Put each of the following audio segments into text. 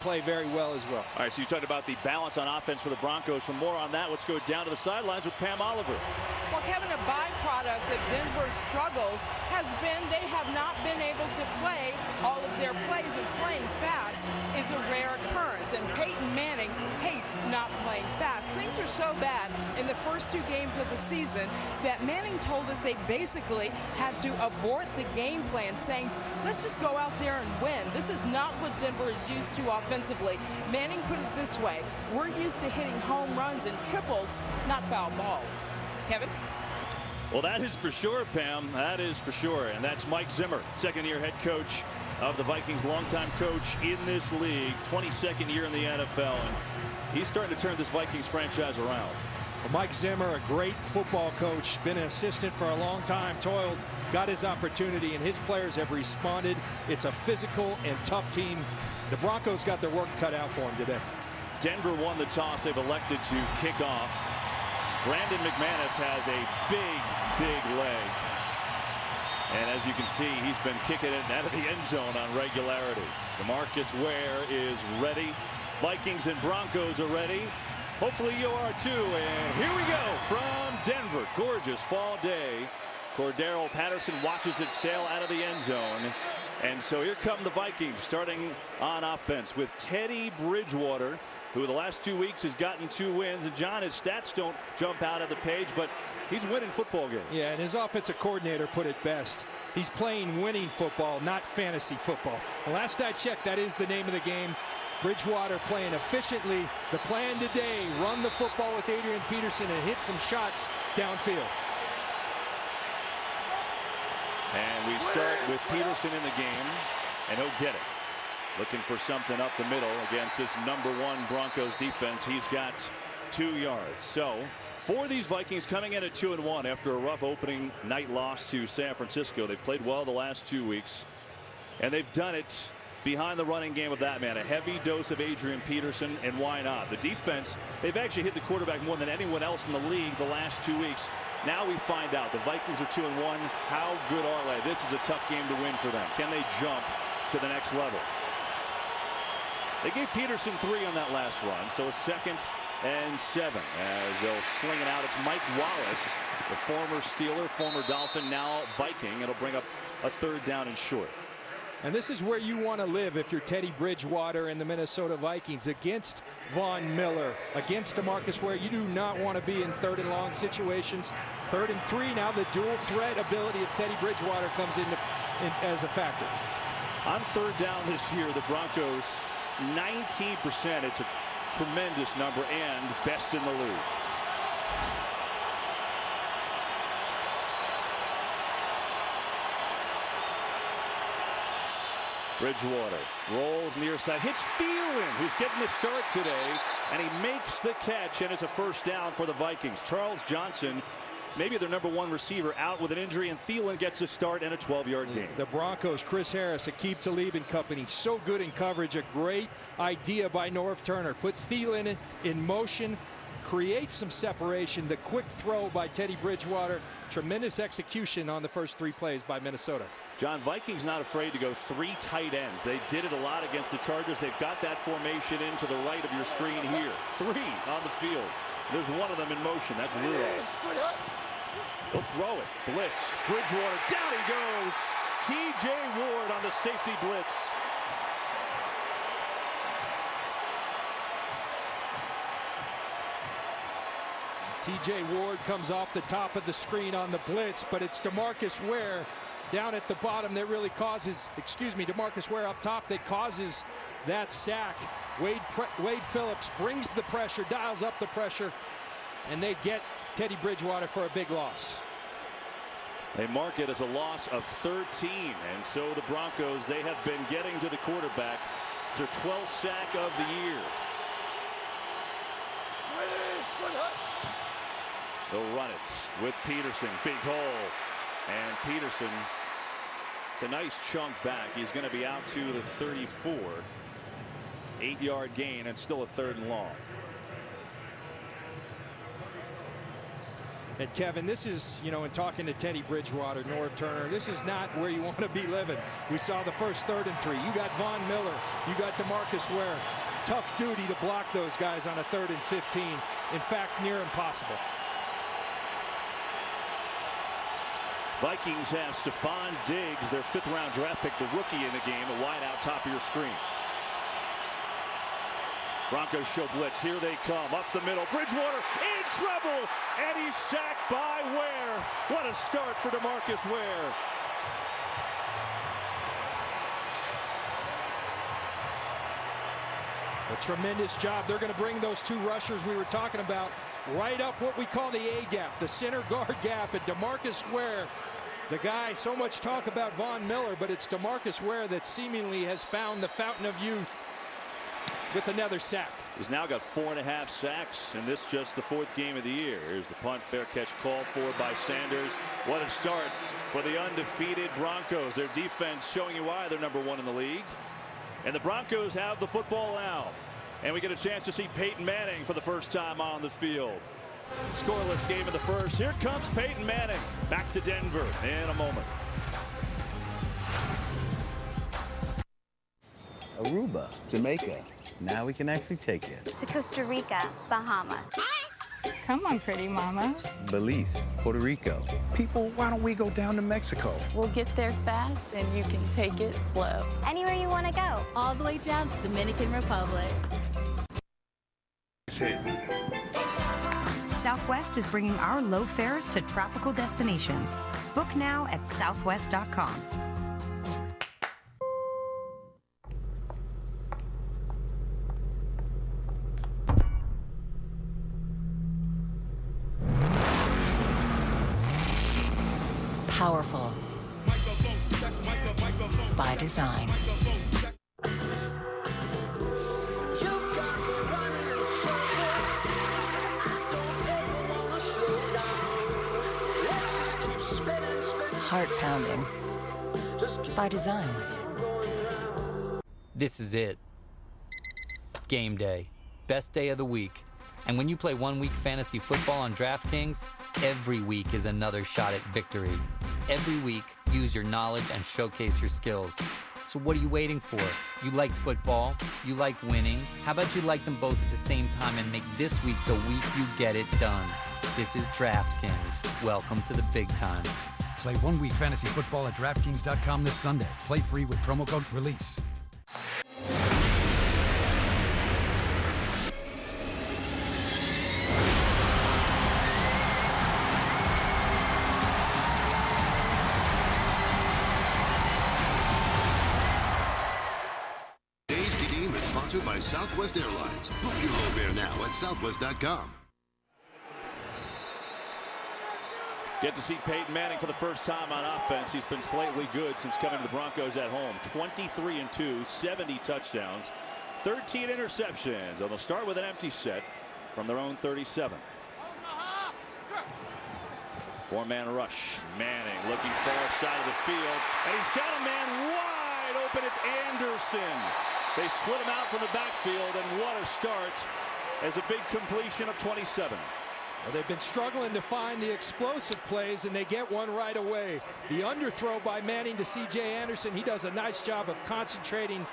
play very well as well. All right, so you talked about the balance on offense for the Broncos. For more on that, let's go down to the sidelines with Pam Oliver. Well, Kevin, a byproduct of Denver's struggles has been they have not been able to play all of their plays, and playing fast is a rare occurrence. And Peyton Manning hates not playing fast. Things are so bad in the first 2 games of the season that Manning told us they basically had to abort the game plan, saying, let's just go out there and win. This is not what Denver is used to offensively. Manning put it this way: we're used to hitting home runs and triples, not foul balls. Kevin? Well, that is for sure, Pam. That is for sure. And that's Mike Zimmer, second-year head coach of the Vikings, longtime coach in this league, 22nd year in the NFL. And he's starting to turn this Vikings franchise around. Well, Mike Zimmer, a great football coach, been an assistant for a long time, toiled, got his opportunity, and his players have responded. It's a physical and tough team. The Broncos got their work cut out for them today. Denver won the toss. They've elected to kick off. Brandon McManus has a big leg. And as you can see, he's been kicking it out of the end zone on regularity. DeMarcus Ware is ready. Vikings and Broncos are ready. Hopefully you are too. And here we go from Denver. Gorgeous fall day. Cordero Patterson watches it sail out of the end zone. And so here come the Vikings starting on offense with Teddy Bridgewater, who the last 2 weeks has gotten 2 wins. And John, his stats don't jump out of the page, but he's winning football games. Yeah, and his offensive coordinator put it best. He's playing winning football, not fantasy football. And last I checked, that is the name of the game. Bridgewater playing efficiently. The plan today, run the football with Adrian Peterson and hit some shots downfield. And we start with Peterson in the game, and he'll get it. Looking for something up the middle against this #1 Broncos defense. He's got 2 yards. So for these Vikings coming in at 2-1 after a rough opening night loss to San Francisco, they've played well the last 2 weeks, and they've done it behind the running game of that man. A heavy dose of Adrian Peterson, and why not? The defense, they've actually hit the quarterback more than anyone else in the league the last 2 weeks. Now we find out the Vikings are 2-1. How good are they? This is a tough game to win for them. Can they jump to the next level? They gave Peterson 3 on that last run, so a 2nd and 7 as they'll sling it out. It's Mike Wallace, the former Steeler, former Dolphin, now Viking. It'll bring up a 3rd down and short. And this is where you want to live if you're Teddy Bridgewater and the Minnesota Vikings, against Von Miller, against DeMarcus Ware. You do not want to be in 3rd and long situations. 3rd and 3, now the dual threat ability of Teddy Bridgewater comes in as a factor. On 3rd down this year, the Broncos 19%. It's a tremendous number and best in the league. Bridgewater rolls near side, hits Thielen, who's getting the start today, and he makes the catch, and it's a 1st down for the Vikings. Charles Johnson, maybe their #1 receiver, out with an injury, and Thielen gets a start and a 12-yard gain. The Broncos, Chris Harris, Aqib Talib and company, so good in coverage. A great idea by Norv Turner. Put Thielen in motion, create some separation. The quick throw by Teddy Bridgewater. Tremendous execution on the first 3 plays by Minnesota. John, Vikings not afraid to go 3 tight ends. They did it a lot against the Chargers. They've got that formation in to the right of your screen here. 3 on the field. There's one of them in motion. That's Rudolph. He'll throw it. Blitz. Bridgewater. Down he goes. T.J. Ward on the safety blitz. T.J. Ward comes off the top of the screen on the blitz, but it's DeMarcus Ware down at the bottom that really causes, DeMarcus Ware up top that causes that sack. Wade Phillips brings the pressure, dials up the pressure, and they get Teddy Bridgewater for a big loss. They mark it as a loss of 13, and so the Broncos, they have been getting to the quarterback. It's their 12th sack of the year. They'll run it with Peterson. Big hole. And Peterson, it's a nice chunk back. He's going to be out to the 34. 8-yard gain and still a 3rd and long. And Kevin, this is, you know, in talking to Teddy Bridgewater, Norv Turner, this is not where you want to be living. We saw the first 3rd and 3. You got Von Miller. You got DeMarcus Ware. Tough duty to block those guys on a 3rd and 15. In fact, near impossible. Vikings have Stephon Diggs, their 5th-round draft pick, the rookie in the game, a wide out top of your screen. Broncos show blitz. Here they come up the middle. Bridgewater in trouble, and he's sacked by Ware. What a start for DeMarcus Ware. A tremendous job. They're going to bring those 2 rushers we were talking about right up what we call the A gap, the center guard gap, and DeMarcus Ware, the guy, so much talk about Von Miller, but it's DeMarcus Ware that seemingly has found the fountain of youth with another sack. He's now got 4.5 sacks, and this just the 4th game of the year. Here's the punt, fair catch called for by Sanders. What a start for the undefeated Broncos. Their defense showing you why they're #1 in the league. And the Broncos have the football now. And we get a chance to see Peyton Manning for the first time on the field. Scoreless game of the first. Here comes Peyton Manning back to Denver in a moment. Aruba, Jamaica. Now we can actually take it. To Costa Rica, Bahamas. Come on, pretty mama. Belize, Puerto Rico. People, why don't we go down to Mexico? We'll get there fast and you can take it slow. Anywhere you want to go. All the way down to Dominican Republic. Southwest is bringing our low fares to tropical destinations. Book now at southwest.com. Powerful by design. Heart-pounding by design. This is it. Game day. Best day of the week. And when you play 1 week fantasy football on DraftKings, every week is another shot at victory. Every week, use your knowledge and showcase your skills. So what are you waiting for? You like football, you like winning. How about you like them both at the same time and make this week the week you get it done? This is DraftKings. Welcome to the big time. Play 1 week fantasy football at DraftKings.com this Sunday. Play free with promo code RELEASE. Sponsored by Southwest Airlines. Book your airfare now at southwest.com. Get to see Peyton Manning for the first time on offense. He's been slightly good since coming to the Broncos at home. 23-2, 70 touchdowns, 13 interceptions. And they'll start with an empty set from their own 37. 4-man rush. Manning looking far side of the field, and he's got a man wide open. It's Anderson. They split him out from the backfield, and what a start as a big completion of 27. Well, they've been struggling to find the explosive plays, and they get one right away. The underthrow by Manning to C.J. Anderson. He does a nice job of concentrating,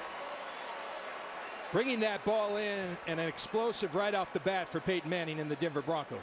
bringing that ball in, and an explosive right off the bat for Peyton Manning and the Denver Broncos.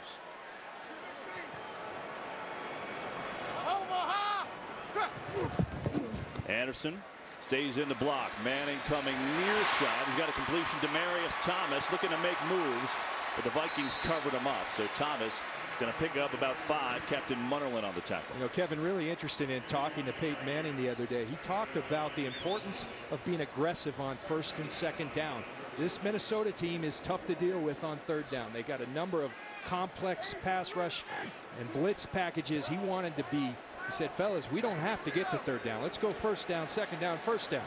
Anderson stays in the block. Manning coming near side. He's got a completion to Marius Thomas, looking to make moves, but the Vikings covered him up. So Thomas going to pick up about 5. Captain Munnerlyn on the tackle. You know, Kevin, really interested in talking to Peyton Manning the other day. He talked about the importance of being aggressive on 1st and 2nd down. This Minnesota team is tough to deal with on 3rd down. They got a number of complex pass rush and blitz packages. He wanted to be. He said, fellas, we don't have to get to 3rd down. Let's go 1st down, 2nd down, 1st down.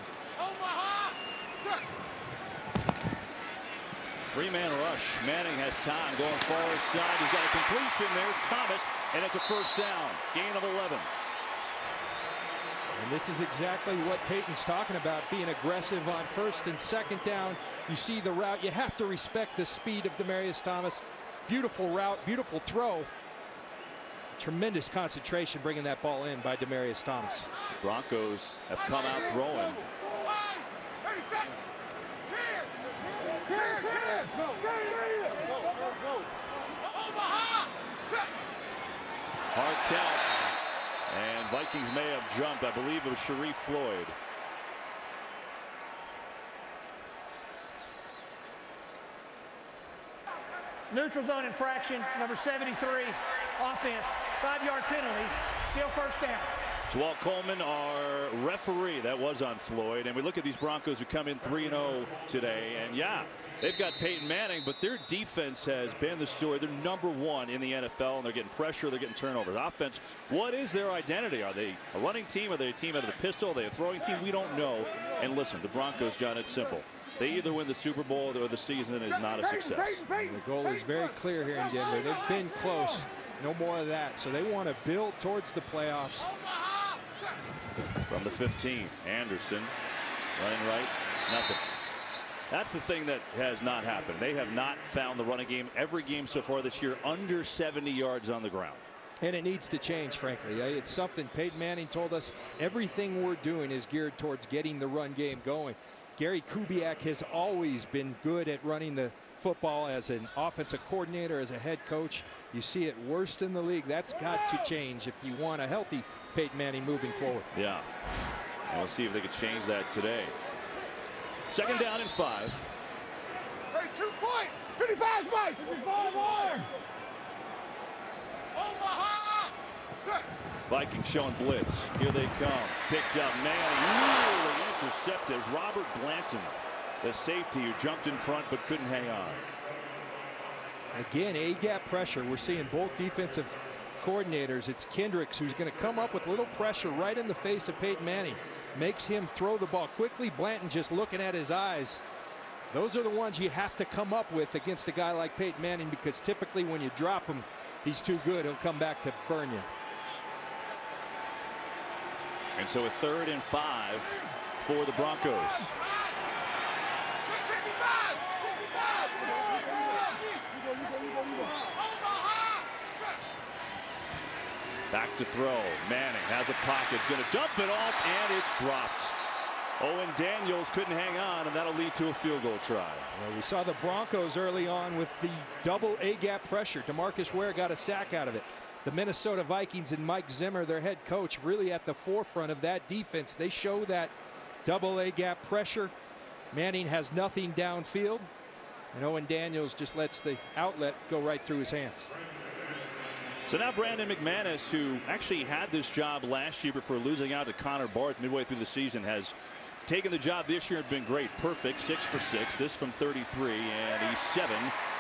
3-man rush. Manning has time going far side. He's got a completion. There's Thomas, and it's a 1st down. Gain of 11. And this is exactly what Peyton's talking about, being aggressive on 1st and 2nd down. You see the route. You have to respect the speed of Demaryius Thomas. Beautiful route, beautiful throw. tremendous concentration bringing that ball in by Demaryius Thomas. Broncos have come out throwing. Hard count. And Vikings may have jumped. I believe it was Sharif Floyd. Neutral zone infraction, number 73, offense, 5-yard penalty, still first down. Walt Coleman, our referee. That was on Floyd. And we look at these Broncos who come in 3-0 today. And yeah, they've got Peyton Manning, but their defense has been the story. They're #1 in the NFL, and they're getting pressure, they're getting turnovers. Offense, what is their identity? Are they a running team? Are they a team out of the pistol? Are they a throwing team? We don't know. And listen, the Broncos, John, it's simple. They either win the Super Bowl or the season is not a success. The goal is very clear here in Denver. They've been close. No more of that. So they want to build towards the playoffs. From the 15, Anderson running right, nothing. That's the thing that has not happened. They have not found the running game every game so far this year under 70 yards on the ground. And it needs to change, frankly. It's something Peyton Manning told us. Everything we're doing is geared towards getting the run game going. Gary Kubiak has always been good at running the football as an offensive coordinator, as a head coach. You see it worst in the league. That's got to change if you want a healthy Peyton Manning moving forward. Yeah. And we'll see if they can change that today. 2nd down and 5. Hey, 2-point. 55, Mike. 55 more. Omaha. Vikings showing blitz. Here they come. Picked up Manning. Nearly intercepted. Robert Blanton, the safety who jumped in front but couldn't hang on. Again, A-gap pressure. We're seeing both defensive coordinators. It's Kendricks who's going to come up with a little pressure right in the face of Peyton Manning. Makes him throw the ball quickly. Blanton just looking at his eyes. Those are the ones you have to come up with against a guy like Peyton Manning, because typically when you drop him, he's too good. He'll come back to burn you. And so a 3rd and 5 for the Broncos. Back to throw. Manning has a pocket. He's going to dump it off, and it's dropped. Owen Daniels couldn't hang on, and that'll lead to a field goal try. Well, we saw the Broncos early on with the double A-gap pressure. DeMarcus Ware got a sack out of it. The Minnesota Vikings and Mike Zimmer, their head coach, really at the forefront of that defense. They show that double A-gap pressure. Manning has nothing downfield, and Owen Daniels just lets the outlet go right through his hands. So now Brandon McManus, who actually had this job last year before losing out to Connor Barth midway through the season, has taken the job this year and been great. Perfect, 6 for 6. This from 33, and he's 7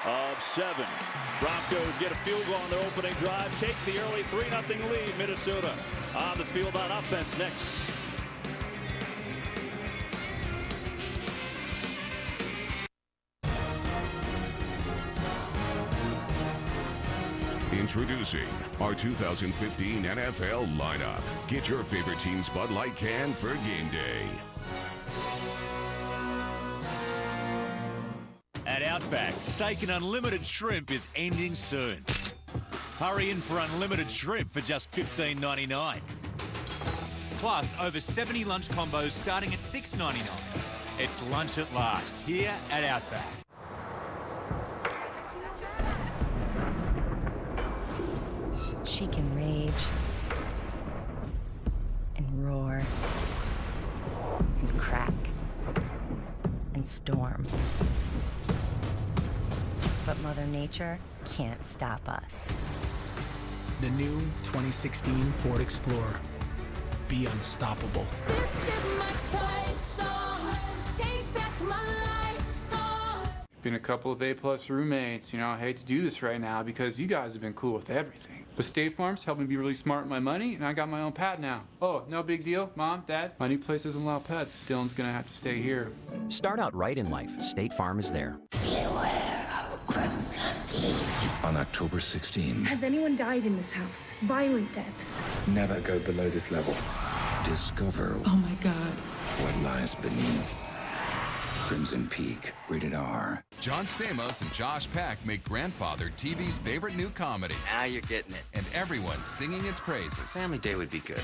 of 7. Broncos get a field goal on their opening drive, take the early 3-0 lead. Minnesota on the field on offense next. Introducing our 2015 NFL lineup. Get your favorite team's Bud Light can for game day. At Outback, steak and unlimited shrimp is ending soon. Hurry in for unlimited shrimp for just $15.99. Plus, over 70 lunch combos starting at $6.99. It's lunch at last, here at Outback. She can rage and roar and crack and storm. But Mother Nature can't stop us. The new 2016 Ford Explorer. Be unstoppable. This is my fight song. Take back my life song. Been a couple of A-plus roommates. You know, I hate to do this right now because you guys have been cool with everything. But State Farm's helped me be really smart with my money, and I got my own pet now. Oh, no big deal. Mom, Dad, my new place doesn't allow pets. Dylan's gonna have to stay here. Start out right in life. State Farm is there. Beware of Crimson Peak. On October 16th. Has anyone died in this house? Violent deaths. Never go below this level. Discover. Oh my God. What lies beneath. Crimson Peak. Rated R. John Stamos and Josh Peck make Grandfather TV's favorite new comedy. Now you're getting it. And everyone's singing its praises. Family Day would be good.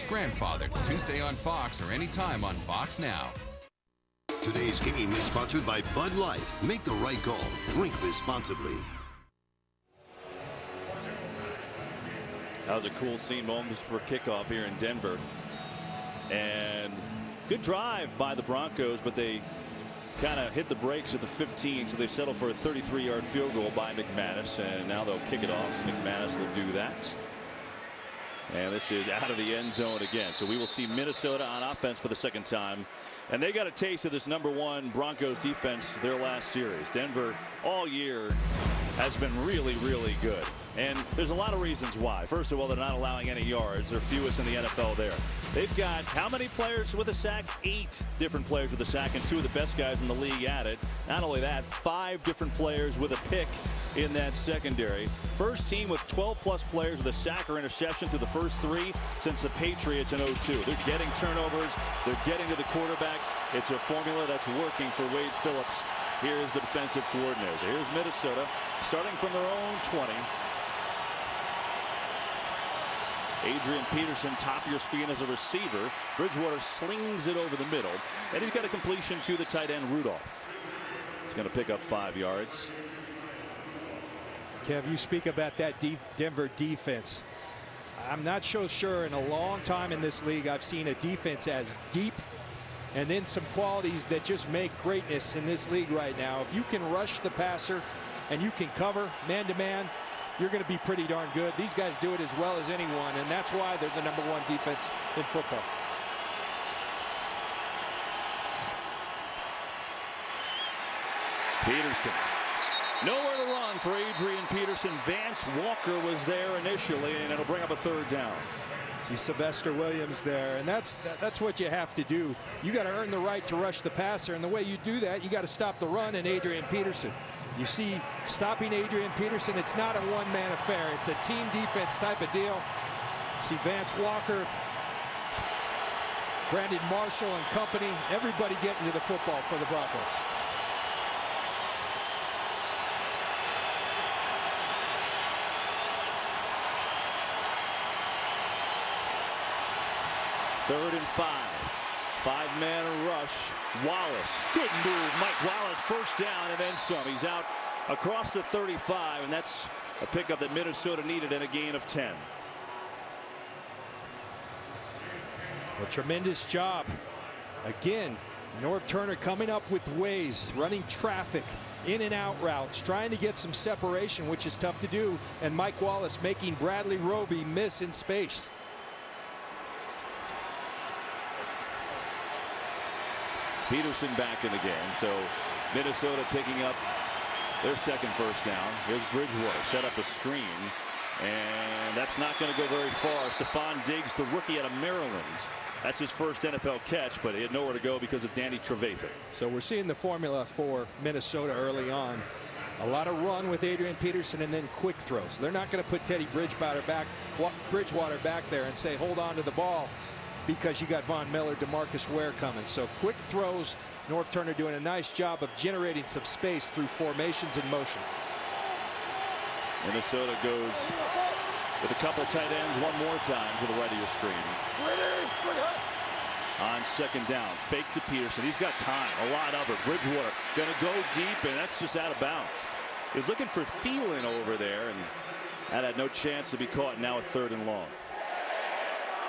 Grandfather, Tuesday on Fox or anytime on Fox Now. Today's game is sponsored by Bud Light. Make the right call. Drink responsibly. That was a cool scene, moments for kickoff here in Denver. And good drive by the Broncos, but they kind of hit the brakes at the 15, so they settle for a 33-yard field goal by McManus, and now they'll kick it off. McManus will do that. And this is out of the end zone again. So we will see Minnesota on offense for the second time. And they got a taste of this #1 Broncos defense their last series. Denver all year has been really, really good. And there's a lot of reasons why. First of all, they're not allowing any yards. They're fewest in the NFL there. They've got how many players with a sack? 8 different players with a sack, and 2 of the best guys in the league at it. Not only that, 5 different players with a pick in that secondary. First team with 12-plus players with a sack or interception through the first 3 since the Patriots in 2002. They're getting turnovers. They're getting to the quarterback. It's a formula that's working for Wade Phillips. Here's the defensive coordinator. Here's Minnesota starting from their own 20. Adrian Peterson, top of your screen as a receiver. Bridgewater slings it over the middle, and he's got a completion to the tight end Rudolph. He's going to pick up 5 yards. Kev, you speak about that Denver defense. I'm not so sure in a long time in this league I've seen a defense as deep and then some qualities that just make greatness in this league right now. If you can rush the passer and you can cover man-to-man, you're going to be pretty darn good. These guys do it as well as anyone, and that's why they're the #1 defense in football. Peterson. Nowhere to run for Adrian Peterson. Vance Walker was there initially, and it'll bring up a 3rd down. See Sylvester Williams there, and that's what you have to do. You got to earn the right to rush the passer, and the way you do that, you got to stop the run in Adrian Peterson. You see, stopping Adrian Peterson, it's not a one-man affair. It's a team defense type of deal. See Vance Walker, Brandon Marshall and company, everybody getting to the football for the Broncos. Third and 5. 5-man rush. Wallace. Good move. Mike Wallace first down and then some. He's out across the 35, and that's a pickup that Minnesota needed and a gain of 10. A tremendous job. Again, Norv Turner coming up with ways, running traffic, in and out routes, trying to get some separation, which is tough to do, and Mike Wallace making Bradley Roby miss in space. Peterson back in the game, so Minnesota picking up their second first down. Here's Bridgewater, set up a screen, and that's not going to go very far. Stephon Diggs, the rookie out of Maryland. That's his first NFL catch, but he had nowhere to go because of Danny Trevathan. So we're seeing the formula for Minnesota early on. A lot of run with Adrian Peterson and then quick throws. They're not going to put Teddy Bridgewater back there and say, hold on to the ball, because you got Von Miller, DeMarcus Ware coming. So quick throws. Norv Turner doing a nice job of generating some space through formations and motion. Minnesota goes with a couple tight ends one more time to the right of your screen. On second down, fake to Peterson. He's got time, a lot of it. Bridgewater going to go deep, and that's just out of bounds. He was looking for Thielen over there, and that had no chance to be caught. Now a 3rd and long.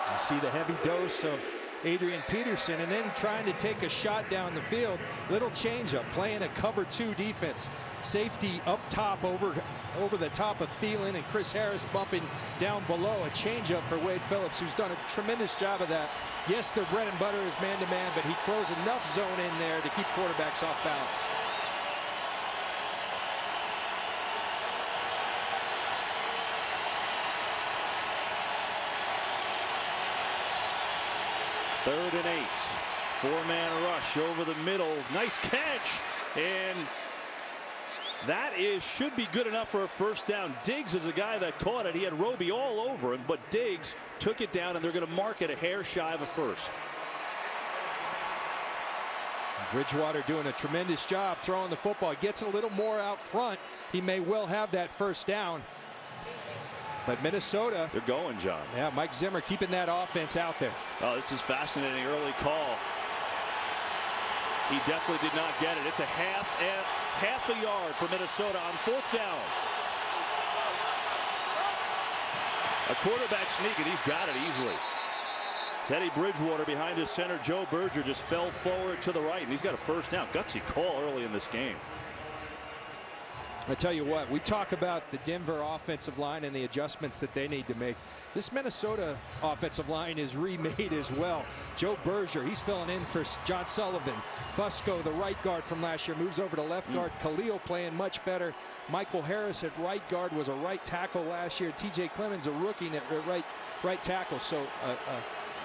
You see the heavy dose of Adrian Peterson and then trying to take a shot down the field. Little changeup, playing a cover 2 defense. Safety up top over the top of Thielen, and Chris Harris bumping down below. A changeup for Wade Phillips, who's done a tremendous job of that. Yes, their bread and butter is man-to-man, but he throws enough zone in there to keep quarterbacks off balance. Third and 8. 4-man rush over the middle. Nice catch. And that should be good enough for a first down. Diggs is a guy that caught it. He had Roby all over him, but Diggs took it down, and they're going to mark it a hair shy of a first. Bridgewater doing a tremendous job throwing the football. Gets a little more out front. He may well have that first down. But Minnesota, they're going, John. Yeah, Mike Zimmer keeping that offense out there. Oh, this is fascinating. Early call. He definitely did not get it. It's a half a yard for Minnesota on 4th down. A quarterback sneak, and he's got it easily. Teddy Bridgewater behind his center. Joe Berger just fell forward to the right, and he's got a first down. Gutsy call early in this game. I tell you what, we talk about the Denver offensive line and the adjustments that they need to make. This Minnesota offensive line is remade as well. Joe Berger, he's filling in for John Sullivan. Fusco, the right guard from last year, moves over to left guard. Khalil playing much better. Michael Harris at right guard was a right tackle last year. TJ Clemmons, a rookie at right tackle. So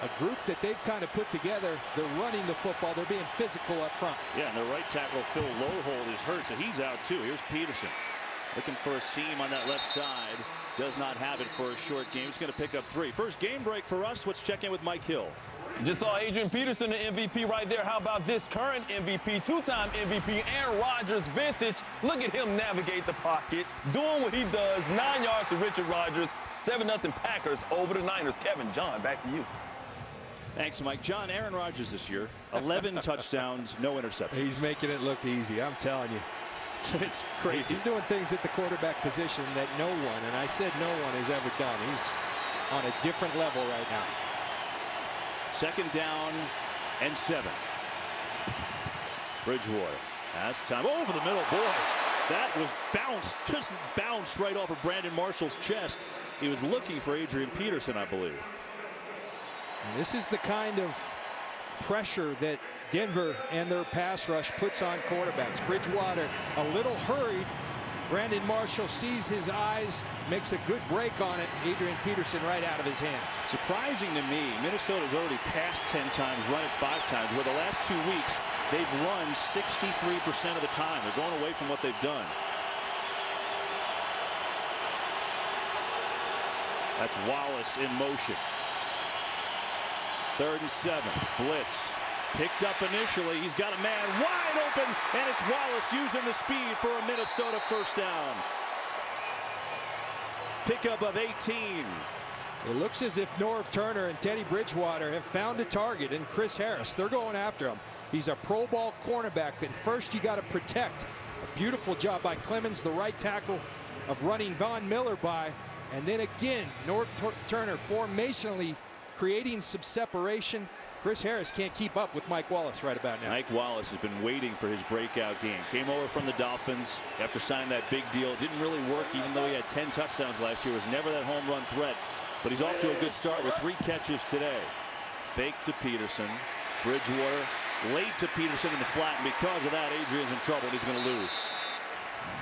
a group that they've kind of put together. They're running the football. They're being physical up front. Yeah, and the right tackle, Phil Loholt, is hurt, so he's out too. Here's Peterson looking for a seam on that left side. Does not have it for a short game. He's going to pick up 3. First game break for us. Let's check in with Mike Hill. Just saw Adrian Peterson, the MVP right there. How about this current MVP, 2-time MVP, Aaron Rodgers vintage. Look at him navigate the pocket, doing what he does. 9 yards to Richard Rodgers. 7-0 Packers over the Niners. Kevin, John, back to you. Thanks, Mike. John, Aaron Rodgers this year, 11 touchdowns, no interceptions. He's making it look easy, I'm telling you. It's crazy. He's doing things at the quarterback position that no one, and I said no one, has ever done. He's on a different level right now. 2nd down and 7. Bridgewater has time over the middle. Boy, that was just bounced right off of Brandon Marshall's chest. He was looking for Adrian Peterson, I believe. And this is the kind of pressure that Denver and their pass rush puts on quarterbacks. Bridgewater a little hurried. Brandon Marshall sees his eyes, makes a good break on it. Adrian Peterson right out of his hands. Surprising to me, Minnesota's already passed 10 times, run it 5 times, where the last 2 weeks they've run 63% of the time. They're going away from what they've done. That's Wallace in motion. 3rd and 7. Blitz. Picked up initially. He's got a man wide open, and it's Wallace using the speed for a Minnesota first down. Pickup of 18. It looks as if Norv Turner and Teddy Bridgewater have found a target, and Chris Harris, they're going after him. He's a Pro Bowl cornerback, and first you got to protect. A beautiful job by Clemmons, the right tackle, of running Von Miller by. And then again, Norv Turner formationally creating some separation. Chris Harris can't keep up with Mike Wallace right about now. Mike Wallace has been waiting for his breakout game. Came over from the Dolphins after signing that big deal. Didn't really work, even though he had 10 touchdowns last year. Was never that home run threat. But he's off to a good start with 3 catches today. Fake to Peterson. Bridgewater late to Peterson in the flat. And because of that, Adrian's in trouble. And he's going to lose.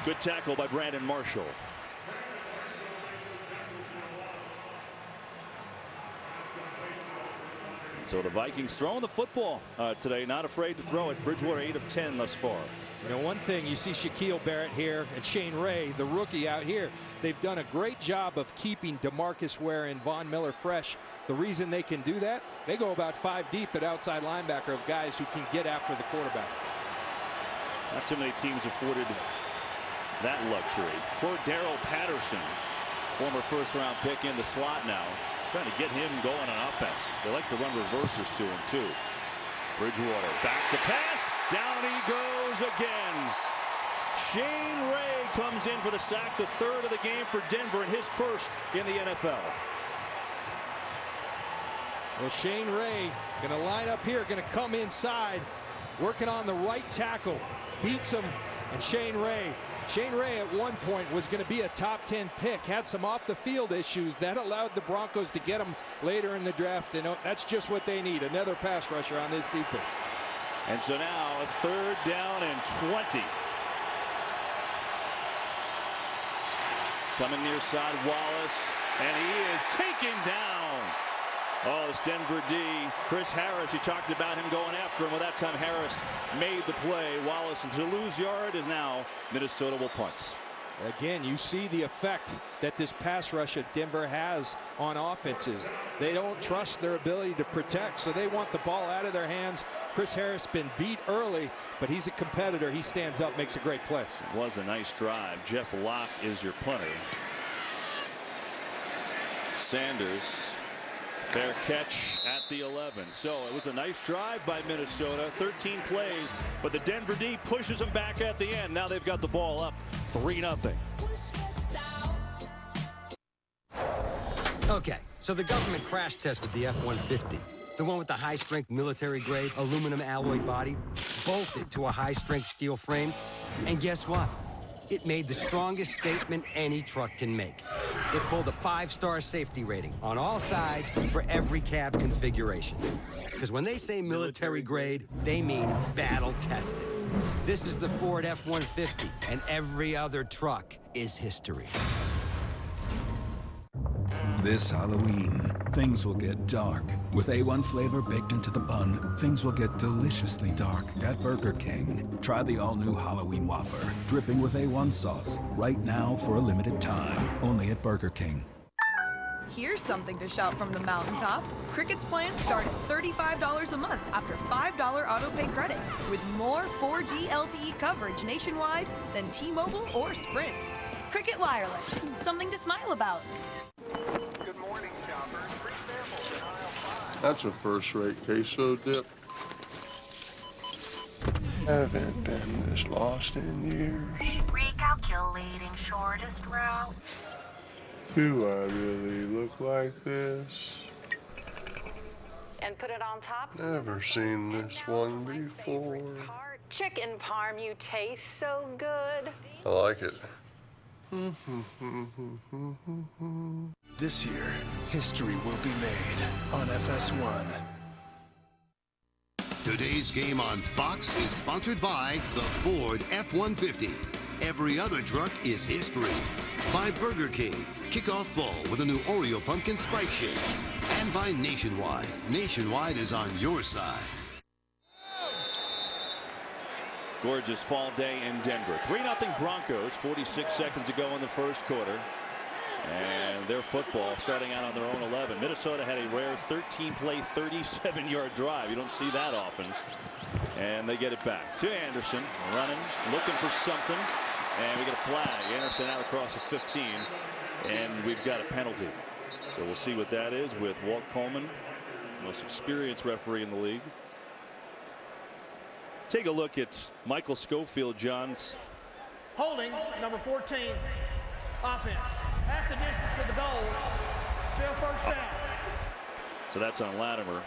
Good tackle by Brandon Marshall. So the Vikings throwing the football today, not afraid to throw it. Bridgewater 8 of 10 thus far. You know, one thing, you see Shaquille Barrett here and Shane Ray, the rookie out here. They've done a great job of keeping DeMarcus Ware and Von Miller fresh. The reason they can do that, they go about 5 deep at outside linebacker of guys who can get after the quarterback. Not too many teams afforded that luxury. Poor Darrell Patterson, former first-round pick in the slot now. Trying to get him going on offense. They like to run reverses to him, too. Bridgewater back to pass. Down he goes again. Shane Ray comes in for the sack, the 3rd of the game for Denver, and his first in the NFL. Well, Shane Ray going to line up here, going to come inside, working on the right tackle. Beats him, and Shane Ray at one point was going to be a top 10 pick, had some off the field issues that allowed the Broncos to get him later in the draft, and that's just what they need, another pass rusher on this defense. And so now a 3rd down and 20. Coming near side, Wallace, and he is taken down. Oh, this Denver D. Chris Harris, you talked about him going after him. Well, that time Harris made the play. Wallace, to lose yard, and now Minnesota will punt. Again, you see the effect that this pass rush at Denver has on offenses. They don't trust their ability to protect, so they want the ball out of their hands. Chris Harris been beat early, but he's a competitor. He stands up, makes a great play. It was a nice drive. Jeff Locke is your punter. Sanders, fair catch at the 11. So it was a nice drive by Minnesota. 13 plays, but the Denver D pushes them back at the end. Now they've got the ball up 3-0. Okay, so the government crash tested the F-150. The one with the high-strength military-grade aluminum alloy body, bolted to a high-strength steel frame. And guess what? It made the strongest statement any truck can make. It pulled a 5-star safety rating on all sides for every cab configuration. Because when they say military grade, they mean battle tested. This is the Ford F-150, and every other truck is history. This Halloween, things will get dark. With A1 flavor baked into the bun, things will get deliciously dark at Burger King. Try the all-new Halloween Whopper, dripping with A1 sauce, right now for a limited time, only at Burger King. Here's something to shout from the mountaintop. Cricket's plans start at $35 a month after $5 auto-pay credit, with more 4G LTE coverage nationwide than T-Mobile or Sprint. Cricket Wireless, something to smile about. Good morning, shoppers. Free samples in aisle 5. That's a first-rate queso dip. Haven't been this lost in years. Recalculating shortest route. Do I really look like this? And put it on top. Never seen this one before. Chicken parm, you taste so good. I like it. This year, history will be made on FS1. Today's game on Fox is sponsored by the Ford F-150. Every other truck is history. By Burger King. Kickoff fall with a new Oreo pumpkin spike shake. And by Nationwide. Nationwide is on your side. Gorgeous fall day in Denver. 3-0 Broncos. 46 seconds to go in the first quarter. And their football starting out on their own 11. Minnesota had a rare 13-play, 37-yard drive. You don't see that often. And they get it back to Anderson. Running, looking for something. And we get a flag. Anderson out across the 15. And we've got a penalty. So we'll see what that is with Walt Coleman, most experienced referee in the league. Take a look at Michael Schofield, John's. Holding, number 14, offense. Half the distance to the goal. Still first down. So that's on Latimer.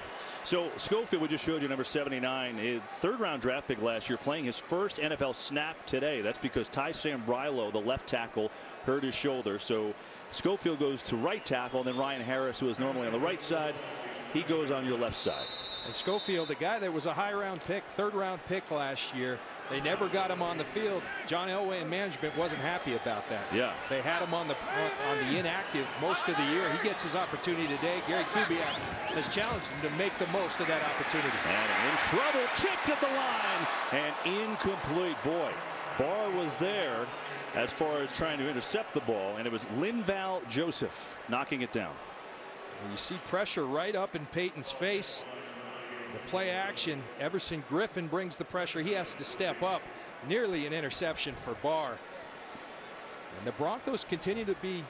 So Schofield, we just showed you, number 79, a third-round draft pick last year, playing his first NFL snap today. That's because Ty Sambrailo, the left tackle, hurt his shoulder. So Schofield goes to right tackle, and then Ryan Harris, who is normally on the right side, he goes on your left side. And Schofield, the guy that was a high-round pick, third-round pick last year, they never got him on the field. John Elway and management wasn't happy about that. Yeah. They had him on the inactive most of the year. He gets his opportunity today. Gary Kubiak has challenged him to make the most of that opportunity. And in trouble, tipped at the line, and incomplete. Boy, Barr was there as far as trying to intercept the ball, and it was Linval Joseph knocking it down. And you see pressure right up in Peyton's face. The play action, Everson Griffin brings the pressure. He has to step up. Nearly an interception for Barr. And the Broncos continue to be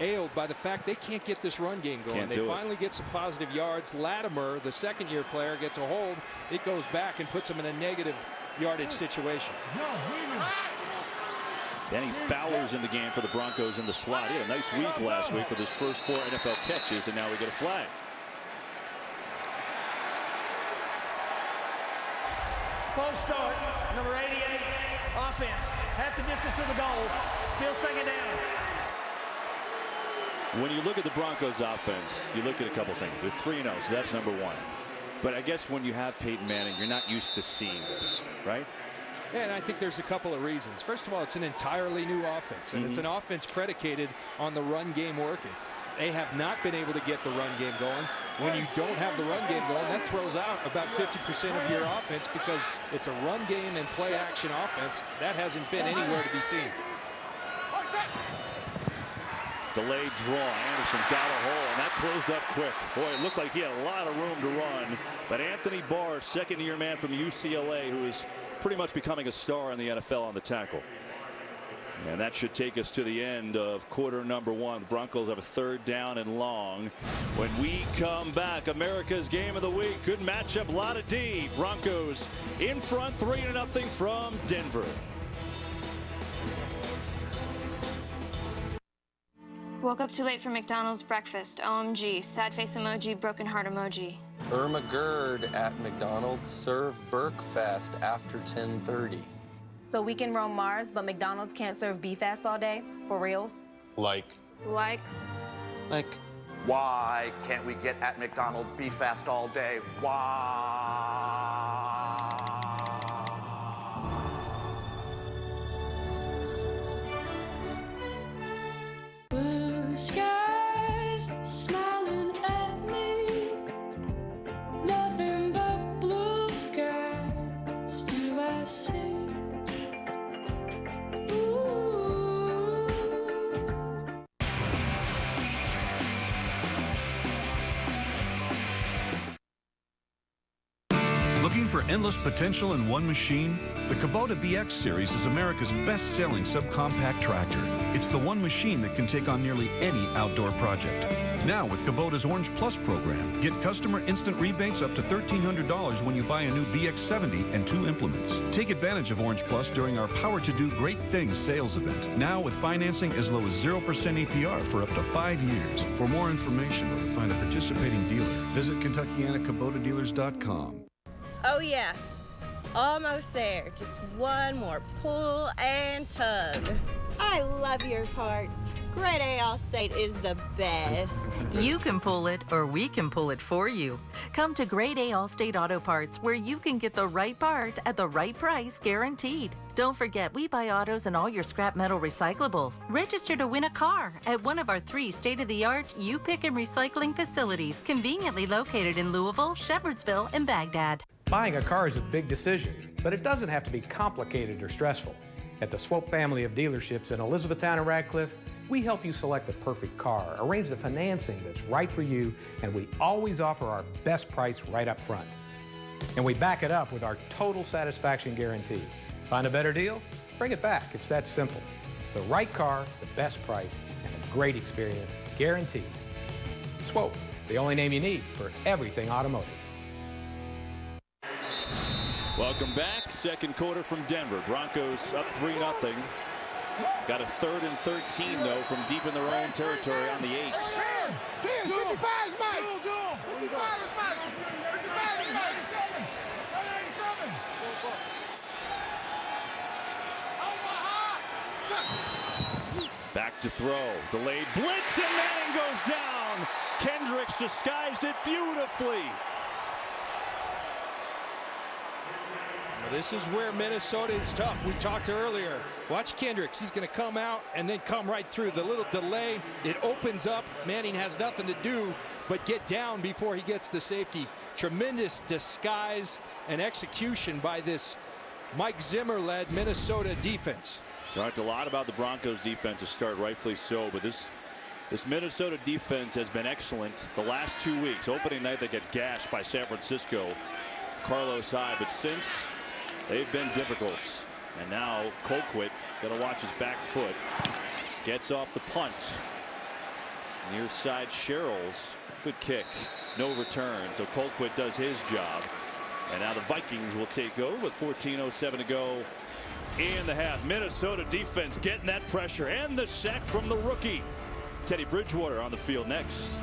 ailed by the fact they can't get this run game going. They finally get some positive yards. Latimer, the second-year player, gets a hold. It goes back and puts them in a negative yardage situation. Danny Fowler's in the game for the Broncos in the slot. He had a nice week last week with his first 4 NFL catches, and now we get a flag. False start, number 88, offense. Half the distance to the goal. Still second down. When you look at the Broncos offense, you look at a couple things. They're 3-0, so that's number 1. But I guess when you have Peyton Manning, you're not used to seeing this, right? Yeah, and I think there's a couple of reasons. First of all, it's an entirely new offense, and it's an offense predicated on the run game working. They have not been able to get the run game going. When you don't have the run game going, that throws out about 50% of your offense because it's a run game and play action offense. That hasn't been anywhere to be seen. Delayed draw. Anderson's got a hole, and that closed up quick. Boy, it looked like he had a lot of room to run. But Anthony Barr, second-year man from UCLA, who is pretty much becoming a star in the NFL on the tackle. And that should take us to the end of quarter number one. The Broncos have a 3rd down and long. When we come back, America's game of the week. Good matchup, lot of D. Broncos in front, 3-0 from Denver. Woke up too late for McDonald's breakfast. OMG. Sad face emoji, broken heart emoji. Irma Gerd at McDonald's. Serve Burkfast after 10:30. So we can roam Mars, but McDonald's can't serve B-Fast all day? For reals? Like? Like? Why can't we get at McDonald's B-Fast all day? Why? Blue skies smiling at me. Nothing but blue skies do I see. Looking for endless potential in one machine? The Kubota BX Series is America's best-selling subcompact tractor. It's the one machine that can take on nearly any outdoor project. Now with Kubota's Orange Plus program, get customer instant rebates up to $1,300 when you buy a new BX70 and 2 implements. Take advantage of Orange Plus during our Power to Do Great Things sales event. Now with financing as low as 0% APR for up to 5 years. For more information or to find a participating dealer, visit KentuckianaKubotaDealers.com. Oh yeah, almost there. Just one more pull and tug. I love your parts. Grade A Allstate is the best. You can pull it, or we can pull it for you. Come to Grade A Allstate Auto Parts, where you can get the right part at the right price, guaranteed. Don't forget, we buy autos and all your scrap metal recyclables. Register to win a car at one of our 3 state-of-the-art U-Pick and recycling facilities, conveniently located in Louisville, Shepherdsville, and Baghdad. Buying a car is a big decision, but it doesn't have to be complicated or stressful. At the Swope family of dealerships in Elizabethtown and Radcliffe, we help you select the perfect car, arrange the financing that's right for you, and we always offer our best price right up front. And we back it up with our total satisfaction guarantee. Find a better deal? Bring it back. It's that simple. The right car, the best price, and a great experience, guaranteed. Swope, the only name you need for everything automotive. Welcome back. Second quarter from Denver. Broncos up 3-0. Got a 3rd and 13, though, from deep in their own territory on the 8. 55 is Mike. 55 is Mike. 55 is Mike. 787. Back to throw. Delayed blitz, and Manning goes down. Kendricks disguised it beautifully. This is where Minnesota is tough. We talked earlier. Watch Kendricks. He's going to come out and then come right through. The little delay, it opens up. Manning has nothing to do but get down before he gets the safety. Tremendous disguise and execution by this Mike Zimmer-led Minnesota defense. Talked a lot about the Broncos defense to start, rightfully so, but this Minnesota defense has been excellent the last 2 weeks. Opening night, they get gashed by San Francisco, Carlos Hyde, but since they've been difficult. And now Colquitt got to watch his back foot. Gets off the punt. Near side Sherrills. Good kick. No return. So Colquitt does his job. And now the Vikings will take over with 14:07 to go in the half. Minnesota defense getting that pressure and the sack from the rookie. Teddy Bridgewater on the field next.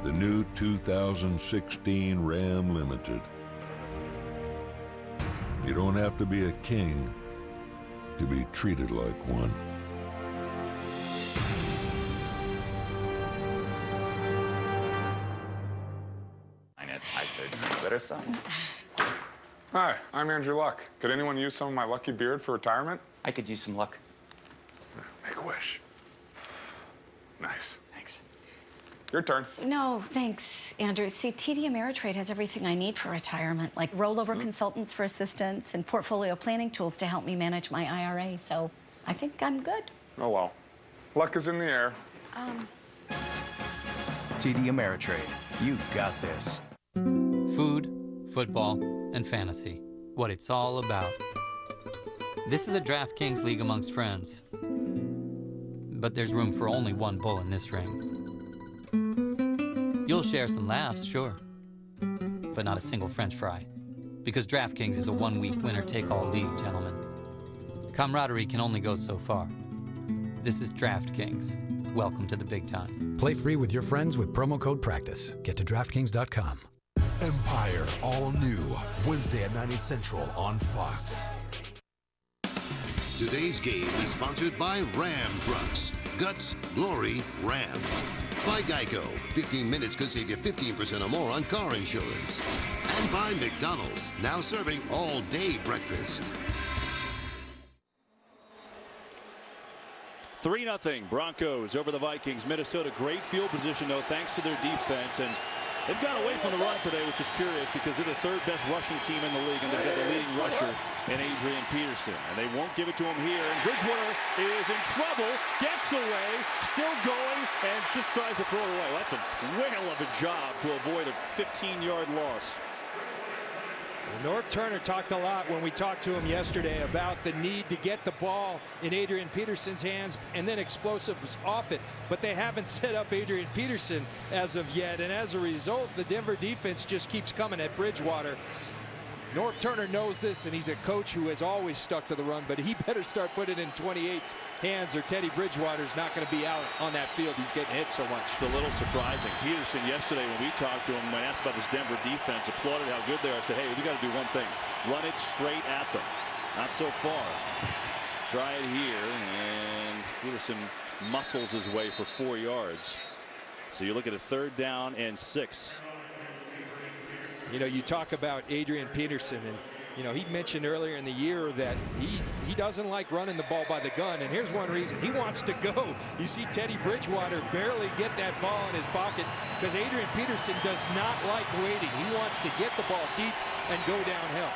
The new 2016 Ram Limited. You don't have to be a king to be treated like one. I said, better son. Hi, I'm Andrew Luck. Could anyone use some of my lucky beard for retirement? I could use some luck. a wish. Nice. Thanks. Your turn. No, thanks, Andrew. See, TD Ameritrade has everything I need for retirement, like rollover consultants for assistance and portfolio planning tools to help me manage my IRA. So I think I'm good. Oh, well. Luck is in the air. TD Ameritrade. You got this. Food, football, and fantasy. What it's all about. This is a DraftKings league amongst friends. But there's room for only one bull in this ring. You'll share some laughs, sure, but not a single French fry. Because DraftKings is a one-week winner-take-all league, gentlemen. Camaraderie can only go so far. This is DraftKings. Welcome to the big time. Play free with your friends with promo code PRACTICE. Get to DraftKings.com. Empire, all new. Wednesday at 9 Central on Fox. Today's game is sponsored by Ram Trucks. Guts, glory, Ram. By Geico. 15 minutes could save you 15% or more on car insurance. And by McDonald's, now serving all-day breakfast. 3-0 Broncos over the Vikings. Minnesota, great field position, though, thanks to their defense. And they've gone away from the run today, which is curious because they're the third best rushing team in the league, and they've got the leading rusher in Adrian Peterson. And they won't give it to him here. And Bridgewater is in trouble, gets away, still going, and just tries to throw it away. Well, that's a whale of a job to avoid a 15-yard loss. Norv Turner talked a lot when we talked to him yesterday about the need to get the ball in Adrian Peterson's hands and then explosives off it. But they haven't set up Adrian Peterson as of yet. And as a result, the Denver defense just keeps coming at Bridgewater. Norv Turner knows this, and he's a coach who has always stuck to the run, but he better start putting it in 28's hands or Teddy Bridgewater's not going to be out on that field. He's getting hit so much. It's a little surprising. Peterson yesterday when we talked to him, when asked about this Denver defense, applauded how good they are. I said, hey, we got to do one thing. Run it straight at them. Not so far. Try it here, and Peterson muscles his way for 4 yards. So you look at a 3rd down and 6. You know, you talk about Adrian Peterson, and you know, he mentioned earlier in the year that he doesn't like running the ball by the gun, and here's one reason. He wants to go. You see Teddy Bridgewater barely get that ball in his pocket because Adrian Peterson does not like waiting. He wants to get the ball deep and go downhill.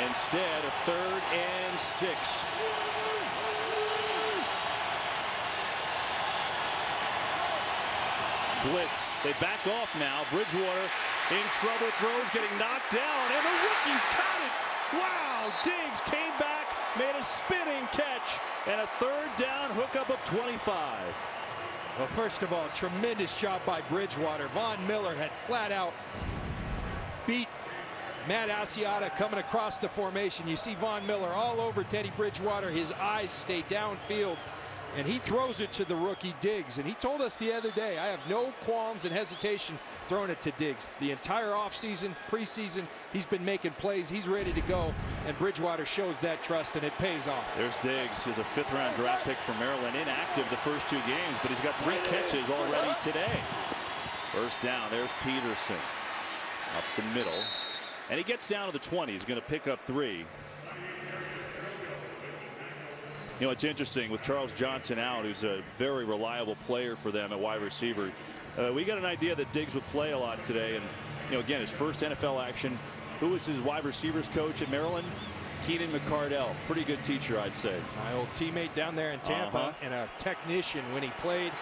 Instead, a 3rd and 6. Blitz. They back off now. Bridgewater in trouble. Throws getting knocked down. And the rookie's caught it. Wow. Diggs came back, made a spinning catch, and a 3rd down hookup of 25. Well, first of all, tremendous job by Bridgewater. Von Miller had flat out beat Matt Asiata coming across the formation. You see Von Miller all over Teddy Bridgewater. His eyes stay downfield. And he throws it to the rookie Diggs. And he told us the other day, I have no qualms and hesitation throwing it to Diggs. The entire offseason, preseason, he's been making plays. He's ready to go. And Bridgewater shows that trust, and it pays off. There's Diggs. He's a 5th-round draft pick for Maryland. Inactive the first 2 games, but he's got 3 catches already today. 1st down. There's Peterson up the middle. And he gets down to the 20. He's going to pick up 3. You know, it's interesting with Charles Johnson out, who's a very reliable player for them at wide receiver. We got an idea that Diggs would play a lot today. And, you know, again, his first NFL action. Who was his wide receivers coach at Maryland? Keenan McCardell. Pretty good teacher, I'd say. My old teammate down there in Tampa and a technician when he played.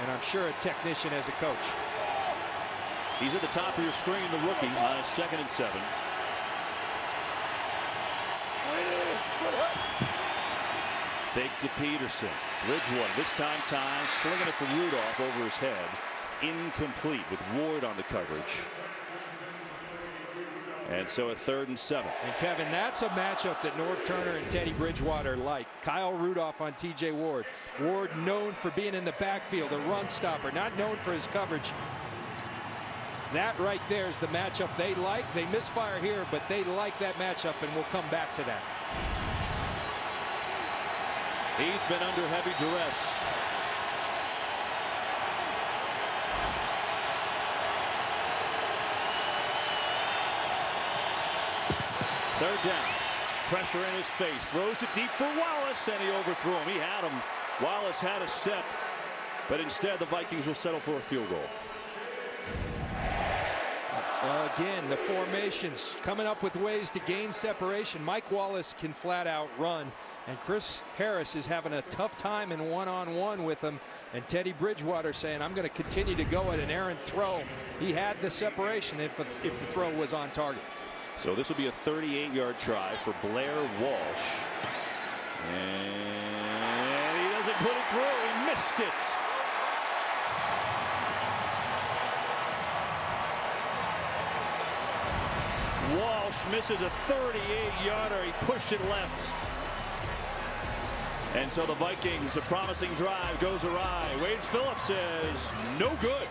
And I'm sure a technician as a coach. He's at the top of your screen, the rookie, on a 2nd and 7. Fake to Peterson. Bridgewater, this time slinging it for Rudolph over his head. Incomplete with Ward on the coverage. And so a 3rd and 7. And Kevin, that's a matchup that Norv Turner and Teddy Bridgewater like. Kyle Rudolph on TJ Ward. Ward known for being in the backfield, a run stopper, not known for his coverage. That right there is the matchup they like. They misfire here, but they like that matchup, and we'll come back to that. He's been under heavy duress. Third down. Pressure in his face. Throws it deep for Wallace, and he overthrew him. He had him. Wallace had a step, but instead the Vikings will settle for a field goal. Again, the formations coming up with ways to gain separation. Mike Wallace can flat out run, and Chris Harris is having a tough time in one-on-one with him. And Teddy Bridgewater saying, I'm going to continue to go at an errant throw. He had the separation if the throw was on target. So this will be a 38-yard try for Blair Walsh. And he doesn't put it through. He missed it. Walsh misses a 38-yarder. He pushed it left. And so the Vikings, a promising drive, goes awry. Wade Phillips says, no good.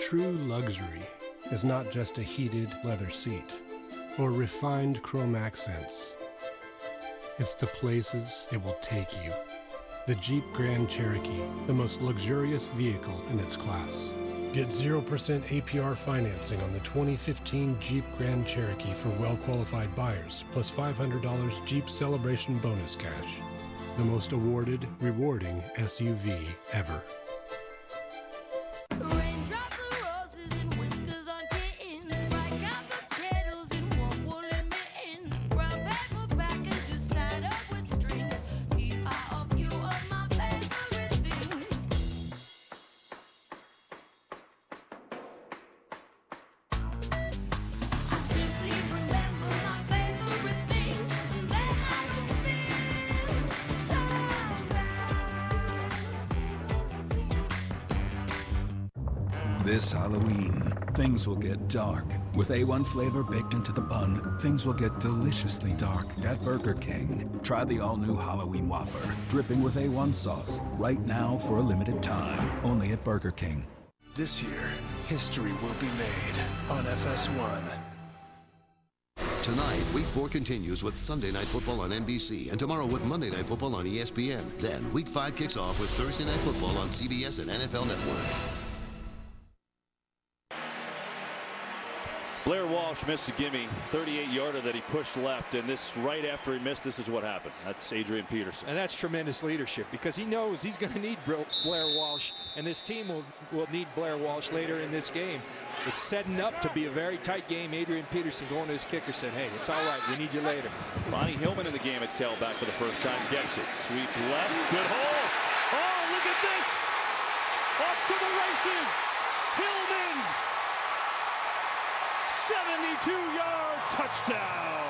True luxury is not just a heated leather seat or refined chrome accents. It's the places it will take you. The Jeep Grand Cherokee, the most luxurious vehicle in its class. Get 0% APR financing on the 2015 Jeep Grand Cherokee for well-qualified buyers, plus $500 Jeep Celebration bonus cash. The most awarded, rewarding SUV ever. This Halloween, things will get dark. With A1 flavor baked into the bun, things will get deliciously dark at Burger King. Try the all-new Halloween Whopper, dripping with A1 sauce, right now for a limited time, only at Burger King. This year, history will be made on FS1. Tonight, Week 4 continues with Sunday Night Football on NBC, and tomorrow with Monday Night Football on ESPN. Then, Week 5 kicks off with Thursday Night Football on CBS and NFL Network. Blair Walsh missed a gimme, 38-yarder that he pushed left, and this right after he missed, this is what happened. That's Adrian Peterson. And that's tremendous leadership because he knows he's going to need Blair Walsh, and this team will need Blair Walsh later in this game. It's setting up to be a very tight game. Adrian Peterson going to his kicker said, hey, it's all right, we need you later. Ronnie Hillman in the game at tailback for the first time, gets it. Sweep left, good hole. Oh, look at this. Off to the races. Hillman. 72-yard touchdown.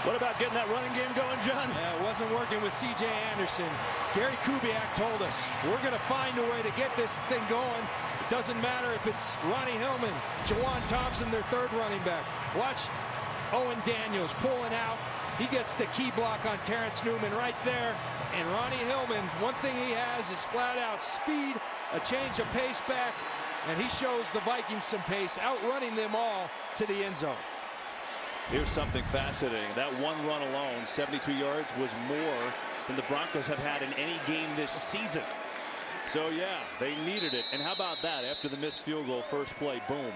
What about getting that running game going, John? Yeah, it wasn't working with C.J. Anderson. Gary Kubiak told us, we're going to find a way to get this thing going. It doesn't matter if it's Ronnie Hillman, Jawan Thompson, their third running back. Watch Owen Daniels pulling out. He gets the key block on Terrence Newman right there. And Ronnie Hillman, one thing he has is flat out speed, a change of pace back, and he shows the Vikings some pace, outrunning them all to the end zone. Here's something fascinating. That one run alone, 72 yards, was more than the Broncos have had in any game this season. So yeah, they needed it. And how about that? After the missed field goal, first play, boom.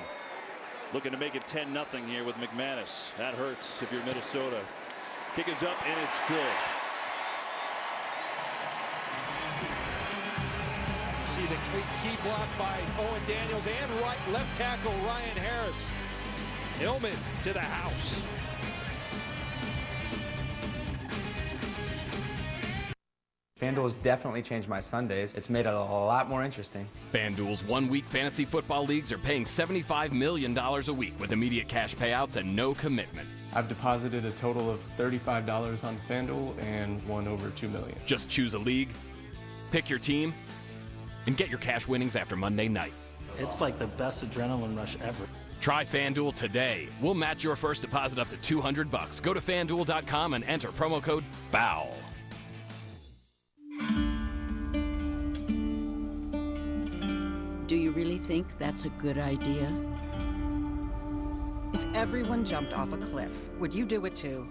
Looking to make it 10-0 here with McManus. That hurts if you're Minnesota. Kick is up and it's good. See the key block by Owen Daniels and left tackle Ryan Harris. Hillman to the house. FanDuel has definitely changed my Sundays. It's made it a lot more interesting. FanDuel's one-week fantasy football leagues are paying $75 million a week with immediate cash payouts and no commitment. I've deposited a total of $35 on FanDuel and won over $2 million. Just choose a league, pick your team, and get your cash winnings after Monday night. It's like the best adrenaline rush ever. Try FanDuel today. We'll match your first deposit up to $200. Go to FanDuel.com and enter promo code FOUL. Do you really think that's a good idea? If Everyone jumped off a cliff. Would you do it too?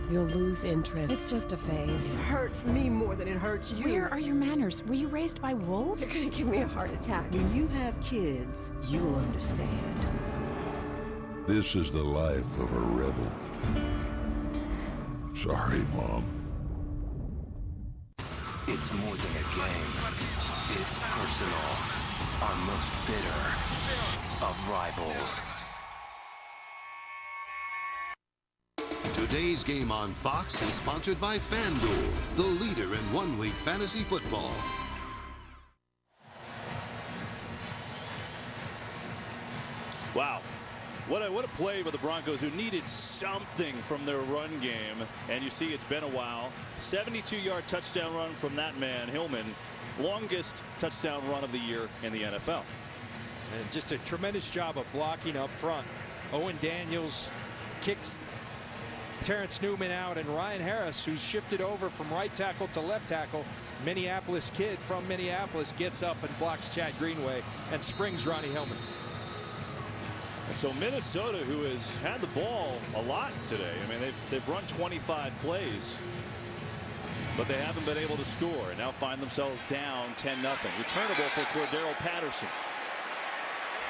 You'll lose interest. It's just a phase. It hurts me more than it hurts you. Where are your manners? Were you raised by wolves? You're gonna give me a heart attack. When you have kids, you'll understand. This is the life of a rebel. Sorry, Mom. It's more than a game. It's personal. Our most bitter of rivals. Today's game on Fox is sponsored by FanDuel, the leader in one-week fantasy football. Wow. What a play by the Broncos, who needed something from their run game. And you see it's been a while. 72-yard touchdown run from that man, Hillman. Longest touchdown run of the year in the NFL. And just a tremendous job of blocking up front. Owen Daniels kicks Terrence Newman out, and Ryan Harris, who's shifted over from right tackle to left tackle, Minneapolis kid from Minneapolis, gets up and blocks Chad Greenway and springs Ronnie Hillman. And so Minnesota, who has had the ball a lot today, I mean, they've run 25 plays, but they haven't been able to score, and now find themselves down 10-0. Returnable for Cordero Patterson.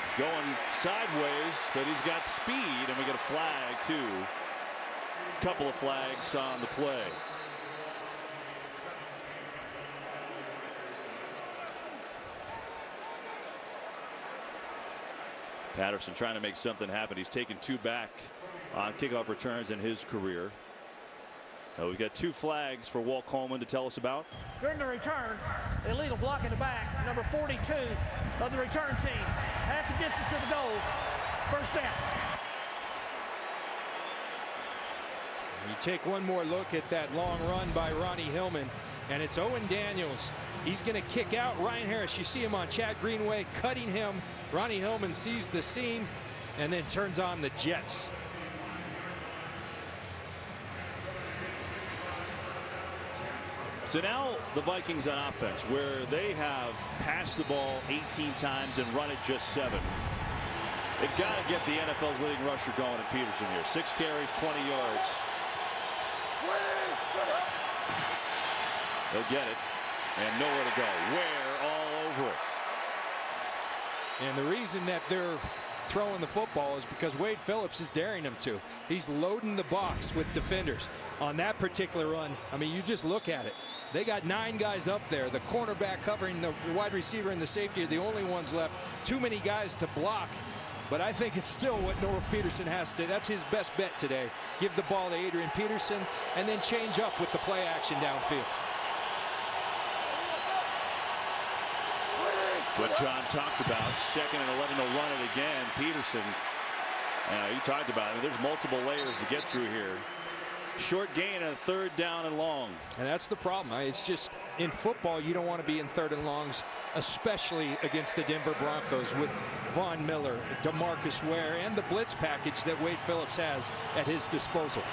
He's going sideways, but he's got speed, and we get a flag too. Couple of flags on the play. Patterson trying to make something happen. He's taken 2 back on kickoff returns in his career. We've got 2 flags for Walt Coleman to tell us about. During the return, illegal block in the back, number 42 of the return team. Half the distance to the goal. First down. You take one more look at that long run by Ronnie Hillman, and it's Owen Daniels. He's going to kick out Ryan Harris. You see him on Chad Greenway cutting him. Ronnie Hillman sees the seam and then turns on the jets. So now the Vikings on offense, where they have passed the ball 18 times and run it just 7. They've got to get the NFL's leading rusher going at Peterson here. 6 carries, 20 yards. They'll get it, and nowhere to go. Ware all over it. And the reason that they're throwing the football is because Wade Phillips is daring them to. He's loading the box with defenders. On that particular run, I mean, you just look at it. They got 9 guys up there. The cornerback covering the wide receiver and the safety are the only ones left. Too many guys to block. But I think it's still what Norv Peterson has to. That's his best bet today. Give the ball to Adrian Peterson and then change up with the play action downfield. What John talked about, 2nd and 11 to run it again. Peterson, you talked about it. There's multiple layers to get through here. Short gain and 3rd down and long. And that's the problem. It's just in football, you don't want to be in 3rd and longs, especially against the Denver Broncos with Von Miller, DeMarcus Ware, and the blitz package that Wade Phillips has at his disposal.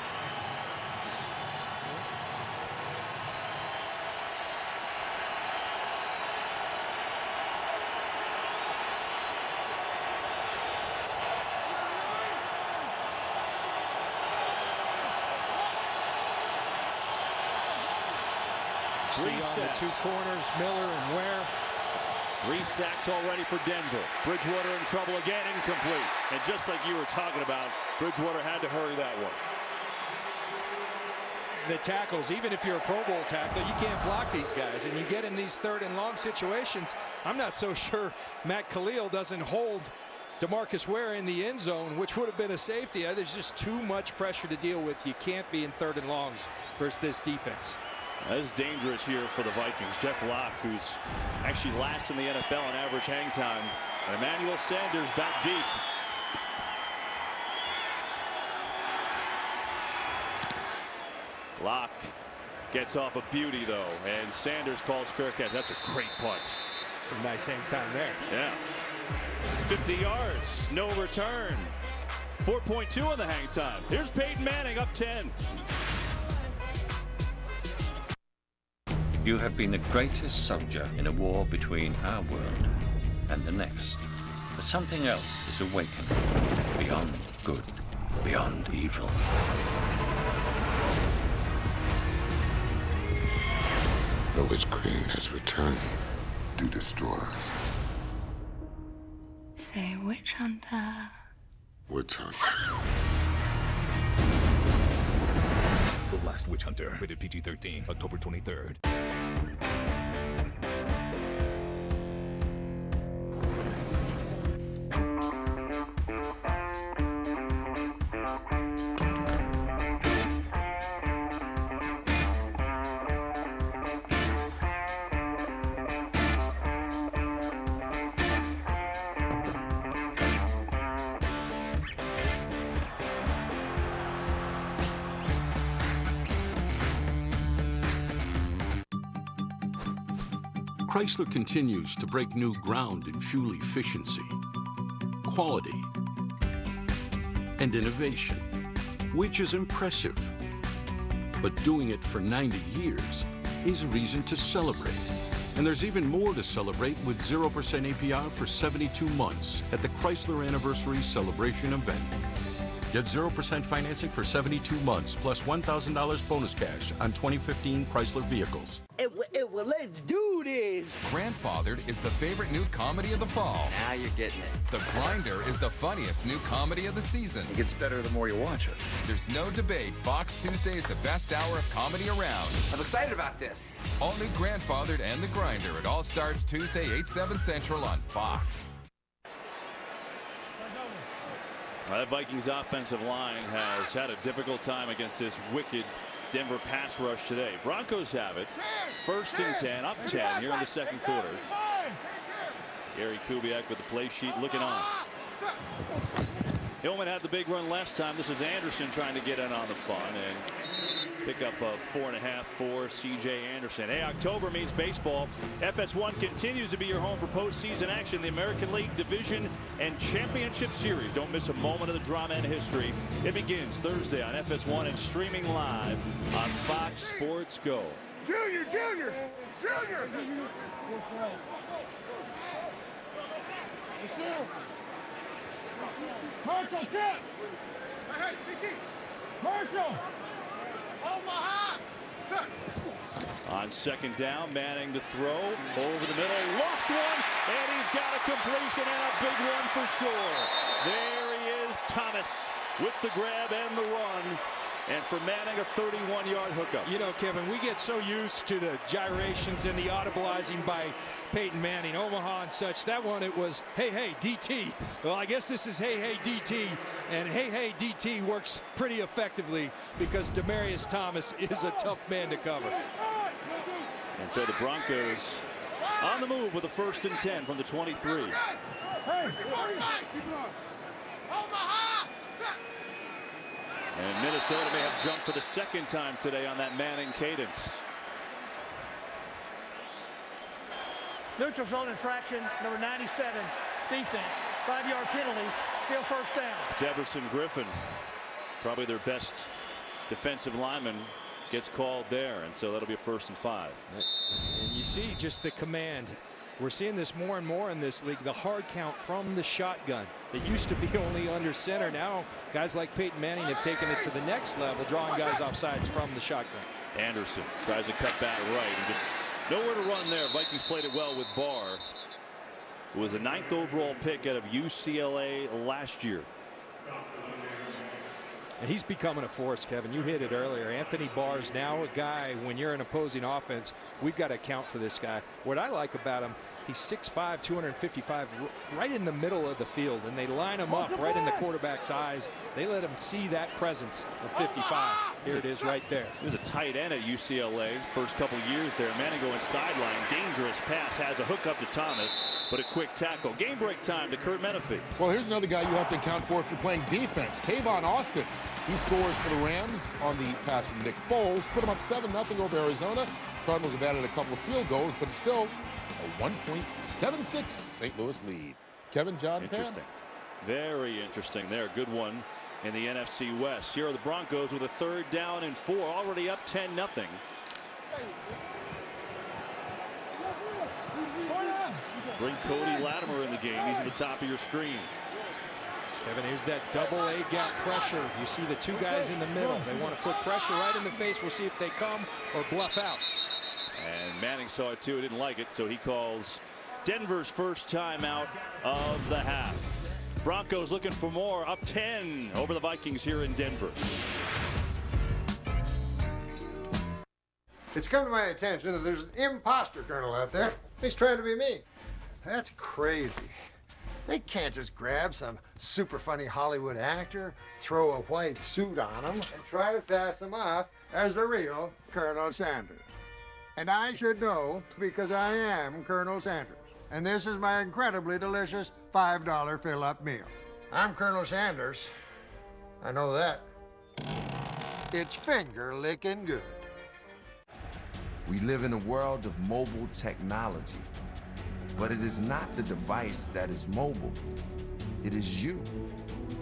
See on the 2 corners, Miller and Ware. 3 sacks already for Denver. Bridgewater in trouble again, incomplete. And just like you were talking about, Bridgewater had to hurry that one. The tackles, even if you're a Pro Bowl tackler, you can't block these guys. And you get in these 3rd and long situations, I'm not so sure Matt Khalil doesn't hold DeMarcus Ware in the end zone, which would have been a safety. There's just too much pressure to deal with. You can't be in 3rd and longs versus this defense. That is dangerous here for the Vikings. Jeff Locke, who's actually last in the NFL in average hang time. And Emmanuel Sanders back deep. Locke gets off a beauty, though, and Sanders calls fair catch. That's a great punt. Some nice hang time there. Yeah. 50 yards, no return. 4.2 on the hang time. Here's Peyton Manning up 10. You have been the greatest soldier in a war between our world and the next. But something else is awakening. Beyond good, beyond evil. The Witch Queen has returned to destroy us. Say witch hunter. Witch hunter. The Last Witch Hunter. Rated PG-13. October 23rd. Chrysler continues to break new ground in fuel efficiency, quality, and innovation, which is impressive. But doing it for 90 years is reason to celebrate. And there's even more to celebrate with 0% APR for 72 months at the Chrysler Anniversary Celebration event. Get 0% financing for 72 months plus $1,000 bonus cash on 2015 Chrysler vehicles. Well, let's do this. Grandfathered is the favorite new comedy of the fall. Now you're getting it. The Grinder is the funniest new comedy of the season. It gets better the more you watch it. There's no debate. Fox Tuesday is the best hour of comedy around. I'm excited about this. All new Grandfathered and The Grinder. It all starts Tuesday, 8/7 Central on Fox. That Vikings offensive line has had a difficult time against this wicked Denver pass rush today. Broncos have it. 1st and 10, up 10 here in the second quarter. Gary Kubiak with the play sheet looking on. Hillman had the big run last time. This is Anderson trying to get in on the fun and pick up a 4.5 for C.J. Anderson. Hey, October means baseball. FS1 continues to be your home for postseason action. The American League Division and Championship Series. Don't miss a moment of the drama and history. It begins Thursday on FS1 and streaming live on Fox Sports Go. Junior! Marshall, tip! Hey, DT! Marshall! Omaha! On 2nd down, Manning to throw over the middle, lofts one, and he's got a completion and a big one for sure. There he is, Thomas, with the grab and the run. And for Manning, a 31-yard hookup. You know, Kevin, we get so used to the gyrations and the audibleizing by Peyton Manning, Omaha and such. That one, it was, hey, DT. Well, I guess this is hey, DT. And hey, DT works pretty effectively because Demaryius Thomas is a tough man to cover. And so the Broncos on the move with a 1st and 10 from the 23. And Minnesota may have jumped for the 2nd time today on that Manning cadence. Neutral zone infraction, number 97, defense. 5-yard penalty, still 1st down. It's Everson Griffin, probably their best defensive lineman, gets called there, and so that'll be a 1st and 5. And you see just the command. We're seeing this more and more in this league, the hard count from the shotgun. It used to be only under center. Now guys like Peyton Manning have taken it to the next level, drawing guys off sides from the shotgun. Anderson tries to cut back right and just nowhere to run there. Vikings played it well with Barr, who was a 9th overall pick out of UCLA last year. And he's becoming a force, Kevin. You hit it earlier. Anthony Barr is now a guy, when you're an opposing offense, we've got to account for this guy. What I like about him, he's 6'5", 255, right in the middle of the field, and they line him up right in the quarterback's eyes. They let him see that presence of 55. Here it is right there. He was a tight end at UCLA first couple years there. Manning going sideline. Dangerous pass. Has a hook up to Thomas, but a quick tackle. Game break time to Kurt Menefee. Well, here's another guy you have to account for if you're playing defense. Tavon Austin. He scores for the Rams on the pass from Nick Foles. Put him up 7-0 over Arizona. Cardinals have added a couple of field goals, but it's still a 1.76 St. Louis lead. Kevin, John, interesting. Very interesting there. Good one in the NFC West. Here are the Broncos with a 3rd down and 4, already up 10-0. bring Cody Latimer in the game. He's at the top of your screen. Kevin, here's that double A gap pressure. You see the two guys in the middle. They want to put pressure right in the face. We'll see if they come or bluff out. And Manning saw it too, didn't like it, so he calls Denver's first timeout of the half. Broncos looking for more, up 10 over the Vikings here in Denver. It's come to my attention that there's an imposter colonel out there. He's trying to be me. That's crazy. They can't just grab some super funny Hollywood actor, throw a white suit on him, and try to pass him off as the real Colonel Sanders. And I should know because I am Colonel Sanders. And this is my incredibly delicious $5 fill-up meal. I'm Colonel Sanders. I know that. It's finger-licking good. We live in a world of mobile technology, but it is not the device that is mobile. It is you.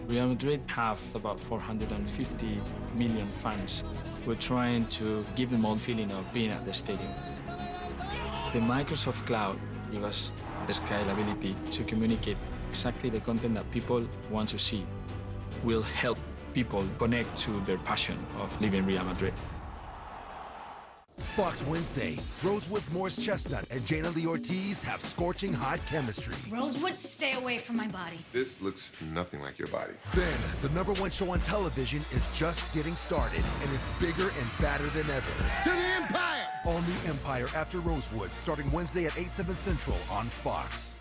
Real Madrid have about 450 million fans. We're trying to give them all the feeling of being at the stadium. The Microsoft Cloud gives us the scalability to communicate exactly the content that people want to see. Will help people connect to their passion of living Real Madrid. Fox Wednesday. Rosewood's Morris Chestnut and Jana Lee Ortiz have scorching hot chemistry. Rosewood, stay away from my body. This looks nothing like your body. Then, the #1 show on television is just getting started and is bigger and badder than ever. To the Empire! All New Empire after Rosewood, starting Wednesday at 8/7 Central on Fox.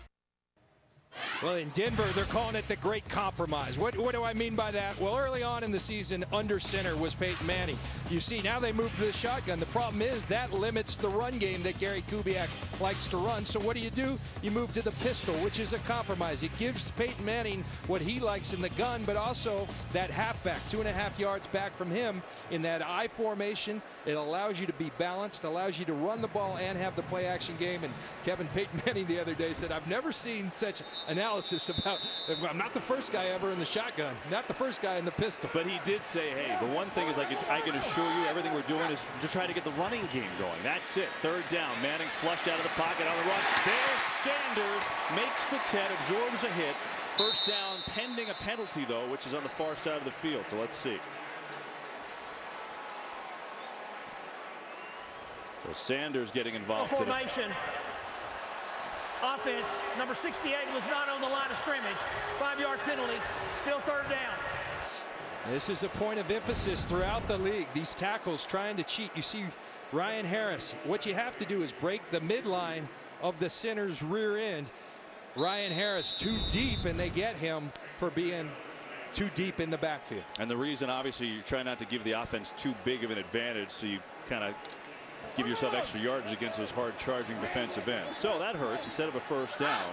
Well, in Denver, they're calling it the great compromise. What do I mean by that? Well, early on in the season, under center was Peyton Manning. You see, now they moved to the shotgun. The problem is that limits the run game that Gary Kubiak likes to run. So what do? You move to the pistol, which is a compromise. It gives Peyton Manning what he likes in the gun, but also that halfback, 2.5 yards back from him in that I formation. It allows you to be balanced, allows you to run the ball and have the play-action game. And Kevin, Peyton Manning the other day said, I've never seen such analysis about, I'm not the first guy ever in the shotgun, not the first guy in the pistol. But he did say, hey, the one thing is I can assure you everything we're doing is to try to get the running game going. That's it. Third down. Manning flushed out of the pocket on the run. There's Sanders, makes the catch, absorbs a hit. First down pending a penalty, though, which is on the far side of the field. So let's see. So Sanders getting involved. Formation. Offense, number 68 was not on the line of scrimmage. 5-yard penalty, still third down. This is a point of emphasis throughout the league. These tackles trying to cheat. You see Ryan Harris. What you have to do is break the midline of the center's rear end. Ryan Harris too deep, and they get him for being too deep in the backfield. And the reason, obviously, you're trying not to give the offense too big of an advantage, so you kind of give yourself extra yardage against those hard-charging defensive ends. So that hurts. Instead of a first down,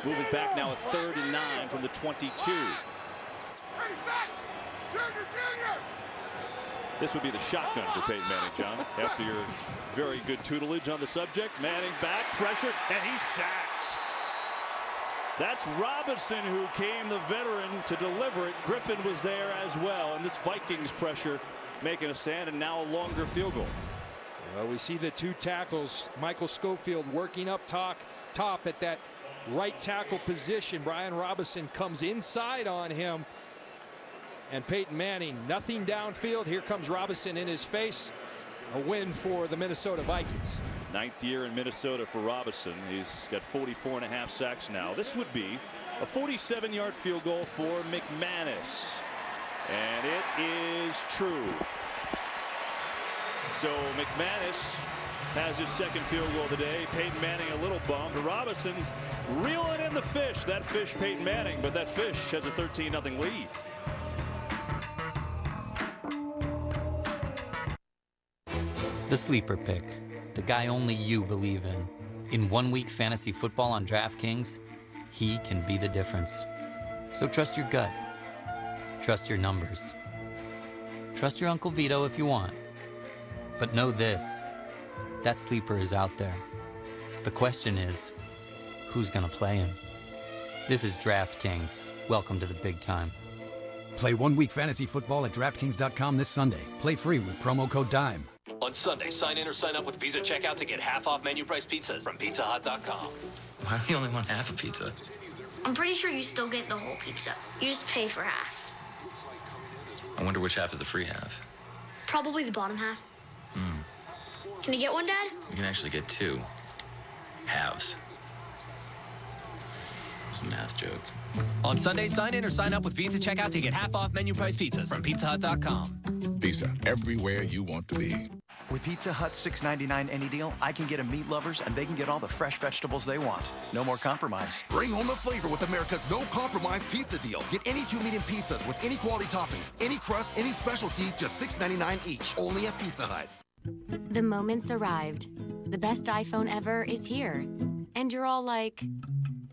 moving back now, a 3rd and 9 from the 22. This would be the shotgun for Peyton Manning, John. After your very good tutelage on the subject, Manning back, pressure, and he's sacked. That's Robinson who came, the veteran, to deliver it. Griffin was there as well, and this Vikings pressure making a stand, and now a longer field goal. Well, we see the two tackles. Michael Schofield working up top at that right tackle position. Brian Robinson comes inside on him. And Peyton Manning, nothing downfield. Here comes Robinson in his face. A win for the Minnesota Vikings. 9th year in Minnesota for Robinson. He's got 44.5 sacks now. This would be a 47-yard field goal for McManus. And it is true. So McManus has his second field goal today. Peyton Manning a little bummed. Robinson's reeling in the fish. That fish, Peyton Manning, but that fish has a 13-0 lead. The sleeper pick, the guy only you believe in. In 1 week fantasy football on DraftKings, he can be the difference. So trust your gut. Trust your numbers. Trust your Uncle Vito if you want. But know this, that sleeper is out there. The question is, who's gonna play him? This is DraftKings. Welcome to the big time. Play 1 week fantasy football at DraftKings.com this Sunday. Play free with promo code DIME. On Sunday, sign in or sign up with Visa checkout to get half off menu price pizzas from pizzahut.com. Why do you only want half a pizza? I'm pretty sure you still get the whole pizza. You just pay for half. I wonder which half is the free half. Probably the bottom half. Can you get one, Dad? You can actually get 2 halves. It's a math joke. On Sunday, sign in or sign up with Visa checkout to get half off menu price pizzas from pizzahut.com. Visa, everywhere you want to be. With Pizza Hut's $6.99 any deal, I can get a meat lovers and they can get all the fresh vegetables they want. No more compromise. Bring home the flavor with America's no compromise pizza deal. Get any 2 medium pizzas with any quality toppings, any crust, any specialty, just $6.99 each. Only at Pizza Hut. The moment's arrived. The best iPhone ever is here. And you're all like...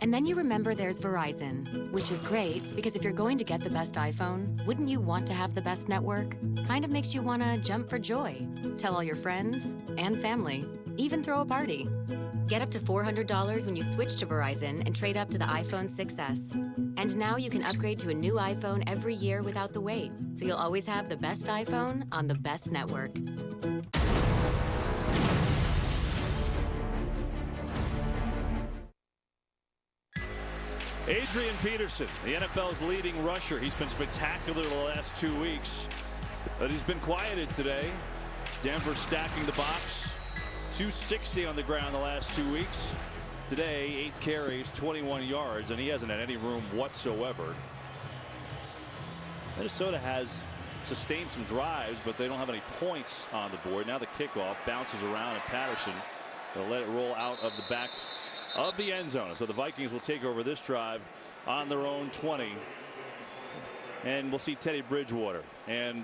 And then you remember there's Verizon, which is great because if you're going to get the best iPhone, wouldn't you want to have the best network? Kind of makes you want to jump for joy. Tell all your friends and family, even throw a party. Get up to $400 when you switch to Verizon and trade up to the iPhone 6S. And now you can upgrade to a new iPhone every year without the wait, so you'll always have the best iPhone on the best network. Adrian Peterson, the NFL's leading rusher. He's been spectacular the last 2 weeks, but he's been quieted today. Denver stacking the box. 260 on the ground the last 2 weeks. Today, 8 carries, 21 yards, and he hasn't had any room whatsoever. Minnesota has sustained some drives, but they don't have any points on the board. Now the kickoff bounces around, and Patterson will let it roll out of the back of the end zone. So the Vikings will take over this drive on their own 20. And we'll see Teddy Bridgewater. And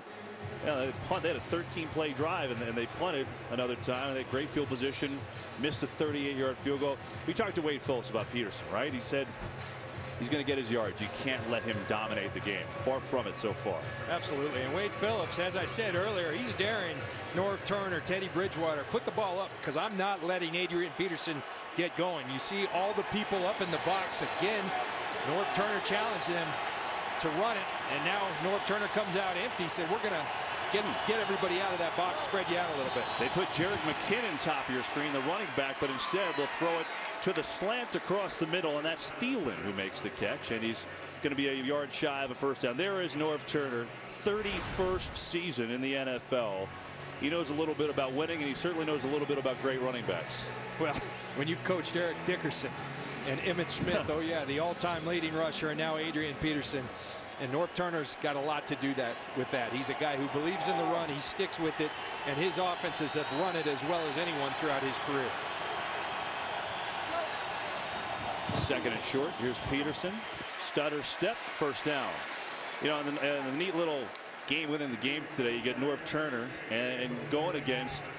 they had a 13-play drive, and they punted another time. They had great field position, missed a 38-yard field goal. We talked to Wade Phillips about Peterson, right? He said he's going to get his yards. You can't let him dominate the game. Far from it so far. Absolutely. And Wade Phillips, as I said earlier, he's daring Norv Turner, Teddy Bridgewater, put the ball up because I'm not letting Adrian Peterson get going. You see all the people up in the box again. Norv Turner challenged them to run it, and now Norv Turner comes out empty. Said, we're going to get everybody out of that box, spread you out a little bit. They put Jared McKinnon top of your screen, the running back, but instead they'll throw it to the slant across the middle, and that's Thielen who makes the catch, and he's going to be a yard shy of a first down. There is Norv Turner, 31st season in the NFL. He knows a little bit about winning, and he certainly knows a little bit about great running backs. Well, when you've coached Eric Dickerson and Emmitt Smith, oh yeah, the all-time leading rusher, and now Adrian Peterson. And Norv Turner's got a lot to do with that. He's a guy who believes in the run. He sticks with it, and his offenses have run it as well as anyone throughout his career. Second and short. Here's Peterson. Stutter step, first down. You know, and the neat little game within the game today, you get Norv Turner and going against,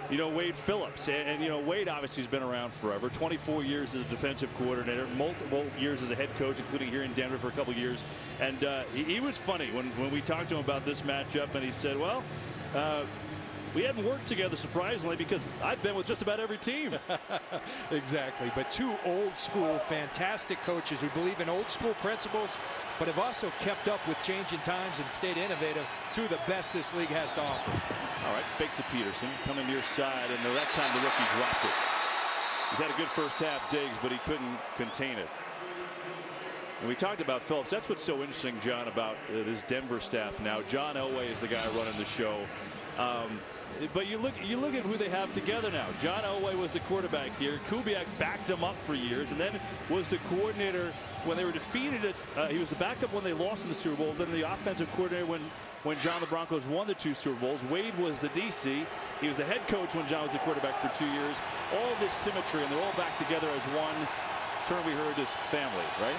you know, Wade Phillips. And you know, Wade obviously has been around forever. 24 years as a defensive coordinator, multiple years as a head coach, including here in Denver for a couple years. And he was funny when we talked to him about this matchup, and he said, well, we haven't worked together, surprisingly, because I've been with just about every team. Exactly. But two old school, fantastic coaches who believe in old school principles, but have also kept up with changing times and stayed innovative. Two of the best this league has to offer. All right, fake to Peterson, coming near side, and that time the rookie dropped it. He's had a good first half, Diggs, but he couldn't contain it. And we talked about Phillips. That's what's so interesting, John, about this Denver staff now. John Elway is the guy running the show. But you look at who they have together now. John Elway was the quarterback here. Kubiak backed him up for years, and then was the coordinator when they were defeated. He was the backup when they lost in the Super Bowl. Then the offensive coordinator when John the Broncos won the 2 Super Bowls. Wade was the DC. He was the head coach when John was the quarterback for 2 years. All this symmetry, and they're all back together as one. Term we heard is family, right?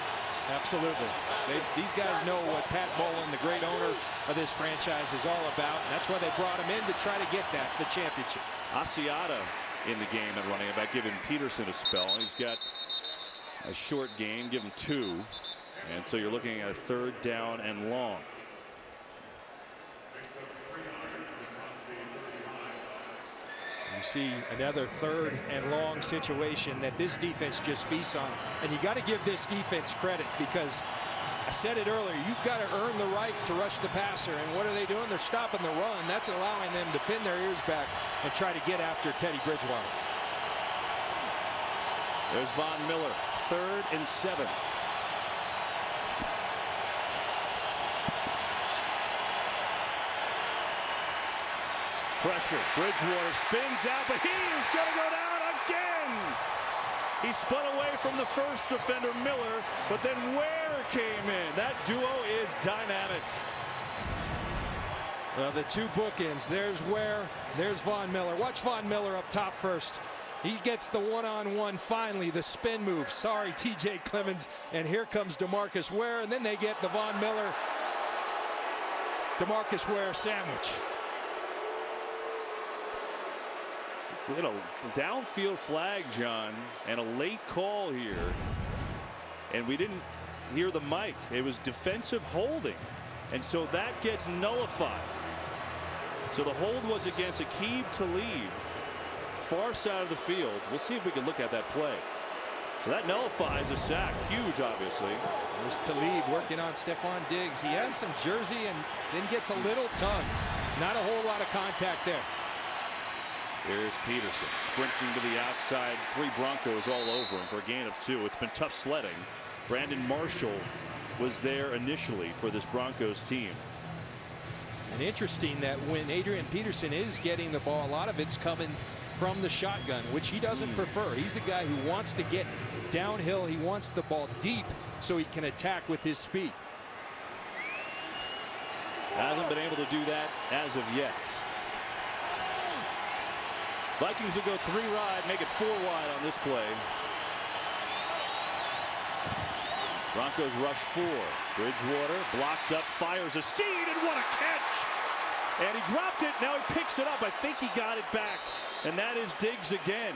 Absolutely. These guys know what Pat Bowlen, the great owner of this franchise, is all about. And that's why they brought him in, to try to get the championship. Asiata in the game and running it back, giving Peterson a spell. He's got a short gain, give him 2. And so you're looking at a 3rd down and long. You see another 3rd and long situation that this defense just feasts on. And you got to give this defense credit, because I said it earlier, you've got to earn the right to rush the passer. And what are they doing? They're stopping the run. That's allowing them to pin their ears back and try to get after Teddy Bridgewater. There's Von Miller, 3rd and 7. Pressure. Bridgewater spins out, but he is going to go down again. He spun away from the first defender, Miller, but then Ware came in. That duo is dynamic. Well, the two bookends. There's Ware, there's Von Miller. Watch Von Miller up top first. He gets the one-on-one finally, the spin move. Sorry, TJ Clemens. And here comes DeMarcus Ware, and then they get the Von Miller, DeMarcus Ware sandwich. You know, downfield flag, John, and a late call here. And we didn't hear the mic. It was defensive holding. And so that gets nullified. So the hold was against Aqib Talib, far side of the field. We'll see if we can look at that play. So that nullifies a sack. Huge, obviously. There's Talib working on Stephon Diggs. He has some jersey and then gets a little tug. Not a whole lot of contact there. Here's Peterson sprinting to the outside. 3 Broncos all over him for a gain of 2. It's been tough sledding. Brandon Marshall was there initially for this Broncos team. And interesting that when Adrian Peterson is getting the ball, a lot of it's coming from the shotgun, which he doesn't prefer. He's a guy who wants to get downhill. He wants the ball deep so he can attack with his speed. Hasn't been able to do that as of yet. Vikings will go 3 wide, make it 4 wide on this play. Broncos rush 4. Bridgewater blocked up, fires a seed, and what a catch! And he dropped it, now he picks it up. I think he got it back, and that is Diggs again.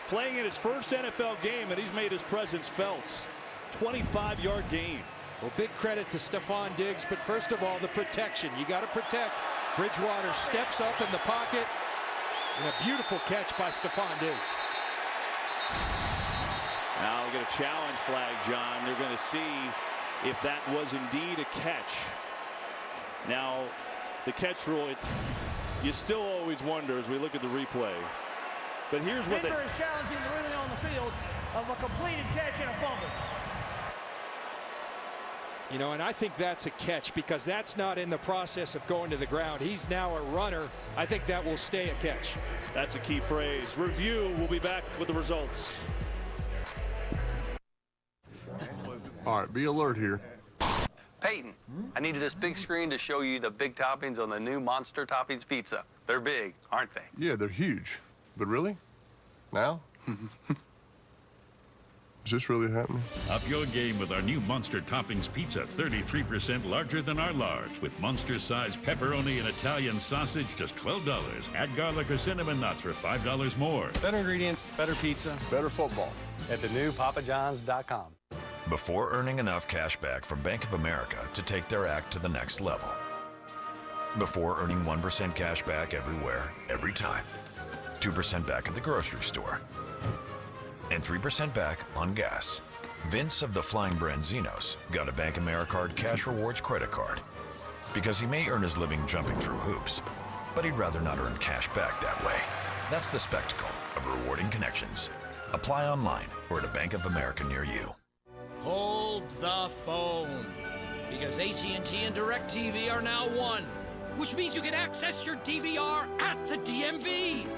Playing in his first NFL game, and he's made his presence felt. 25-yard gain. Well, big credit to Stephon Diggs, but first of all, the protection. You got to protect. Bridgewater steps up in the pocket. And a beautiful catch by Stephon Diggs. Now we'll get a challenge flag, John. They're going to see if that was indeed a catch. Now, the catch rule, you still always wonder as we look at the replay. But here's what Denver is challenging the ruling on the field of a completed catch and a fumble. You know, and I think that's a catch because that's not in the process of going to the ground. He's now a runner. I think that will stay a catch. That's a key phrase. Review. We'll be back with the results. All right, be alert here. Peyton, I needed this big screen to show you the big toppings on the new Monster Toppings pizza. They're big, aren't they? Yeah, they're huge. But really? Now? Is this really happening? Up your game with our new Monster Toppings pizza, 33% larger than our large. With Monster-sized pepperoni and Italian sausage, just $12. Add garlic or cinnamon nuts for $5 more. Better ingredients, better pizza. Better football. At the new papajohns.com. Before earning enough cash back from Bank of America to take their act to the next level. Before earning 1% cash back everywhere, every time. 2% back at the grocery store. And 3% back on gas. Vince of the Flying Branzinos got a Bank AmeriCard Cash Rewards credit card. Because he may earn his living jumping through hoops, but he'd rather not earn cash back that way. That's the spectacle of rewarding connections. Apply online or at a Bank of America near you. Hold the phone. Because AT&T and DirecTV are now one. Which means you can access your DVR at the DMV.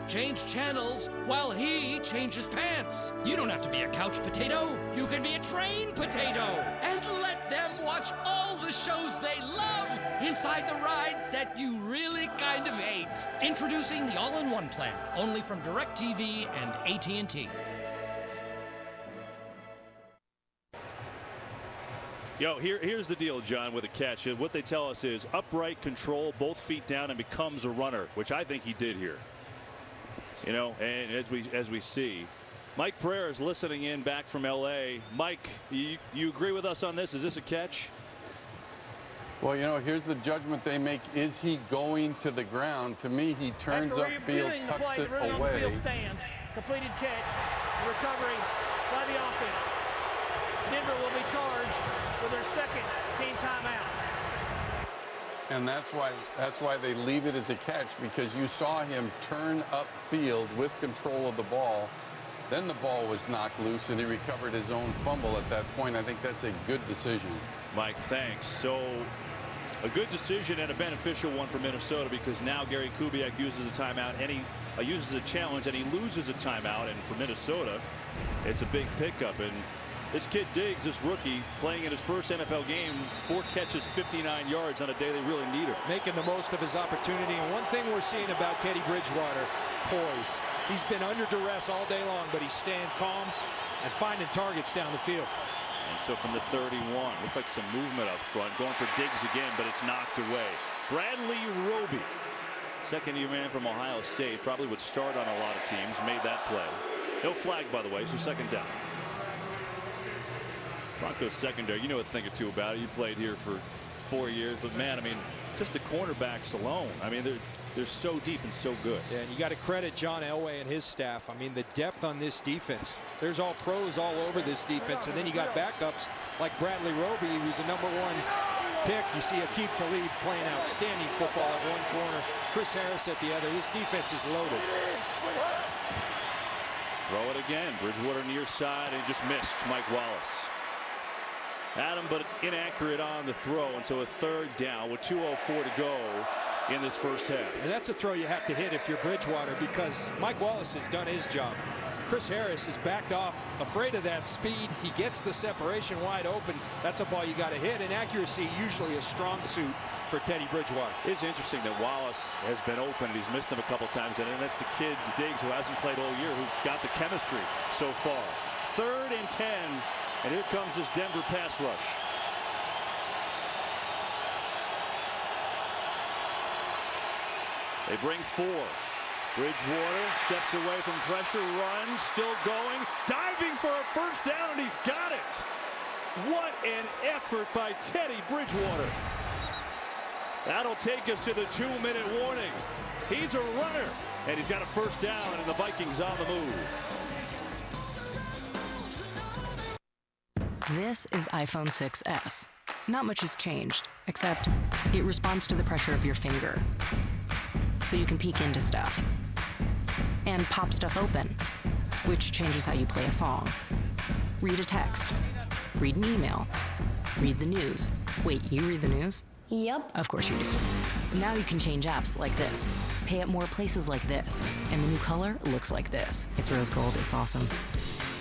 Change channels while he changes pants. You don't have to be a couch potato. You can be a train potato. And let them watch all the shows they love inside the ride that you really kind of hate. Introducing the all-in-one plan, only from DirecTV and AT&T. Yo, here's the deal, John, with a catch. What they tell us is upright control, both feet down, and becomes a runner, which I think he did here. You know, and as we see, Mike Pereira is listening in back from L.A. Mike, you agree with us on this? Is this a catch? Well, you know, here's the judgment they make. Is he going to the ground? To me, he turns upfield, tucks it away. On the field stands. Completed catch. Recovery by the offense. Denver will be charged with their second team timeout. And that's why they leave it as a catch, because you saw him turn upfield with control of the ball. Then the ball was knocked loose, and he recovered his own fumble at that point. I think that's a good decision. Mike, thanks. So a good decision and a beneficial one for Minnesota, because now Gary Kubiak uses a timeout and he uses a challenge and he loses a timeout. And for Minnesota, it's a big pickup. And this kid Diggs, this rookie, playing in his first NFL game, 4 catches, 59 yards on a day they really need him. Making the most of his opportunity. And one thing we're seeing about Teddy Bridgewater, poise. He's been under duress all day long, but he's staying calm and finding targets down the field. And so from the 31, looked like some movement up front, going for Diggs again, but it's knocked away. Bradley Roby, second-year man from Ohio State, probably would start on a lot of teams, made that play. No flag, by the way, so second down. Broncos secondary, you know a thing or two about it. You played here for 4 years, but man, I mean, just the cornerbacks alone, I mean, they're so deep and so good. Yeah, and you got to credit John Elway and his staff. I mean, the depth on this defense. There's all pros all over this defense, and then you got backups like Bradley Roby, who's a #1 pick. You see Aqib Talib playing outstanding football at one corner, Chris Harris at the other. This defense is loaded. Throw it again. Bridgewater near side, and just missed Mike Wallace. Adam, but inaccurate on the throw, and so a third down with 2:04 to go in this first half. And that's a throw you have to hit if you're Bridgewater, because Mike Wallace has done his job. Chris Harris is backed off, afraid of that speed. He gets the separation wide open. That's a ball you got to hit, and accuracy usually a strong suit for Teddy Bridgewater. It's interesting that Wallace has been open and he's missed him a couple times, and that's the kid Diggs, who hasn't played all year, who's got the chemistry so far. 3rd and 10, and here comes this Denver pass rush. They bring 4. Bridgewater steps away from pressure, runs, still going, diving for a first down, and he's got it. What an effort by Teddy Bridgewater. That'll take us to the 2-minute warning. He's a runner, and he's got a first down, and the Vikings on the move. This is iPhone 6s. Not much has changed, except it responds to the pressure of your finger. So you can peek into stuff and pop stuff open, which changes how you play a song, read a text, read an email, read the news. Wait, you read the news? Yep. Of course you do. Now you can change apps like this, pay at more places like this, and the new color looks like this. It's rose gold, it's awesome.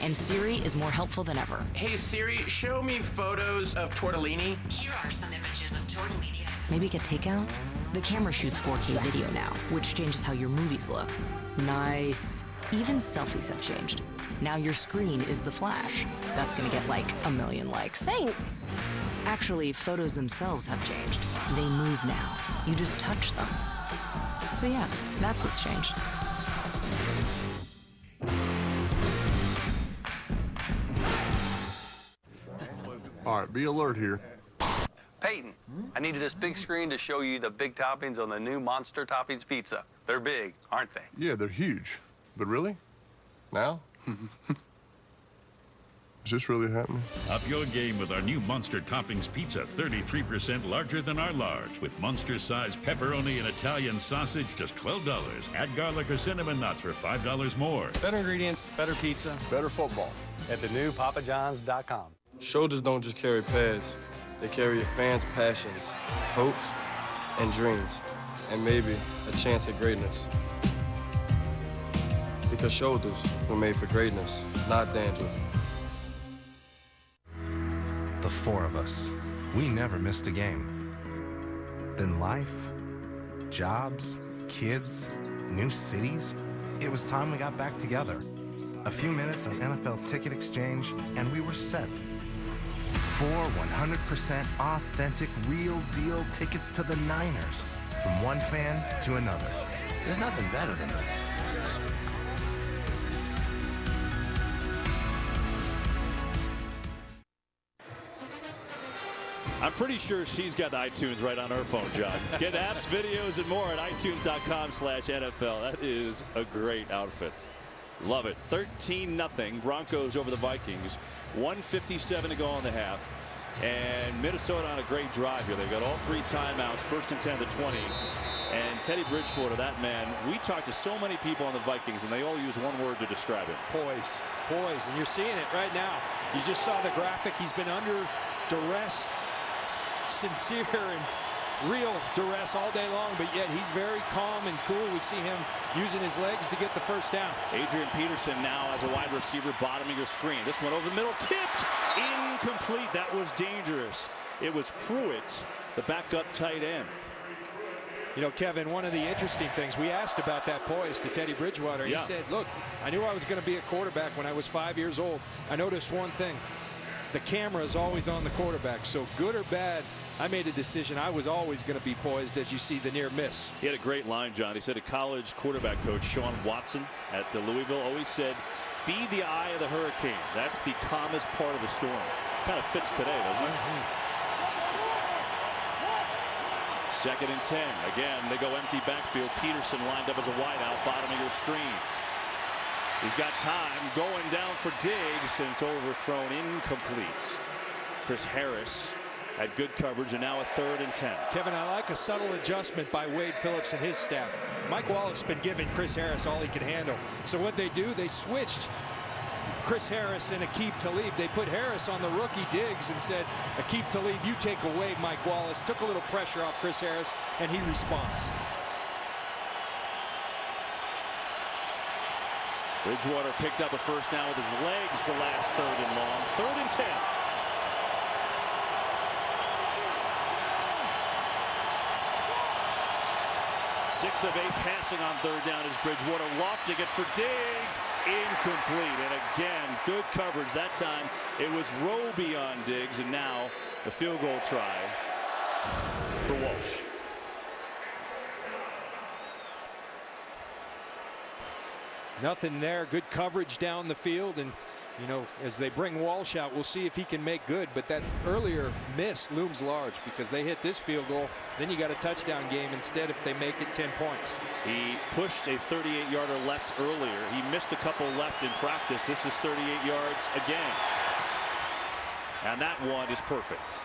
And Siri is more helpful than ever. Hey Siri, show me photos of tortellini. Here are some images of tortellini. Maybe get takeout? The camera shoots 4K video now, which changes how your movies look. Nice. Even selfies have changed. Now your screen is the flash. That's gonna get like 1 million likes. Thanks. Actually, photos themselves have changed. They move now. You just touch them. So yeah, that's what's changed. All right, be alert here. Peyton, I needed this big screen to show you the big toppings on the new Monster Toppings Pizza. They're big, aren't they? Yeah, they're huge. But really? Now? Is this really happening? Up your game with our new Monster Toppings Pizza, 33% larger than our large, with Monster-sized pepperoni and Italian sausage, just $12. Add garlic or cinnamon nuts for $5 more. Better ingredients, better pizza, better football. At the new papajohns.com. Shoulders don't just carry pads. They carry a fan's passions, hopes, and dreams, and maybe a chance at greatness. Because shoulders were made for greatness, not dandruff. The 4 of us, we never missed a game. Then life, jobs, kids, new cities, it was time we got back together. A few minutes on NFL Ticket Exchange, and we were set. 4 100% authentic, real deal tickets to the Niners, from one fan to another. There's nothing better than this. I'm pretty sure she's got iTunes right on her phone, John. Get apps, videos, and more at itunes.com/NFL. That is a great outfit. Love it. 13-0 Broncos over the Vikings. 1:57 to go in the half. And Minnesota on a great drive here. They've got all 3 timeouts, 1st and 10 to 20. And Teddy Bridgewater, that man, we talked to so many people on the Vikings, and they all use one word to describe him. Poise. Poise. And you're seeing it right now. You just saw the graphic. He's been under duress, sincere and real duress all day long, but yet he's very calm and cool. We see him using his legs to get the first down. Adrian Peterson now as a wide receiver bottoming your screen. This one over the middle, tipped, incomplete. That was dangerous. It was Pruitt, the backup tight end. You know, Kevin, one of the interesting things, we asked about that poise to Teddy Bridgewater. He said, look, I knew I was going to be a quarterback when I was 5 years old. I noticed one thing. The camera is always on the quarterback, so good or bad, I made a decision. I was always going to be poised, as you see the near miss. He had a great line, John. He said a college quarterback coach, Sean Watson at Louisville, always said, be the eye of the hurricane. That's the calmest part of the storm. Kind of fits today, doesn't it? 2nd and 10. Again, they go empty backfield. Peterson lined up as a wideout, bottom of your screen. He's got time going down for Diggs, and it's overthrown, incomplete. Chris Harris had good coverage, and now a 3rd and 10. Kevin, I like a subtle adjustment by Wade Phillips and his staff. Mike Wallace has been giving Chris Harris all he can handle. So what they do, they switched Chris Harris and Aqib Talib. They put Harris on the rookie Diggs and said, Aqib Talib, you take away Mike Wallace. Took a little pressure off Chris Harris, and he responds. Bridgewater picked up a first down with his legs the last 3rd and long. 3rd and 10. Six of 8 passing on 3rd down is Bridgewater, lofting it for Diggs, incomplete. And again, good coverage. That time it was Roby on Diggs, and now the field goal try for Walsh. Nothing there. Good coverage down the field, and you know, as they bring Walsh out, we'll see if he can make good. But that earlier miss looms large because they hit this field goal. Then you got a touchdown game instead if they make it 10 points. He pushed a 38-yarder left earlier. He missed a couple left in practice. This is 38 yards again. And that one is perfect.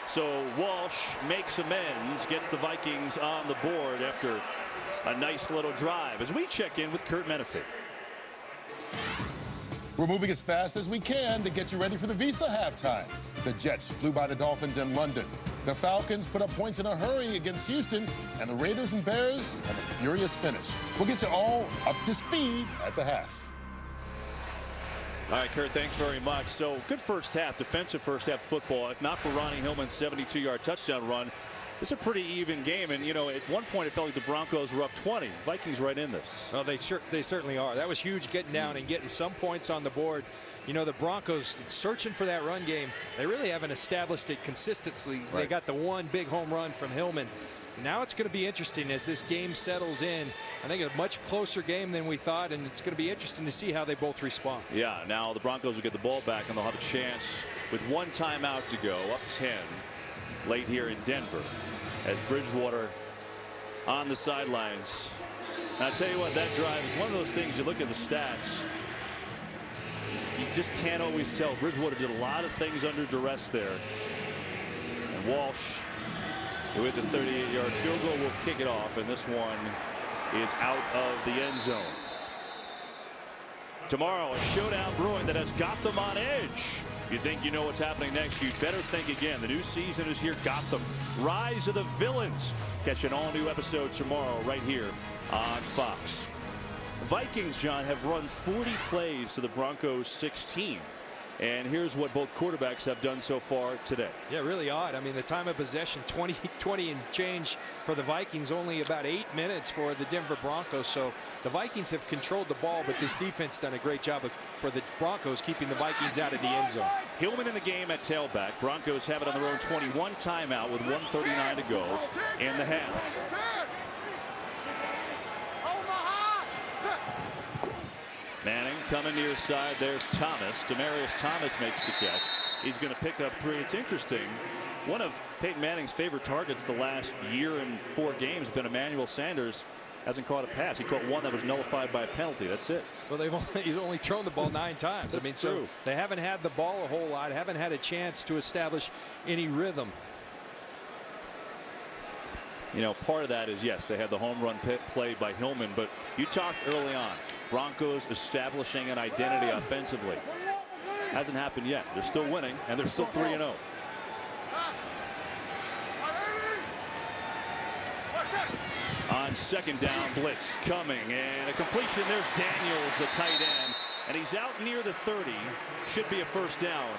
So Walsh makes amends, gets the Vikings on the board after a nice little drive. As we check in with Kurt Menefee. We're moving as fast as we can to get you ready for the Visa halftime. The Jets flew by the Dolphins in London. The Falcons put up points in a hurry against Houston, and the Raiders and Bears have a furious finish. We'll get you all up to speed at the half. All right, Kurt, thanks very much. So good first half, defensive first half football. If not for Ronnie Hillman's 72-yard touchdown run, it's a pretty even game. And, you know, at one point it felt like the Broncos were up 20. Vikings right in this. Well, they certainly are. That was huge getting down and getting some points on the board. You know, the Broncos searching for that run game. They really haven't established it consistently. Right. They got the one big home run from Hillman. Now it's going to be interesting as this game settles in. I think a much closer game than we thought, and it's going to be interesting to see how they both respond. Yeah, now the Broncos will get the ball back, and they'll have a chance with one timeout to go, up 10 late here in Denver, as Bridgewater on the sidelines. And I tell you what, that drive, it's one of those things, you look at the stats, you just can't always tell. Bridgewater did a lot of things under duress there. And Walsh, with the 38-yard field goal, will kick it off, and this one is out of the end zone. Tomorrow, a showdown brewing that has Gotham on edge. You think you know what's happening next? You'd better think again. The new season is here. Gotham, Rise of the Villains. Catch an all-new episode tomorrow right here on Fox. The Vikings, John, have run 40 plays to the Broncos 16. And here's what both quarterbacks have done so far today. Yeah, really odd. I mean, the time of possession, 20 and change for the Vikings, only about 8 minutes for the Denver Broncos. So the Vikings have controlled the ball, but this defense done a great job for the Broncos keeping the Vikings out of the end zone. Hillman in the game at tailback. Broncos have it on their own 21 timeout with 1:39 to go in the half. Manning coming near side. There's Thomas. Demaryius Thomas makes the catch. He's going to pick up 3. It's interesting. One of Peyton Manning's favorite targets the last year and 4 games has been Emmanuel Sanders. Hasn't caught a pass. He caught one that was nullified by a penalty. That's it. Well, he's only thrown the ball 9 times. I mean, true. So they haven't had the ball a whole lot, haven't had a chance to establish any rhythm. You know, part of that is, yes, they had the home run play by Hillman, but you talked early on, Broncos establishing an identity offensively. Hasn't happened yet. They're still winning, and they're still 3-0. On second down, blitz coming, and a completion. There's Daniels, the tight end, and he's out near the 30. Should be a first down.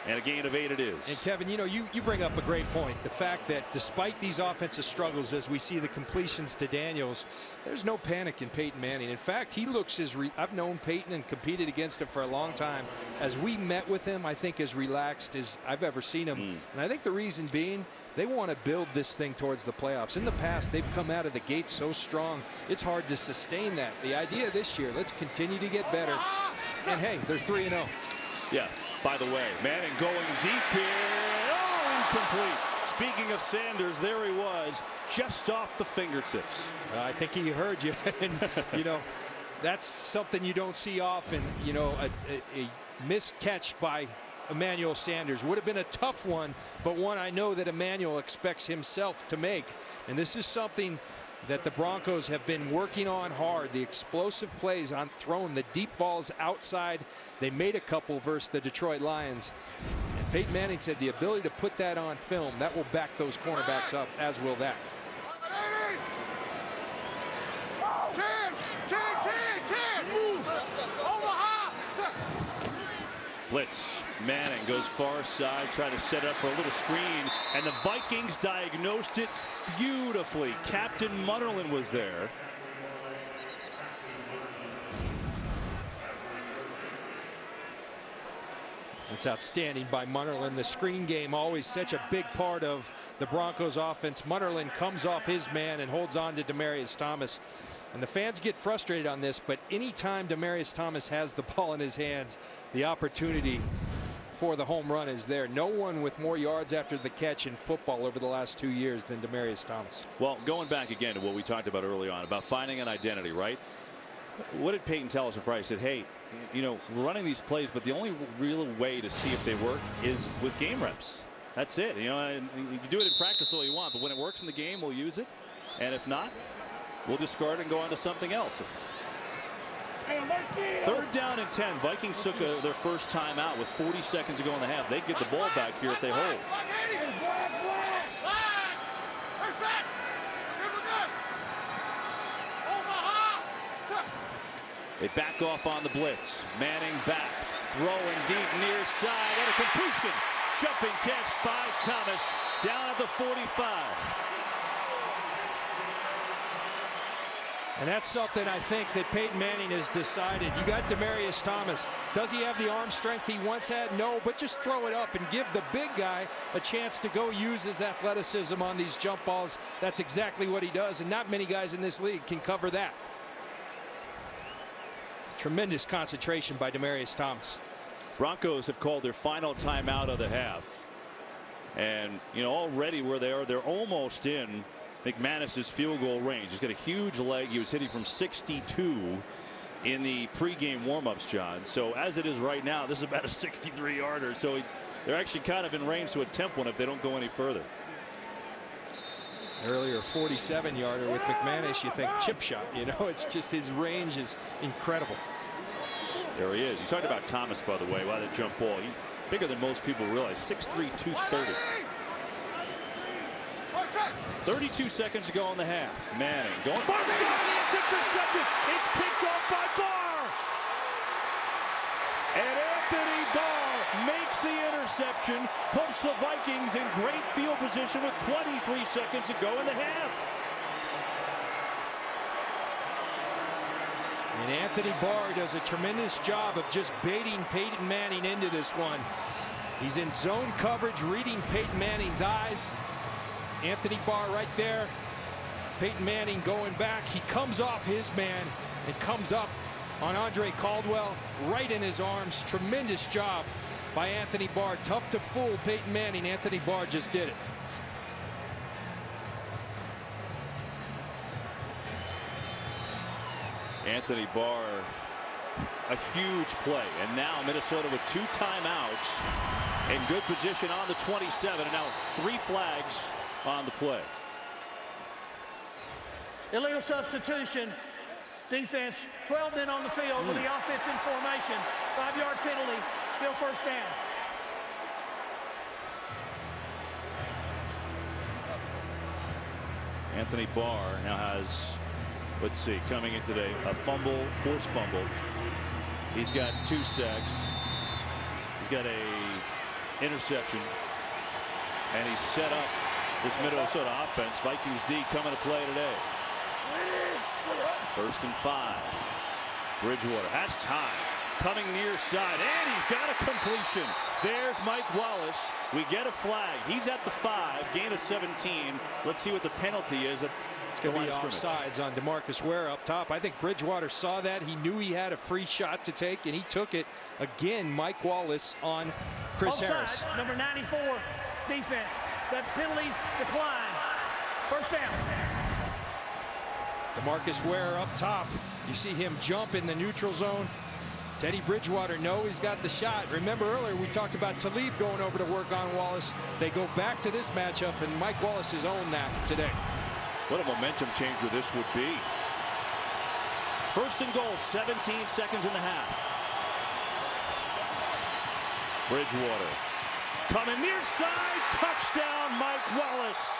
And a gain of 8 it is. And Kevin, you know, you bring up a great point. The fact that despite these offensive struggles, as we see the completions to Daniels, there's no panic in Peyton Manning. In fact, he looks I've known Peyton and competed against him for a long time. As we met with him, I think as relaxed as I've ever seen him. And I think the reason being, they want to build this thing towards the playoffs. In the past, they've come out of the gate so strong, it's hard to sustain that. The idea this year, let's continue to get better. And hey, they're 3-0. Yeah. By the way, Manning going deep here. Oh, incomplete. Speaking of Sanders, there he was, just off the fingertips. I think he heard you. And, you know, that's something you don't see often. You know, a missed catch by Emmanuel Sanders would have been a tough one, but one I know that Emmanuel expects himself to make. And this is something that the Broncos have been working on hard. The explosive plays on throwing the deep balls outside. They made a couple versus the Detroit Lions. And Peyton Manning said the ability to put that on film, that will back those cornerbacks up, as will that. Blitz. Manning goes far side, trying to set up for a little screen, and the Vikings diagnosed it beautifully. Captain Munnerlyn was there. It's outstanding by Munnerlyn. The screen game always such a big part of the Broncos offense. Munnerlyn comes off his man and holds on to Demaryius Thomas. And the fans get frustrated on this, but anytime Demaryius Thomas has the ball in his hands, the opportunity for the home run is there. No one with more yards after the catch in football over the last 2 years than Demaryius Thomas. Well, going back again to what we talked about early on about finding an identity, right? What did Peyton tell us on Friday? He said, hey, you know, we're running these plays, but the only real way to see if they work is with game reps. That's it. You know, you can do it in practice all you want, but when it works in the game, we'll use it. And if not, we'll discard it and go on to something else. 3rd down and 10. Vikings took their first time out with 40 seconds to go in the half. They get the ball back here if they hold. They back off on the blitz. Manning back, throwing deep near side, and a completion. Jumping catch by Thomas down at the 45. And that's something I think that Peyton Manning has decided. You got Demaryius Thomas. Does he have the arm strength he once had? No, but just throw it up and give the big guy a chance to go use his athleticism on these jump balls. That's exactly what he does, and not many guys in this league can cover that. Tremendous concentration by Demaryius Thomas. Broncos have called their final timeout of the half. And, you know, already where they are, they're almost in McManus's field goal range. He's got a huge leg. He was hitting from 62 in the pregame warmups, John. So as it is right now, this is about a 63-yarder. So they're actually kind of in range to attempt one if they don't go any further. Earlier 47-yarder with McManus, you think chip shot. You know, it's just his range is incredible. There he is. You talked about Thomas, by the way, by the jump ball. He's bigger than most people realize. 6'3", 230. 32 seconds to go in the half. Manning going far side. It's intercepted. It's picked off by Barr. And Anthony Barr makes the interception, puts the Vikings in great field position with 23 seconds to go in the half. And Anthony Barr does a tremendous job of just baiting Peyton Manning into this one. He's in zone coverage, reading Peyton Manning's eyes. Anthony Barr right there. Peyton Manning going back. He comes off his man and comes up on Andre Caldwell right in his arms. Tremendous job by Anthony Barr. Tough to fool Peyton Manning. Anthony Barr just did it. Anthony Barr, a huge play. And now Minnesota with 2 timeouts in good position on the 27. And now 3 flags on the play. Illegal substitution. Defense, 12 men on the field with the offense in formation. 5-yard penalty, still first down. Anthony Barr now has, let's see, coming in today, a fumble, forced fumble. He's got 2 sacks. He's got a interception. And he's set up this Minnesota offense. Vikings D coming to play today. 1st and 5. Bridgewater has time. Coming near side. And he's got a completion. There's Mike Wallace. We get a flag. He's at the 5. Gain of 17. Let's see what the penalty is. It's going to be offsides on DeMarcus Ware up top. I think Bridgewater saw that. He knew he had a free shot to take, and he took it. Again, Mike Wallace on Chris Harris. Number 94, defense. The penalties decline. First down. DeMarcus Ware up top. You see him jump in the neutral zone. Teddy Bridgewater, no, he's got the shot. Remember earlier we talked about Talib going over to work on Wallace. They go back to this matchup, and Mike Wallace has owned that today. What a momentum changer this would be. 1st and goal, 17 seconds in the half. Bridgewater coming near side. Touchdown, Mike Wallace.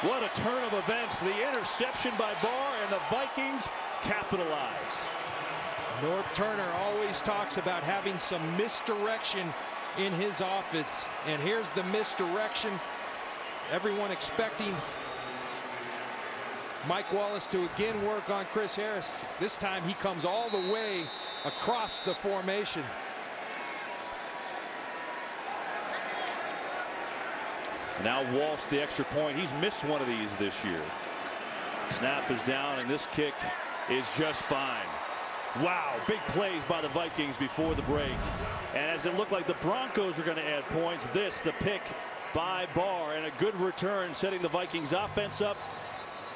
What a turn of events. The interception by Barr, and the Vikings capitalize. Norv Turner always talks about having some misdirection in his offense. And here's the misdirection. Everyone expecting Mike Wallace to again work on Chris Harris. This time he comes all the way across the formation. Now Walsh, the extra point. He's missed one of these this year. Snap is down, and this kick is just fine. Wow, big plays by the Vikings before the break. And as it looked like the Broncos were going to add points, the pick by Barr, and a good return, setting the Vikings offense up.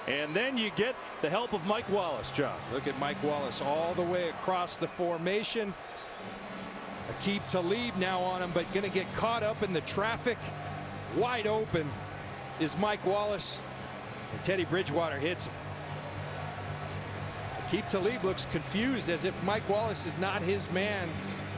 And then you get the help of Mike Wallace, John. Look at Mike Wallace all the way across the formation. Aqib Talib now on him, but going to get caught up in the traffic. Wide open is Mike Wallace, and Teddy Bridgewater hits him. Aqib Talib looks confused, as if Mike Wallace is not his man.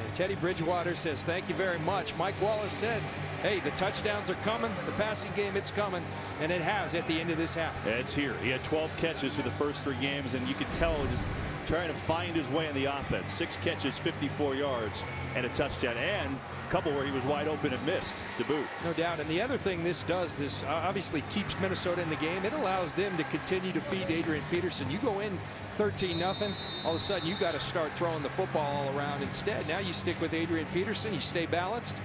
And Teddy Bridgewater says, thank you very much. Mike Wallace said, hey, the touchdowns are coming, the passing game, it's coming, and it has at the end of this half. It's here. He had 12 catches for the first 3 games, and you could tell just trying to find his way in the offense. 6 catches, 54 yards, and a touchdown, and a couple where he was wide open and missed to boot. No doubt. And the other thing this does, this obviously keeps Minnesota in the game. It allows them to continue to feed Adrian Peterson. You go in 13-0, all of a sudden you got to start throwing the football all around instead. Now you stick with Adrian Peterson, you stay balanced.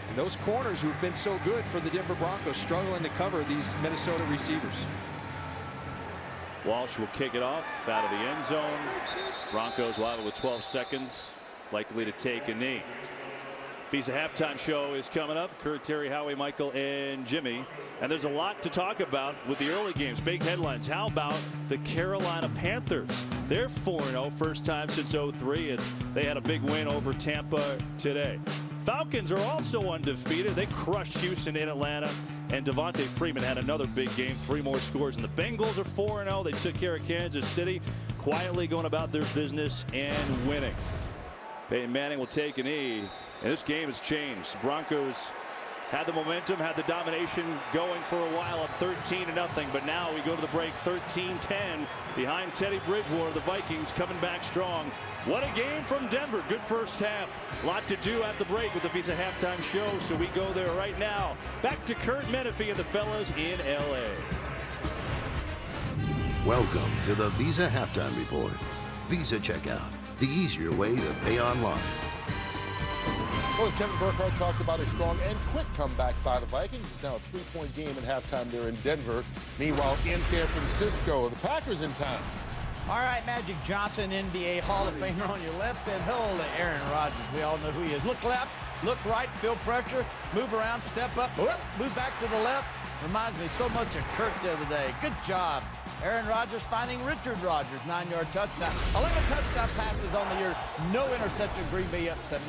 And those corners who've been so good for the Denver Broncos struggling to cover these Minnesota receivers. Walsh will kick it off out of the end zone. Broncos will have it with 12 seconds, likely to take a knee. Visa halftime show is coming up. Kurt, Terry, Howie, Michael, and Jimmy. And there's a lot to talk about with the early games. Big headlines. How about the Carolina Panthers? They're 4-0, first time since '03, and they had a big win over Tampa today. Falcons are also undefeated. They crushed Houston in Atlanta, and Devontae Freeman had another big game, 3 more scores. And the Bengals are 4-0. They took care of Kansas City, quietly going about their business and winning. Peyton Manning will take a knee, and this game has changed. Broncos had the momentum, had the domination going for a while, up 13-0, but now we go to the break 13-10 behind Teddy Bridgewater. The Vikings coming back strong. What a game from Denver. Good first half. A lot to do at the break with the Visa halftime show, so we go there right now. Back to Kurt Menefee and the fellas in L.A. Welcome to the Visa Halftime Report. Visa Checkout, the easier way to pay online. Well, as Kevin Burkhardt talked about, a strong and quick comeback by the Vikings. It's now a 3-point game at halftime there in Denver. Meanwhile, in San Francisco, the Packers in town. All right, Magic Johnson, NBA Hall of Famer on your left, said hello to Aaron Rodgers. We all know who he is. Look left, look right, feel pressure, move around, step up, whoop, move back to the left. Reminds me so much of Kurt the other day. Good job. Aaron Rodgers finding Richard Rodgers, 9-yard touchdown. 11 touchdown passes on the year. No interception. Green Bay up 7-3.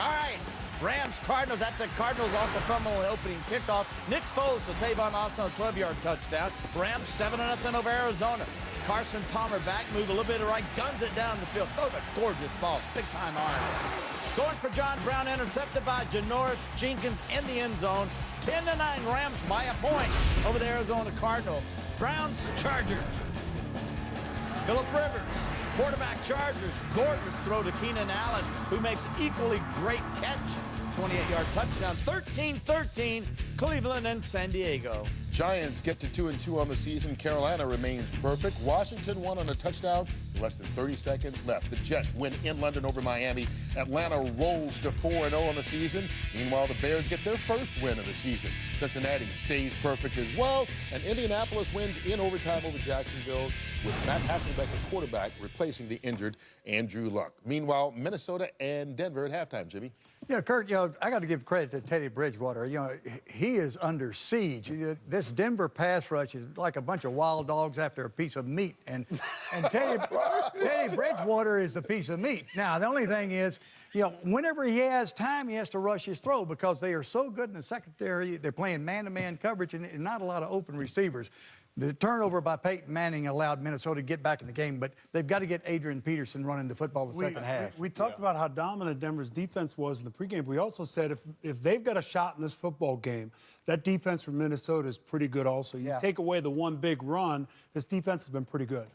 All right. Rams, Cardinals. That's the Cardinals also fumble the opening kickoff. Nick Foles to Tavon Austin, a 12-yard touchdown. Rams 7-0 over Arizona. Carson Palmer back, move a little bit to right, guns it down the field. Throws a gorgeous ball. Big-time arm. Going for John Brown, intercepted by Janoris Jenkins in the end zone. 10-9 Rams by a point over the Arizona Cardinals. Browns, Chargers. Phillip Rivers, quarterback Chargers. Gorgeous throw to Keenan Allen, who makes an equally great catch. 28-yard touchdown. 13-13, Cleveland and San Diego. Giants get to 2-2 on the season. Carolina remains perfect. Washington won on a touchdown. Less than 30 seconds left. The Jets win in London over Miami. Atlanta rolls to 4-0 on the season. Meanwhile, the Bears get their first win of the season. Cincinnati stays perfect as well. And Indianapolis wins in overtime over Jacksonville with Matt Hasselbeck at quarterback replacing the injured Andrew Luck. Meanwhile, Minnesota and Denver at halftime, Jimmy. Yeah, Kurt, I got to give credit to Teddy Bridgewater. He is under siege. This Denver pass rush is like a bunch of wild dogs after a piece of meat. And Teddy Bridgewater is the piece of meat. Now, the only thing is, whenever he has time, he has to rush his throw because they are so good in the secondary. They're playing man-to-man coverage and not a lot of open receivers. The turnover by Peyton Manning allowed Minnesota to get back in the game, but they've got to get Adrian Peterson running the football the second half. We talked about how dominant Denver's defense was in the pregame. We also said if they've got a shot in this football game, that defense from Minnesota is pretty good also. You take away the one big run, this defense has been pretty good.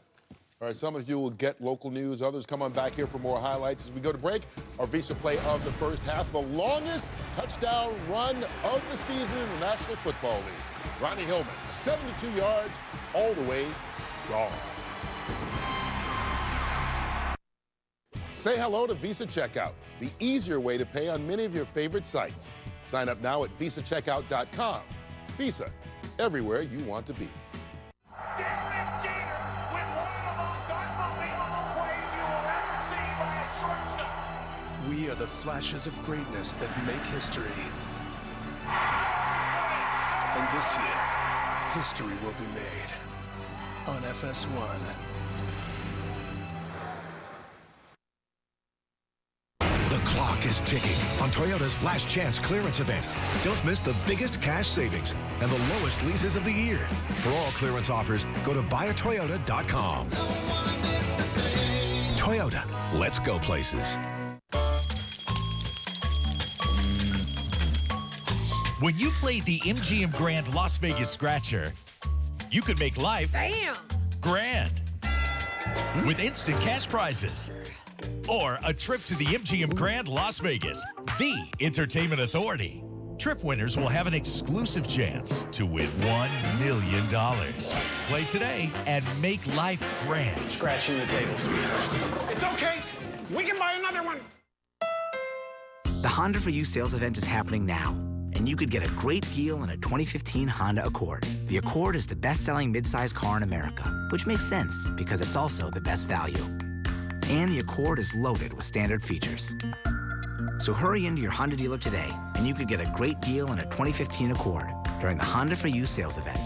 All right, some of you will get local news. Others come on back here for more highlights. As we go to break, our Visa play of the first half, the longest touchdown run of the season in the National Football League. Ronnie Hillman, 72 yards, all the way gone. Say hello to Visa Checkout, the easier way to pay on many of your favorite sites. Sign up now at visacheckout.com. Visa, everywhere you want to be. We are the flashes of greatness that make history. And this year, history will be made on FS1. The clock is ticking on Toyota's last chance clearance event. Don't miss the biggest cash savings and the lowest leases of the year. For all clearance offers, go to buyatoyota.com. Toyota, let's go places. When you played the MGM Grand Las Vegas Scratcher, you could make life grand with instant cash prizes or a trip to the MGM Grand Las Vegas, the entertainment authority. Trip winners will have an exclusive chance to win $1 million. Play today and make life grand. Scratching the table, sweetheart. It's okay. We can buy another one. The Honda for You sales event is happening now, and you could get a great deal on a 2015 Honda Accord. The Accord is the best-selling midsize car in America, which makes sense because it's also the best value. And the Accord is loaded with standard features. So hurry into your Honda dealer today, and you could get a great deal on a 2015 Accord during the Honda for You sales event.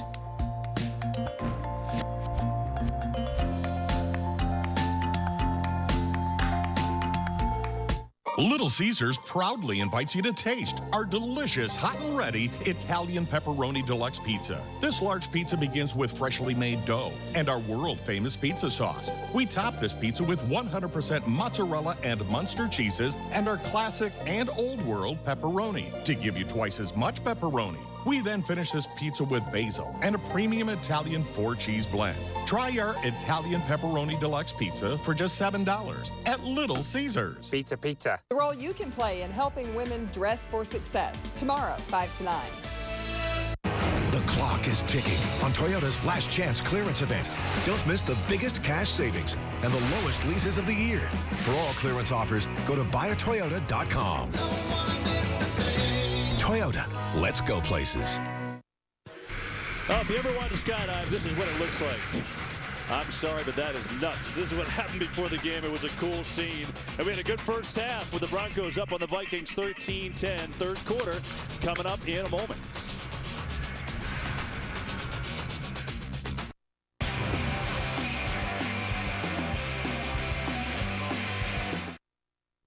Little Caesars proudly invites you to taste our delicious hot and ready Italian pepperoni deluxe pizza. This large pizza begins with freshly made dough and our world-famous pizza sauce. We top this pizza with 100% mozzarella and Munster cheeses and our classic and old world pepperoni to give you twice as much pepperoni. We then finish this pizza with basil and a premium Italian 4-cheese blend. Try our Italian pepperoni deluxe pizza for just $7 at Little Caesars. Pizza, pizza. The role you can play in helping women dress for success. Tomorrow, 5 to 9. The clock is ticking on Toyota's last chance clearance event. Don't miss the biggest cash savings and the lowest leases of the year. For all clearance offers, go to buyatoyota.com. Toyota, let's go places. Well, if you ever want to skydive, this is what it looks like. I'm sorry, but that is nuts. This is what happened before the game. It was a cool scene. And we had a good first half with the Broncos up on the Vikings 13-10. Third quarter coming up in a moment.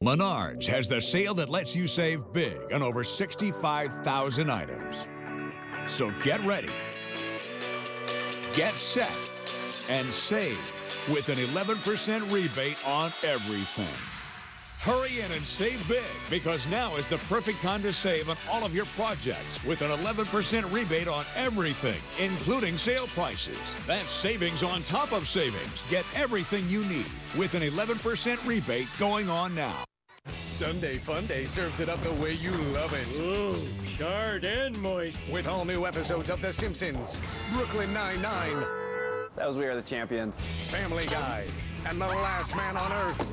Menards has the sale that lets you save big on over 65,000 items. So get ready, get set, and save with an 11% rebate on everything. Hurry in and save big, because now is the perfect time to save on all of your projects with an 11% rebate on everything, including sale prices. That's savings on top of savings. Get everything you need with an 11% rebate going on now. Sunday Funday serves it up the way you love it. Ooh, charred and moist. With all new episodes of The Simpsons, Brooklyn Nine-Nine. That was We Are the Champions. Family Guy, and The Last Man on Earth.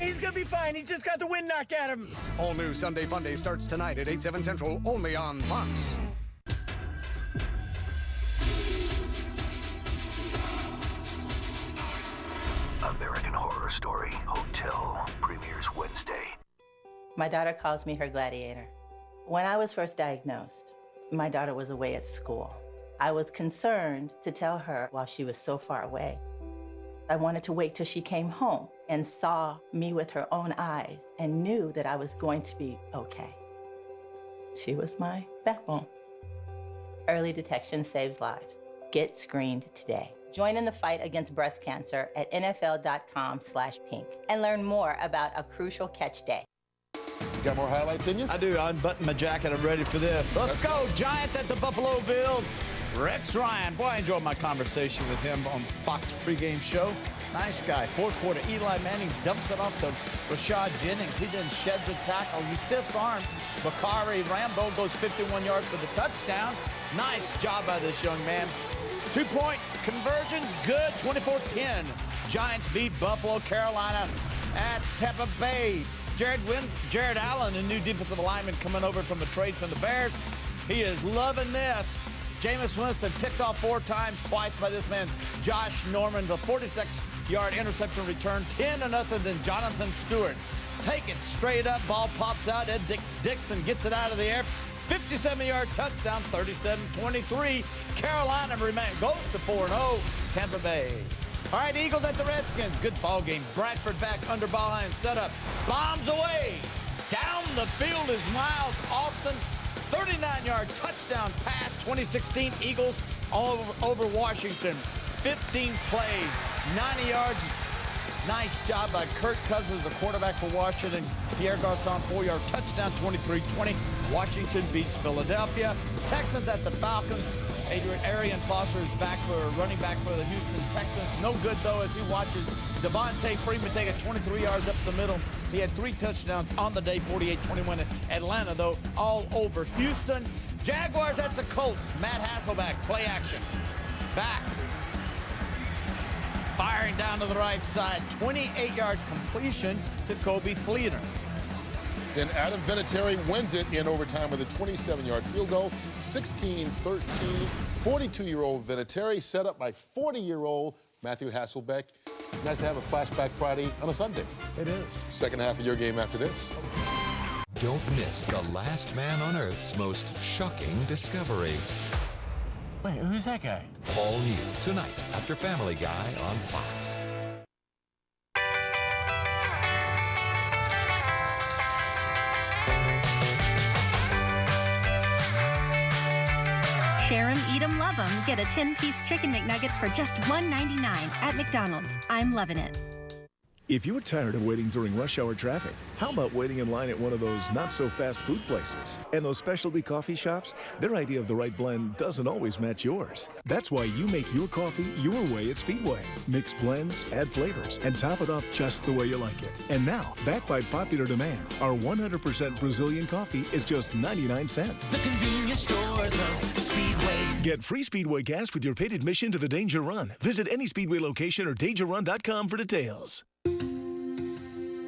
He's gonna be fine. He just got the wind knocked at him. All new Sunday Funday starts tonight at 8/7 Central, only on Fox. American Horror Story Hotel premieres Wednesday. My daughter calls me her gladiator. When I was first diagnosed, my daughter was away at school. I was concerned to tell her while she was so far away. I wanted to wait till she came home and saw me with her own eyes and knew that I was going to be okay. She was my backbone. Early detection saves lives. Get screened today. Join in the fight against breast cancer at NFL.com/pink and learn more about a crucial catch day. Got more highlights in you? I do. I unbuttoned my jacket. I'm ready for this. Let's go. Giants at the Buffalo Bills. Rex Ryan. Boy, I enjoyed my conversation with him on Fox pregame show. Nice guy. Fourth quarter, Eli Manning dumps it off to Rashad Jennings. He then sheds a tackle. He stiff arms. Bakari Rambo goes 51 yards for the touchdown. Nice job by this young man. 2-point conversions, good. 24-10. Giants beat Buffalo. Carolina at Tampa Bay. Jared Allen, a new defensive lineman coming over from a trade from the Bears. He is loving this. Jameis Winston picked off 4 times, twice by this man, Josh Norman. The 46-yard interception return, 10-0 than Jonathan Stewart. Take it straight up, ball pops out. Ed Dixon gets it out of the air. 57-yard touchdown, 37-23. Carolina goes to 4-0. Tampa Bay. All right, Eagles at the Redskins. Good ball game. Bradford back under ball line setup. Bombs away. Down the field is Miles Austin. 39-yard touchdown pass. 2016 Eagles all over Washington. 15 plays, 90 yards. Nice job by Kirk Cousins, the quarterback for Washington. Pierre Garçon, 4-yard touchdown, 23-20. Washington beats Philadelphia. Texans at the Falcons. Arian Foster is back for running back for the Houston Texans. No good, though, as he watches Devontae Freeman take it 23 yards up the middle. He had 3 touchdowns on the day, 48-21. Atlanta, though, all over Houston. Jaguars at the Colts. Matt Hasselbeck, play action. Back. Firing down to the right side. 28-yard completion to Kobe Fleeter. Then Adam Vinatieri wins it in overtime with a 27-yard field goal. 16-13. 42-year-old Vinatieri set up by 40-year-old Matthew Hasselbeck. Nice to have a flashback Friday on a Sunday. It is. Second half of your game after this. Don't miss the last man on Earth's most shocking discovery. Wait, who's that guy? All new tonight after Family Guy on Fox. Share 'em, eat 'em, love 'em. Get a 10-piece Chicken McNuggets for just $1.99 at McDonald's. I'm loving it. If you're tired of waiting during rush hour traffic, how about waiting in line at one of those not-so-fast food places? And those specialty coffee shops? Their idea of the right blend doesn't always match yours. That's why you make your coffee your way at Speedway. Mix blends, add flavors, and top it off just the way you like it. And now, backed by popular demand, our 100% Brazilian coffee is just 99 cents. The convenience stores of Speedway. Get free Speedway gas with your paid admission to the Danger Run. Visit any Speedway location or DangerRun.com for details.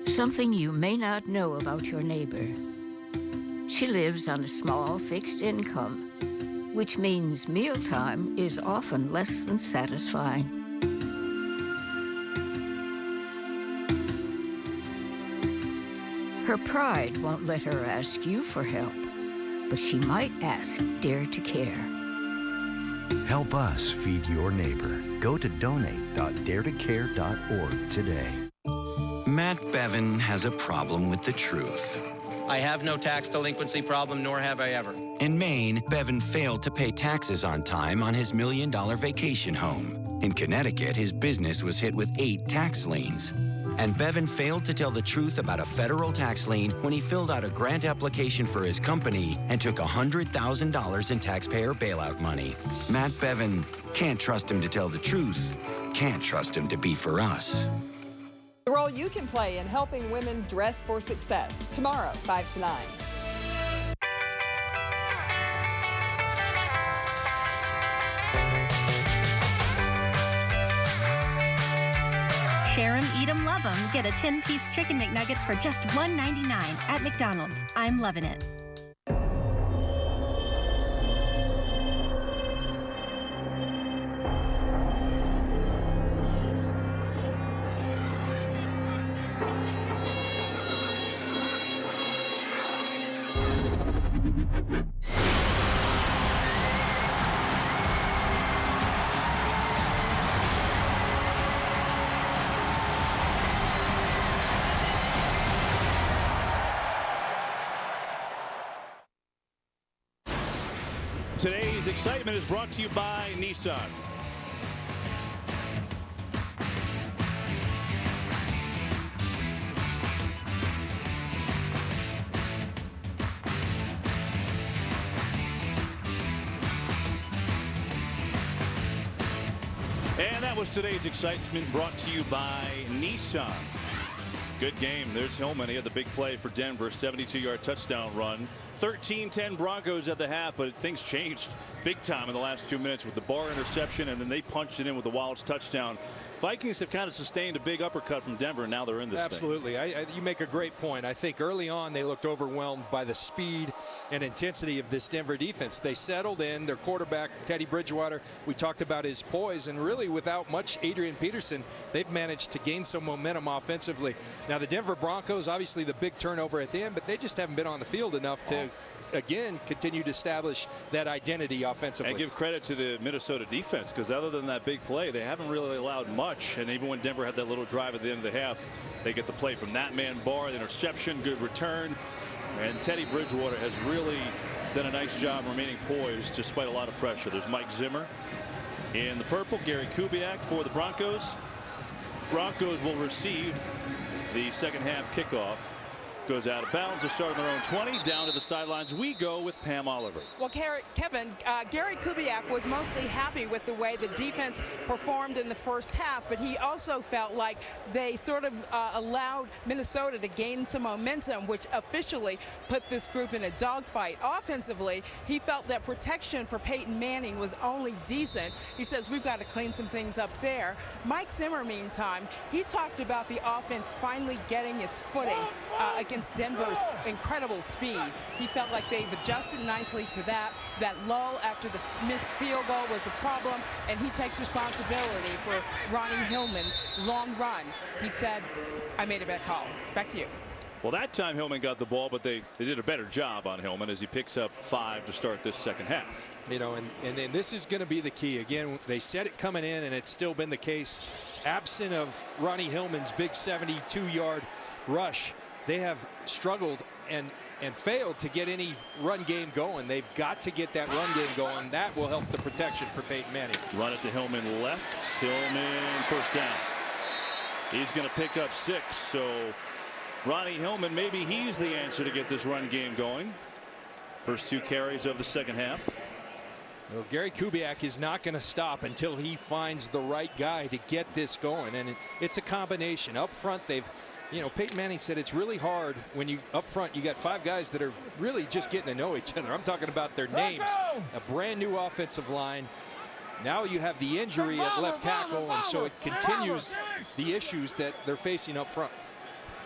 Something you may not know about your neighbor. She lives on a small fixed income, which means mealtime is often less than satisfying. Her pride won't let her ask you for help, but she might ask Dare to Care. Help us feed your neighbor. Go to donate.daretocare.org today. Matt Bevin has a problem with the truth. I have no tax delinquency problem, nor have I ever. In Maine, Bevin failed to pay taxes on time on his $1 million vacation home. In Connecticut, his business was hit with 8 tax liens. And Bevin failed to tell the truth about a federal tax lien when he filled out a grant application for his company and took $100,000 in taxpayer bailout money. Matt Bevin can't trust him to tell the truth, can't trust him to be for us. The role you can play in helping women dress for success. Tomorrow, 5 to 9. Share 'em, eat 'em, love 'em. Get a 10-piece Chicken McNuggets for just $1.99 at McDonald's. I'm loving it. Today's excitement is brought to you by Nissan. And that was today's excitement brought to you by Nissan. Good game. There's Hillman. He had the big play for Denver, 72-yard touchdown run. 13-10 Broncos at the half, but things changed big time in the last 2 minutes with the Barr interception, and then they punched it in with the Wallace touchdown. Vikings have kind of sustained a big uppercut from Denver, and now they're in this Absolutely. thing. You make a great point. I think early on they looked overwhelmed by the speed and intensity of this Denver defense. They settled in. Their quarterback, Teddy Bridgewater, we talked about his poise, and really without much Adrian Peterson, they've managed to gain some momentum offensively. Now the Denver Broncos, obviously the big turnover at the end, but they just haven't been on the field enough to again continue to establish that identity offensively. And give credit to the Minnesota defense, because other than that big play, they haven't really allowed much. And even when Denver had that little drive at the end of the half, they get the play from that man Barr, the interception, good return. And Teddy Bridgewater has really done a nice job remaining poised despite a lot of pressure. There's Mike Zimmer in the purple, Gary Kubiak for the Broncos. Broncos will receive the second half kickoff. Goes out of bounds. They start on their own 20. Down to the sidelines we go with Pam Oliver. Well, Kevin, Gary Kubiak was mostly happy with the way the defense performed in the first half, but he also felt like they sort of allowed Minnesota to gain some momentum, which officially put this group in a dogfight. Offensively, he felt that protection for Peyton Manning was only decent. He says we've got to clean some things up there. Mike Zimmer, meantime, he talked about the offense finally getting its footing against Denver's incredible speed. He felt like they've adjusted nicely to that. That lull after the missed field goal was a problem, and he takes responsibility for Ronnie Hillman's long run. He said, I made a bad call. Back to you. Well, that time Hillman got the ball, but they did a better job on Hillman as he picks up 5 to start this second half. You know, and then this is going to be the key. Again, they said it coming in, and it's still been the case. Absent of Ronnie Hillman's big 72-yard rush, they have struggled and failed to get any run game going. They've got to get that run game going. That will help the protection for Peyton Manning. Run it to Hillman left. Hillman first down. He's going to pick up 6. So Ronnie Hillman, maybe he's the answer to get this run game going. First 2 carries of the second half. Well, Gary Kubiak is not going to stop until he finds the right guy to get this going. And it's a combination. Up front, you know, Peyton Manning said it's really hard when you up front you got 5 guys that are really just getting to know each other. I'm talking about their names. A brand new offensive line. Now you have the injury at left tackle, and so it continues the issues that they're facing up front.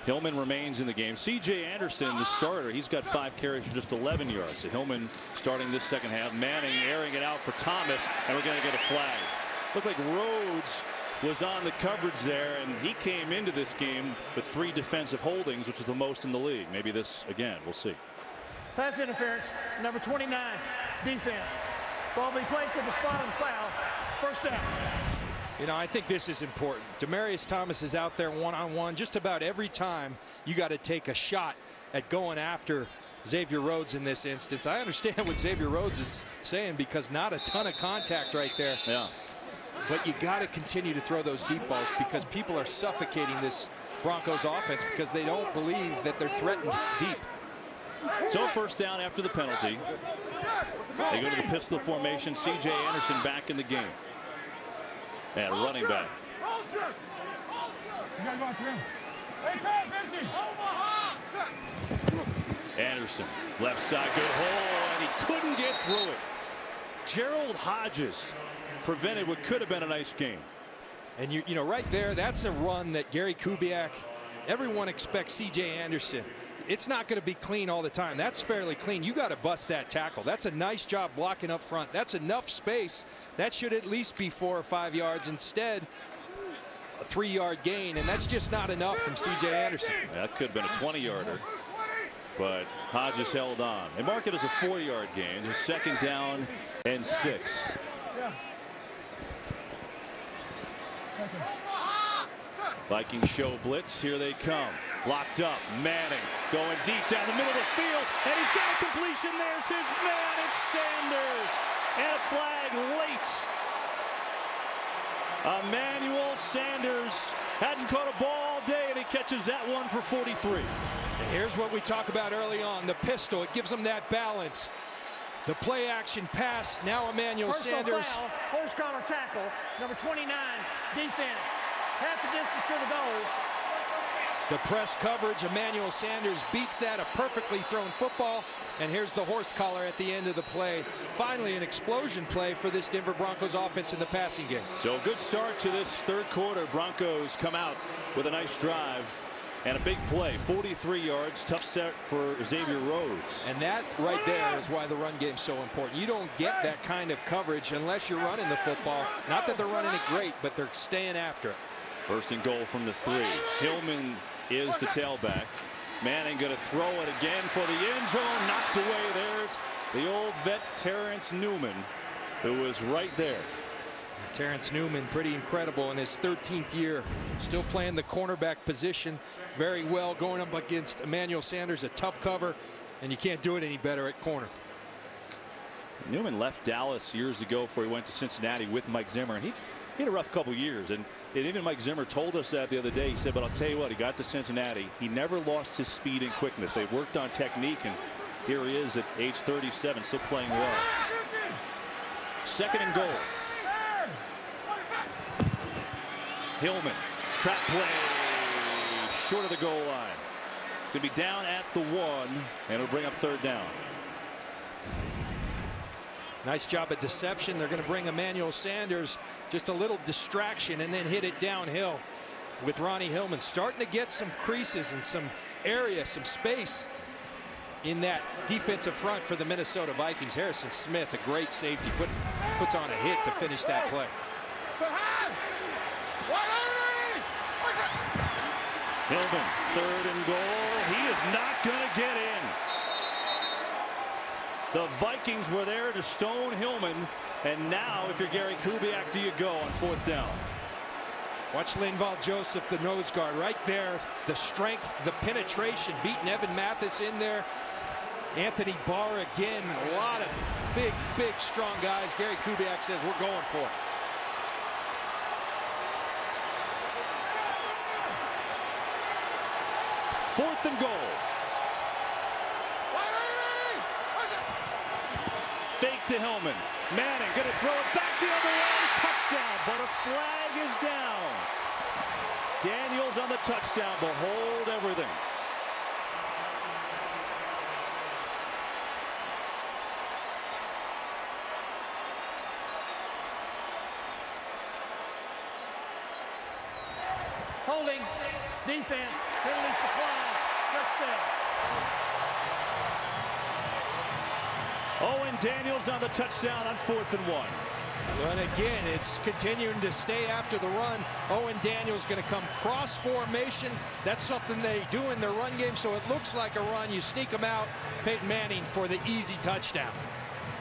Hillman remains in the game. C.J. Anderson, the starter, he's got 5 carries for just 11 yards. So Hillman starting this second half. Manning airing it out for Thomas, and we're going to get a flag. Looked like Rhodes was on the coverage there, and he came into this game with 3 defensive holdings, which is the most in the league. Maybe this again, we'll see. Pass interference, number 29, defense. Ball being placed at the spot of the foul. First down. You know, I think this is important. Demaryius Thomas is out there one-on-one. Just about every time you got to take a shot at going after Xavier Rhodes in this instance. I understand what Xavier Rhodes is saying because not a ton of contact right there. Yeah. But you got to continue to throw those deep balls because people are suffocating this Broncos offense because they don't believe that they're threatened deep. So first down after the penalty. They go to the pistol formation. C.J. Anderson back in the game. And running back. Anderson, left side, good hole, and he couldn't get through it. Gerald Hodges prevented what could have been a nice game. And you know, right there, that's a run that Gary Kubiak, everyone expects C.J. Anderson. It's not going to be clean all the time. That's fairly clean. You got to bust that tackle. That's a nice job blocking up front. That's enough space. That should at least be 4 or 5 yards. Instead, a 3-yard gain, and that's just not enough from C.J. Anderson. That could have been a 20-yarder, but Hodges held on. They mark it as a 4-yard gain. It's 2nd down and 6. Vikings show blitz. Here they come. Locked up. Manning going deep down the middle of the field, and he's got a completion. There's his man. It's Sanders. And a flag late. Emmanuel Sanders hadn't caught a ball all day, and he catches that one for 43. And here's what we talk about early on. The pistol. It gives them that balance. The play action pass. Now Emmanuel Sanders. Foul, horse collar tackle. Number 29, defense. Half the distance to the goal. The press coverage. Emmanuel Sanders beats that. A perfectly thrown football. And here's the horse collar at the end of the play. Finally, an explosion play for this Denver Broncos offense in the passing game. So a good start to this 3rd quarter. Broncos come out with a nice drive and a big play. 43 yards. Tough set for Xavier Rhodes. And that right there is why the run game is so important. You don't get that kind of coverage unless you're running the football. Not that they're running it great, but they're staying after it. 1st and goal from the 3. Hillman is the tailback. Manning going to throw it again for the end zone. Knocked away. There's the old vet Terrence Newman, who was right there. Terrence Newman, pretty incredible in his 13th year. Still playing the cornerback position very well, going up against Emmanuel Sanders, a tough cover, and you can't do it any better at corner. Newman left Dallas years ago before he went to Cincinnati with Mike Zimmer, and he had a rough couple years, and even Mike Zimmer told us that the other day. He said, but I'll tell you what, he got to Cincinnati. He never lost his speed and quickness. They worked on technique, and here he is at age 37, still playing well. 2nd and goal. Hillman, trap play, short of the goal line. It's going to be down at the 1, and it'll bring up 3rd down. Nice job of deception. They're going to bring Emmanuel Sanders, just a little distraction, and then hit it downhill with Ronnie Hillman. Starting to get some creases and some area, some space in that defensive front for the Minnesota Vikings. Harrison Smith, a great safety, puts on a hit to finish that play. Hillman, 3rd and goal. He is not going to get in. The Vikings were there to stone Hillman, and now if you're Gary Kubiak, do you go on 4th down? Watch Linval Joseph, the nose guard, right there. The strength, the penetration, beating Evan Mathis in there. Anthony Barr again, a lot of big, strong guys. Gary Kubiak says we're going for it. Fourth and goal. Fake to Hillman. Manning going to throw it back the other way. Touchdown, but a flag is down. Daniels on the touchdown, but hold everything. Holding, defense, penalties declined, touchdown. Owen Daniels on the touchdown on 4th and 1. And again, it's continuing to stay after the run. Owen Daniels going to come cross formation. That's something they do in their run game, so it looks like a run. You sneak them out. Peyton Manning for the easy touchdown.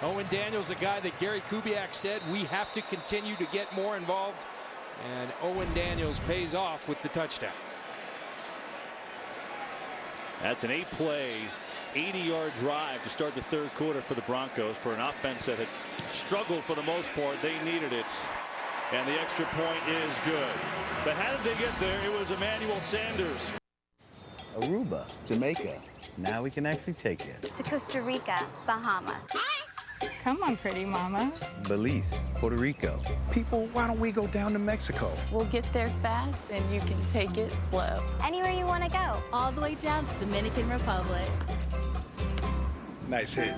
Owen Daniels, a guy that Gary Kubiak said we have to continue to get more involved. And Owen Daniels pays off with the touchdown. That's an 8-play, 80-yard drive to start the 3rd quarter for the Broncos, for an offense that had struggled for the most part. They needed it, and the extra point is good. But how did they get there? It was Emmanuel Sanders. Aruba, Jamaica. Now we can actually take it. To Costa Rica, Bahamas. Come on, pretty mama. Belize, Puerto Rico. People, why don't we go down to Mexico? We'll get there fast, and you can take it slow. Anywhere you want to go. All the way down to Dominican Republic. Nice hit.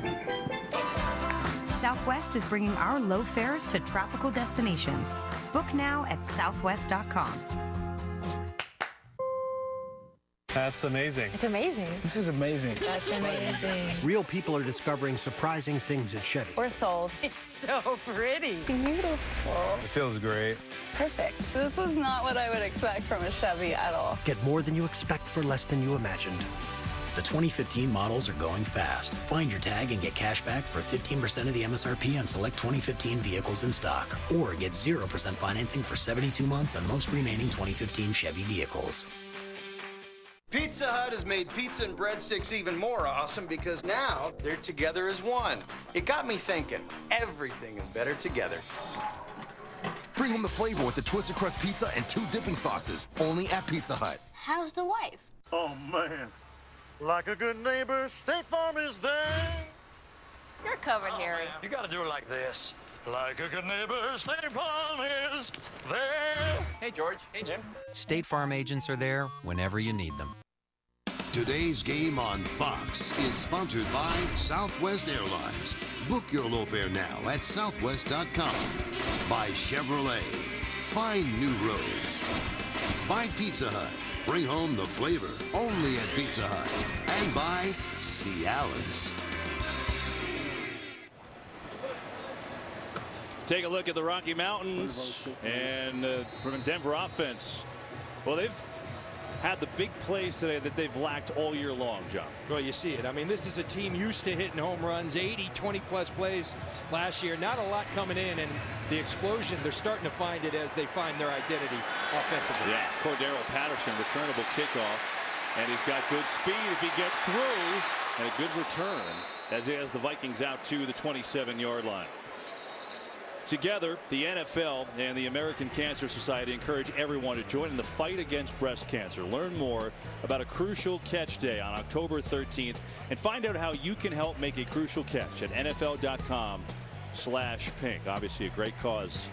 Southwest is bringing our low fares to tropical destinations. Book now at southwest.com. That's amazing. It's amazing. This is amazing. That's amazing. Real people are discovering surprising things at Chevy. We're sold. It's so pretty. Beautiful. It feels great. Perfect. This is not what I would expect from a Chevy at all. Get more than you expect for less than you imagined. The 2015 models are going fast. Find your tag and get cash back for 15% of the MSRP on select 2015 vehicles in stock. Or get 0% financing for 72 months on most remaining 2015 Chevy vehicles. Pizza Hut has made pizza and breadsticks even more awesome because now they're together as one. It got me thinking, everything is better together. Bring home the flavor with the Twisted Crust Pizza and 2 dipping sauces, only at Pizza Hut. How's the wife? Oh, man. Like a good neighbor, State Farm is there. You're covered, Harry. You gotta do it like this. Like a good neighbor, State Farm is there. Hey, George. Hey, Jim. State Farm agents are there whenever you need them. Today's game on Fox is sponsored by Southwest Airlines. Book your low fare now at southwest.com. By Chevrolet. Find new roads. By Pizza Hut. Bring home the flavor only at Pizza Hut. And by Cialis. Take a look at the Rocky Mountains and from Denver offense. Well, they've had the big plays today that they've lacked all year long, John. Well, you see it. I mean, this is a team used to hitting home runs, 80, 20-plus plays last year. Not a lot coming in, and the explosion, they're starting to find it as they find their identity offensively. Yeah, Cordero Patterson, returnable kickoff, and he's got good speed if he gets through, and a good return as he has the Vikings out to the 27-yard line. Together, the NFL and the American Cancer Society encourage everyone to join in the fight against breast cancer. Learn more about a Crucial Catch Day on October 13th and find out how you can help make a crucial catch at NFL.com/pink. Obviously, a great cause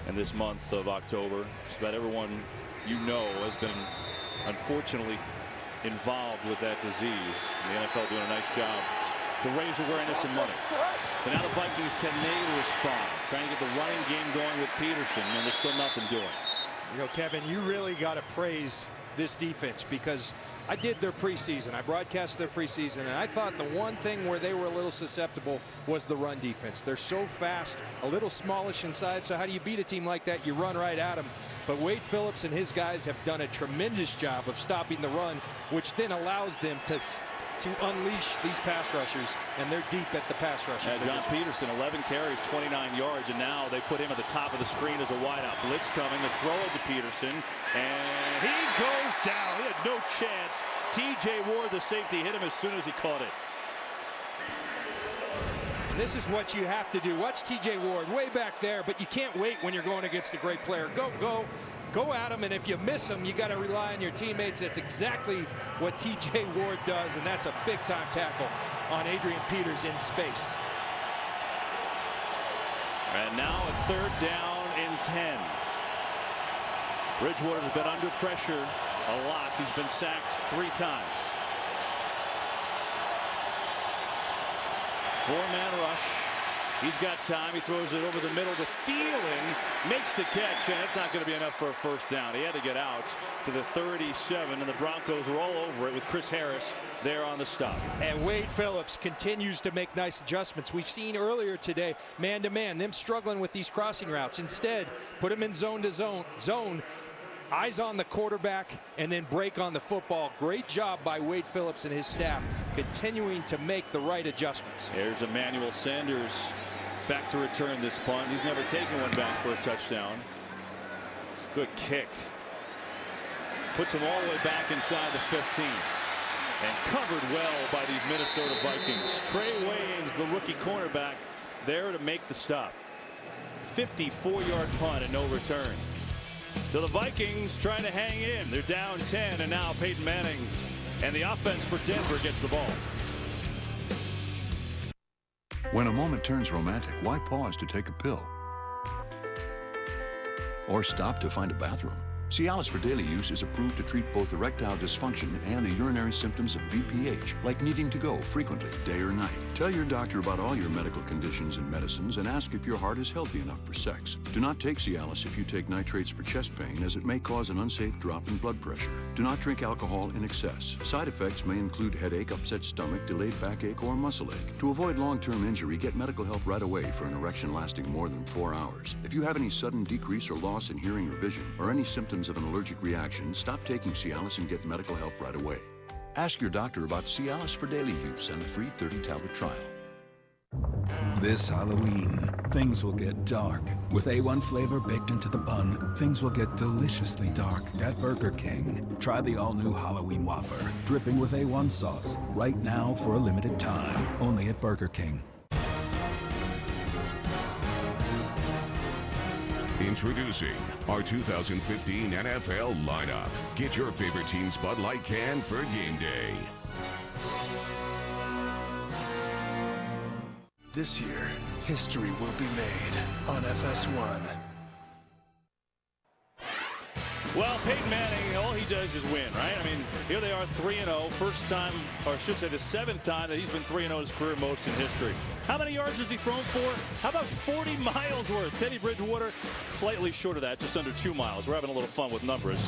in this month of October. Just about everyone you know has been unfortunately involved with that disease. And the NFL doing a nice job to raise awareness and money. So now the Vikings, can they respond? Trying to get the running game going with Peterson, and there's still nothing doing. You know, Kevin, you really got to praise this defense because I did their preseason. I broadcast their preseason, and I thought the one thing where they were a little susceptible was the run defense. They're so fast, a little smallish inside, so how do you beat a team like that? You run right at them. But Wade Phillips and his guys have done a tremendous job of stopping the run, which then allows them to unleash these pass rushers, and they're deep at the pass rusher. John Peterson, 11 carries, 29 yards, and now they put him at the top of the screen as a wideout. Blitz coming, the throw it to Peterson, and he goes down. He had no chance. T.J. Ward, the safety, hit him as soon as he caught it. And this is what you have to do. Watch T.J. Ward way back there, but you can't wait when you're going against a great player. Go at him, and if you miss him, you got to rely on your teammates. That's exactly what T.J. Ward does, and that's a big-time tackle on Adrian Peters in space. And now a 3rd down and 10. Bridgewater's been under pressure a lot. He's been sacked 3 times. 4-man rush. He's got time. He throws it over the middle to Thielen. Makes the catch, and it's not going to be enough for a first down. He had to get out to the 37, and the Broncos are all over it with Chris Harris there on the stop. And Wade Phillips continues to make nice adjustments. We've seen earlier today, man-to-man, them struggling with these crossing routes. Instead, put them in zone, eyes on the quarterback, and then break on the football. Great job by Wade Phillips and his staff, continuing to make the right adjustments. There's Emmanuel Sanders back to return this punt. He's never taken one back for a touchdown. Good kick. Puts him all the way back inside the 15. And covered well by these Minnesota Vikings. Trey Waynes, the rookie cornerback, there to make the stop. 54-yard punt and no return. So the Vikings trying to hang in. They're down 10, and now Peyton Manning and the offense for Denver gets the ball. When a moment turns romantic, why pause to take a pill? Or stop to find a bathroom? Cialis for daily use is approved to treat both erectile dysfunction and the urinary symptoms of BPH, like needing to go frequently, day or night. Tell your doctor about all your medical conditions and medicines and ask if your heart is healthy enough for sex. Do not take Cialis if you take nitrates for chest pain, as it may cause an unsafe drop in blood pressure. Do not drink alcohol in excess. Side effects may include headache, upset stomach, delayed backache, or muscle ache. To avoid long-term injury, get medical help right away for an erection lasting more than 4 hours. If you have any sudden decrease or loss in hearing or vision, or any symptoms of an allergic reaction, stop taking Cialis and get medical help right away. Ask your doctor about Cialis for daily use and a free 30-tablet trial. This Halloween, things will get dark. With A1 flavor baked into the bun, things will get deliciously dark at Burger King. Try the all-new Halloween Whopper, dripping with A1 sauce, right now for a limited time, only at Burger King. Introducing our 2015 NFL lineup. Get your favorite team's Bud Light can for game day. This year, history will be made on FS1. Well, Peyton Manning, all he does is win, right? I mean, here they are 3-0. First time, or I should say the 7th time that he's been 3-0 in his career, most in history. How many yards has he thrown for? How about 40 miles worth? Teddy Bridgewater, slightly short of that, just under 2 miles. We're having a little fun with numbers.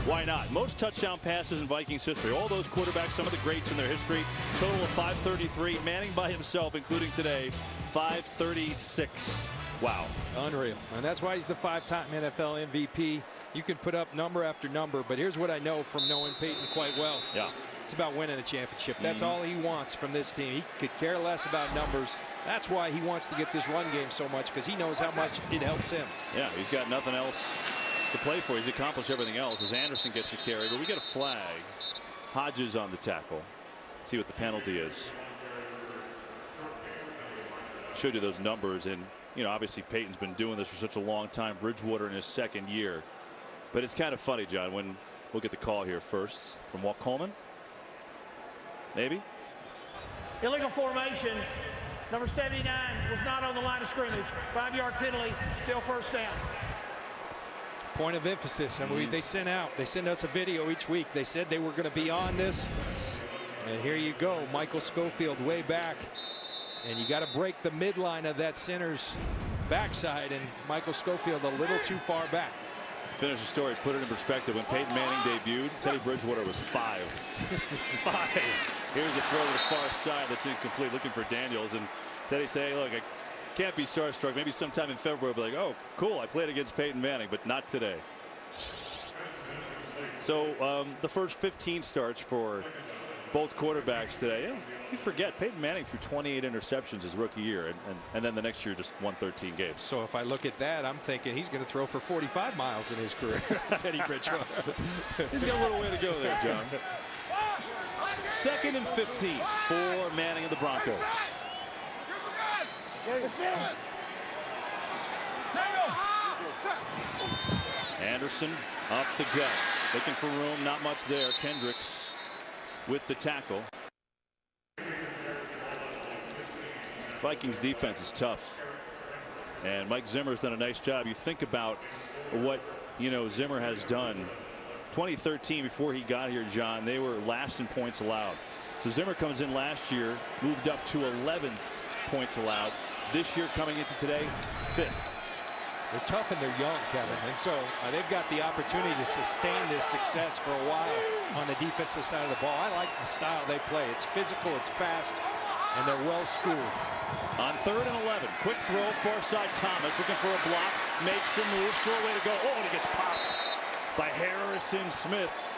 Why not? Most touchdown passes in Vikings history. All those quarterbacks, some of the greats in their history. Total of 533. Manning by himself, including today, 536. Wow. Unreal. And that's why he's the 5-time NFL MVP. You can put up number after number, but here's what I know from knowing Peyton quite well. Yeah. It's about winning a championship. That's all he wants from this team. He could care less about numbers. That's why he wants to get this run game so much, because he knows how much it helps him. Yeah, he's got nothing else to play for. He's accomplished everything else as Anderson gets the carry, but we get a flag. Hodges on the tackle. Let's see what the penalty is. Showed you those numbers, and you know, obviously Peyton's been doing this for such a long time. Bridgewater in his 2nd year. But it's kind of funny, John, when we'll get the call here first from Walt Coleman. Maybe. Illegal formation. Number 79 was not on the line of scrimmage. 5-yard penalty, still first down. Point of emphasis. I mean, they send us a video each week. They said they were going to be on this. And here you go. Michael Schofield way back. And you got to break the midline of that center's backside. And Michael Schofield a little too far back. Finish the story, put it in perspective. When Peyton Manning debuted, Teddy Bridgewater was 5. 5. Here's a throw to the far side that's incomplete, looking for Daniels. And Teddy say, hey, look, I can't be starstruck. Maybe sometime in February, I'll be like, oh, cool, I played against Peyton Manning, but not today. So the first 15 starts for both quarterbacks today. Yeah, you forget Peyton Manning threw 28 interceptions his rookie year, and then the next year just won 13 games. So if I look at that, I'm thinking he's going to throw for 45 miles in his career. Teddy Bridgewater. He's got a little way to go there, John. 2nd and 15 for Manning and the Broncos. Anderson up the gut, looking for room, not much there. Kendricks with the tackle. Vikings defense is tough, and Mike Zimmer's done a nice job. You think about what Zimmer has done. 2013, before he got here, John, they were last in points allowed. So Zimmer comes in last year, moved up to 11th points allowed. this year coming into today, 5th. They're tough and they're young, Kevin, and so they've got the opportunity to sustain this success for a while on the defensive side of the ball. I like the style they play. It's physical, it's fast, and they're well schooled. On 3rd and 11, quick throw, far side. Thomas looking for a block, makes a move, short way to go. Oh, and he gets popped by Harrison Smith,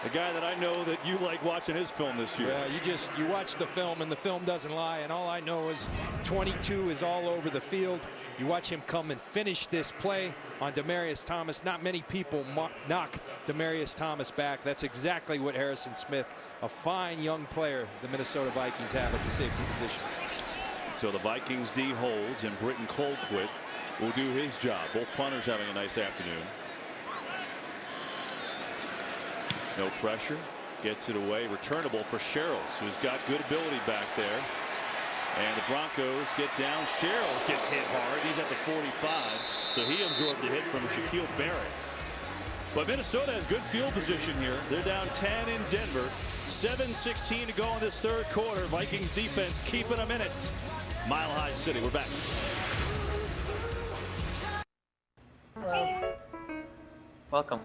the guy that I know that you like watching his film this year. Yeah, you watch the film, and the film doesn't lie, and all I know is 22 is all over the field. You watch him come and finish this play on Demaryius Thomas. Not many people knock Demaryius Thomas back. That's exactly what Harrison Smith, a fine young player, the Minnesota Vikings have at the safety position. So the Vikings D holds, and Britton Colquitt will do his job. Both punters having a nice afternoon. No pressure, gets it away, returnable for Sherrills, who's got good ability back there. And the Broncos get down. Sherrills gets hit hard. He's at the 45, so he absorbed the hit from Shaquille Barrett. But Minnesota has good field position here. They're down 10 in Denver. 7:16 to go in this 3rd quarter. Vikings defense keeping them in it. Mile High City, we're back. Hello. Welcome.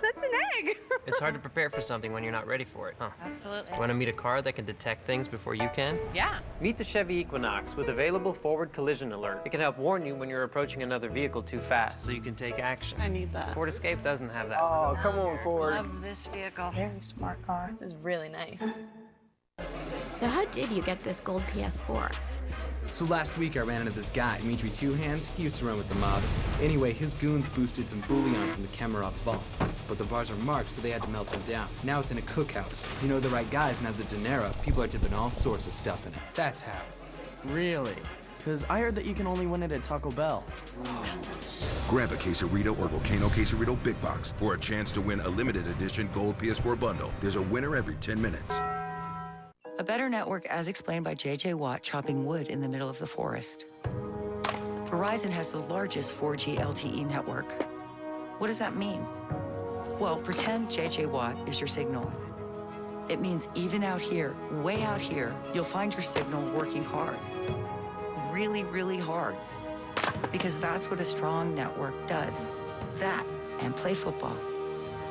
That's an egg. It's hard to prepare for something when you're not ready for it, huh? Absolutely. Want to meet a car that can detect things before you can? Yeah. Meet the Chevy Equinox with available forward collision alert. It can help warn you when you're approaching another vehicle too fast, so you can take action. I need that. Ford Escape doesn't have that. Oh, come on, Ford. Love this vehicle. Very smart car. This is really nice. So how did you get this gold PS4? So last week I ran into this guy, Dimitri Two Hands. He used to run with the mob. Anyway, his goons boosted some bullion from the Kemerov vault. But the bars are marked, so they had to melt them down. Now it's in a cookhouse. You know the right guys and have the dinero. People are dipping all sorts of stuff in it. That's how. Really? Because I heard that you can only win it at Taco Bell. Grab a Quesarito or Volcano Quesarito Big Box for a chance to win a limited edition gold PS4 bundle. There's a winner every 10 minutes. A better network as explained by J.J. Watt chopping wood in the middle of the forest. Verizon has the largest 4G LTE network. What does that mean? Well, pretend J.J. Watt is your signal. It means even out here, way out here, you'll find your signal working hard. Really, really hard. Because that's what a strong network does. That and play football.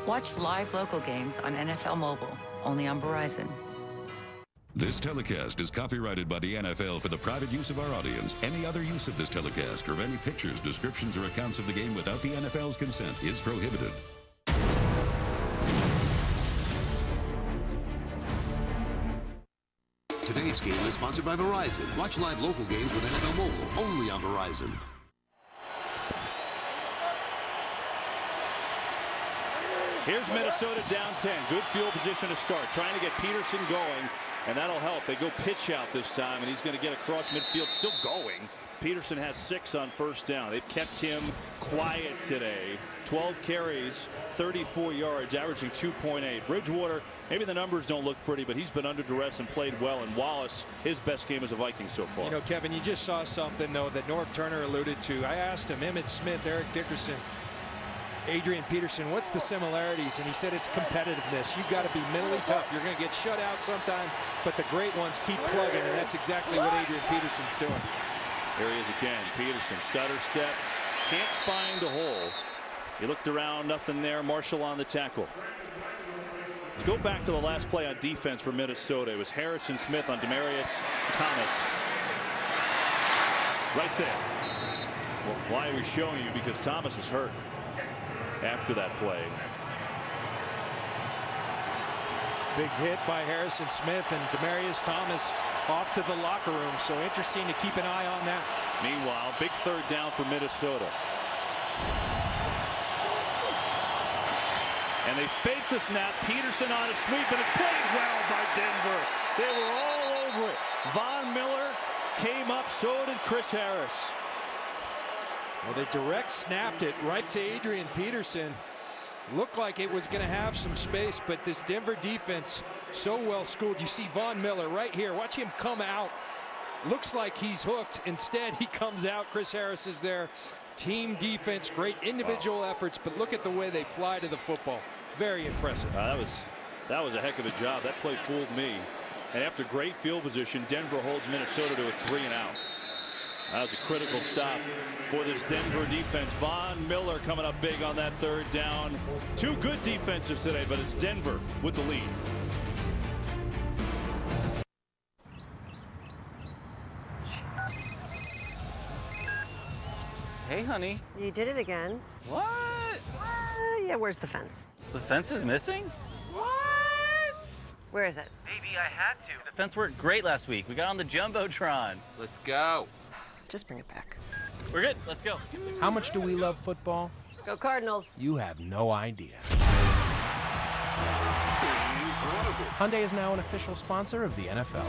Watch live local games on NFL Mobile, only on Verizon. This telecast is copyrighted by the NFL for the private use of our audience. Any other use of this telecast or of any pictures, descriptions, or accounts of the game without the NFL's consent is prohibited. Today's game is sponsored by Verizon. Watch live local games with NFL Mobile, only on Verizon. Here's Minnesota down 10. Good field position to start. Trying to get Peterson going, and that'll help. They go pitch out this time, and he's going to get across midfield. Still going. Peterson has 6 on first down. They've kept him quiet today. 12 carries, 34 yards, averaging 2.8. Bridgewater, maybe the numbers don't look pretty, but he's been under duress and played well. And Wallace, his best game as a Viking so far. You know, Kevin, you just saw something, though, that Norv Turner alluded to. I asked him, Emmitt Smith, Eric Dickerson, Adrian Peterson, what's the similarities? And he said it's competitiveness. You've got to be mentally tough. You're going to get shut out sometime, but the great ones keep plugging, and that's exactly what Adrian Peterson's doing. Here he is again. Peterson, stutter step, can't find a hole. He looked around, nothing there. Marshall on the tackle. Let's go back to the last play on defense for Minnesota. It was Harrison Smith on Demaryius Thomas. Right there. Well, why are we showing you? Because Thomas was hurt after that play. Big hit by Harrison Smith, and Demaryius Thomas off to the locker room. So interesting to keep an eye on that. Meanwhile, big third down for Minnesota. And they fake the snap. Peterson on a sweep, and it's played well by Denver. They were all over it. Von Miller came up, so did Chris Harris. Well, they direct snapped it right to Adrian Peterson. Looked like it was going to have some space, but this Denver defense so well schooled. You see Von Miller right here. Watch him come out. Looks like he's hooked. Instead, he comes out. Chris Harris is there. Team defense, great individual efforts, but look at the way they fly to the football. Very impressive. That was a heck of a job. That play fooled me. And after great field position, Denver holds Minnesota to a 3-and-out. That was a critical stop for this Denver defense. Von Miller coming up big on that third down. Two good defenses today, but it's Denver with the lead. Hey, honey. You did it again. What? Yeah, where's the fence? The fence is missing? What? Where is it? Baby, I had to. The fence worked great last week. We got on the Jumbotron. Let's go. Just bring it back. We're good. Let's go. How much do we love football? Go Cardinals. You have no idea. Hyundai is now an official sponsor of the NFL.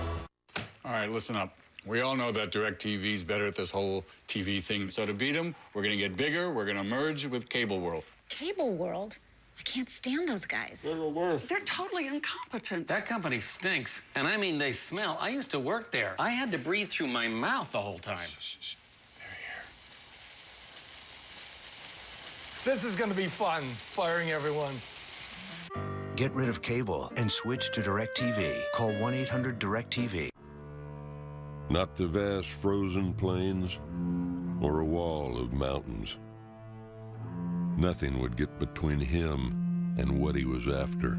All right, listen up. We all know that DirecTV's better at this whole TV thing. So to beat them, we're going to get bigger. We're going to merge with Cable World. Cable World? I can't stand those guys. They're totally incompetent. That company stinks, and I mean they smell. I used to work there. I had to breathe through my mouth the whole time. Shh. They're here. This is going to be fun, firing everyone. Get rid of cable and switch to DirecTV. Call 1-800-DirecTV. Not the vast frozen plains or a wall of mountains. Nothing would get between him and what he was after.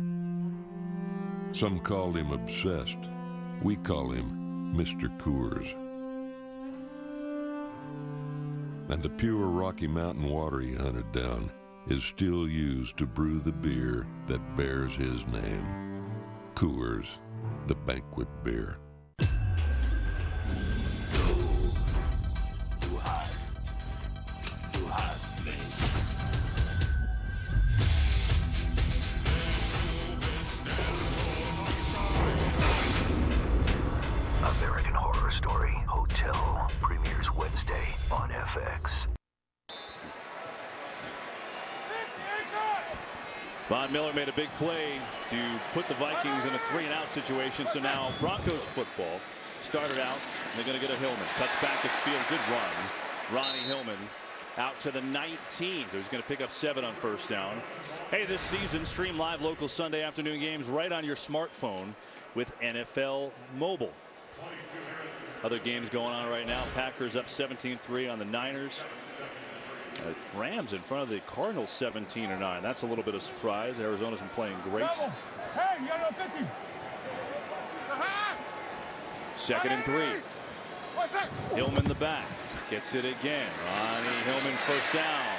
Some called him obsessed. We call him Mr. Coors. And the pure Rocky Mountain water he hunted down is still used to brew the beer that bears his name. Coors, the banquet beer. American Horror Story Hotel premieres Wednesday on FX. Von Miller made a big play to put the Vikings in a 3-and-out situation. So now Broncos football started out. They're going to get a Hillman. Cuts back his field. Good run. Ronnie Hillman out to the 19. So he's going to pick up 7 on first down. Hey, this season, stream live local Sunday afternoon games right on your smartphone with NFL Mobile. Other games going on right now. Packers up 17-3 on the Niners. Rams in front of the Cardinals 17-9. That's a little bit of surprise. Arizona's been playing great. Hey, you got 50. 2nd and 3. Hillman the back. Gets it again. Ronnie Hillman first down.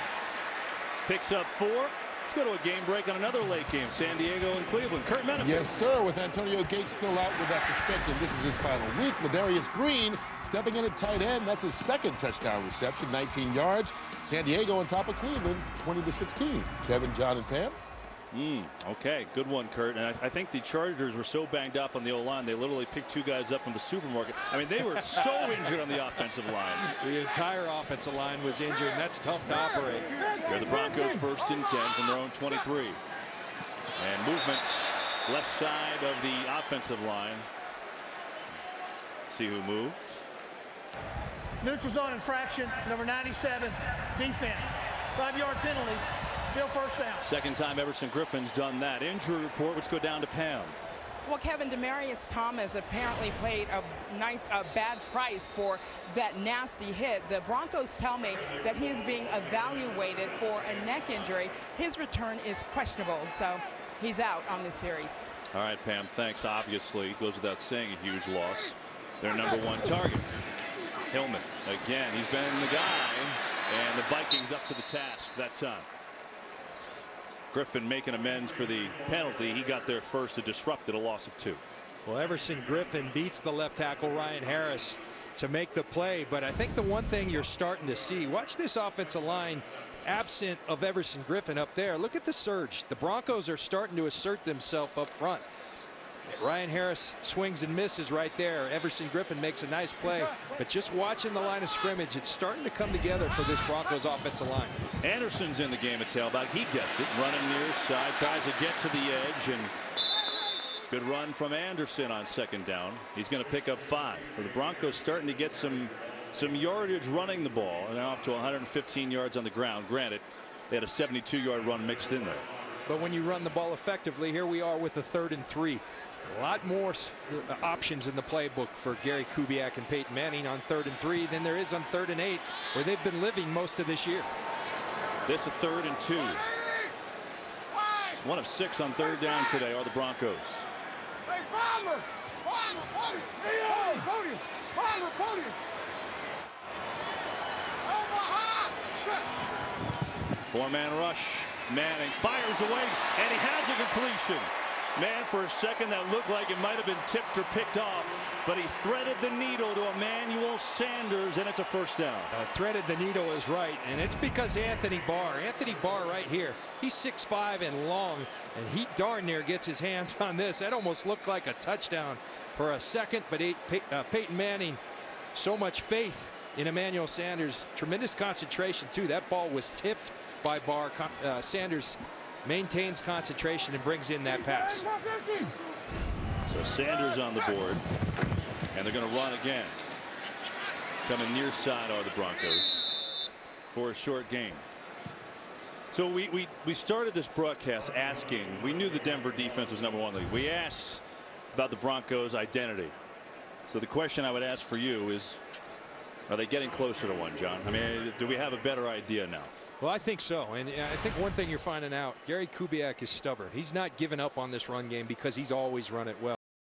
Picks up 4. Let's go to a game break on another late game. San Diego and Cleveland. Kurt Menefee. Yes, sir. With Antonio Gates still out with that suspension, this is his final week. Ladarius Green stepping in at tight end. That's his 2nd touchdown reception, 19 yards. San Diego on top of Cleveland, 20-16. Kevin, John, and Pam. Okay, good one, Kurt. And I think the Chargers were so banged up on the O-line, they literally picked 2 guys up from the supermarket. I mean, they were so injured on the offensive line. The entire offensive line was injured, and that's tough to operate. Here are the Broncos 1st and 10 from their own 23. And movements left side of the offensive line. See who moved. Neutral zone infraction, number 97, defense. 5-yard penalty. Still first down. Second time Everson Griffin's done that. Injury report. Let's go down to Pam. Well, Kevin, Demaryius Thomas apparently paid a bad price for that nasty hit. The Broncos tell me that he is being evaluated for a neck injury. His return is questionable, so he's out on this series. All right, Pam, thanks. Obviously, goes without saying, a huge loss. Their #1 target. Hillman, again, he's been the guy, and the Vikings up to the task that time. Griffin making amends for the penalty. He got there first. It disrupted a loss of 2. Well, Everson Griffin beats the left tackle Ryan Harris to make the play. But I think the one thing you're starting to see, watch this offensive line absent of Everson Griffin up there. Look at the surge. The Broncos are starting to assert themselves up front. Ryan Harris swings and misses right there. Everson Griffin makes a nice play, but just watching the line of scrimmage, it's starting to come together for this Broncos offensive line. Anderson's in the game at tailback. He gets it, running near side, tries to get to the edge, and good run from Anderson on 2nd down. He's going to pick up 5. For the Broncos, starting to get some yardage running the ball, now up to 115 yards on the ground. Granted, they had a 72-yard run mixed in there. but when you run the ball effectively, here we are with a 3rd and 3. A lot more options in the playbook for Gary Kubiak and Peyton Manning on 3rd and 3 than there is on 3rd and 8, where they've been living most of this year. This a 3rd and 2. It's 1 of 6 on 3rd down today are the Broncos. Four-man rush. Manning fires away, and he has a completion. Man, for a second that looked like it might have been tipped or picked off, but he's threaded the needle to Emmanuel Sanders, and it's a 1st down. Threaded the needle is right, and it's because Anthony Barr right here, he's 6'5" and long, and he darn near gets his hands on this. That almost looked like a touchdown for a second, but Peyton Manning, so much faith in Emmanuel Sanders. Tremendous concentration, too. That ball was tipped by Barr. Sanders maintains concentration and brings in that pass. So Sanders on the board, and they're going to run again. Coming near side are the Broncos for a short gain. So we started this broadcast asking, we knew the Denver defense was #1 in the league. We asked about the Broncos' identity. So the question I would ask for you is, are they getting closer to one, John? I mean, do we have a better idea now? Well, I think so. And I think one thing you're finding out, Gary Kubiak is stubborn. He's not giving up on this run game because he's always run it well.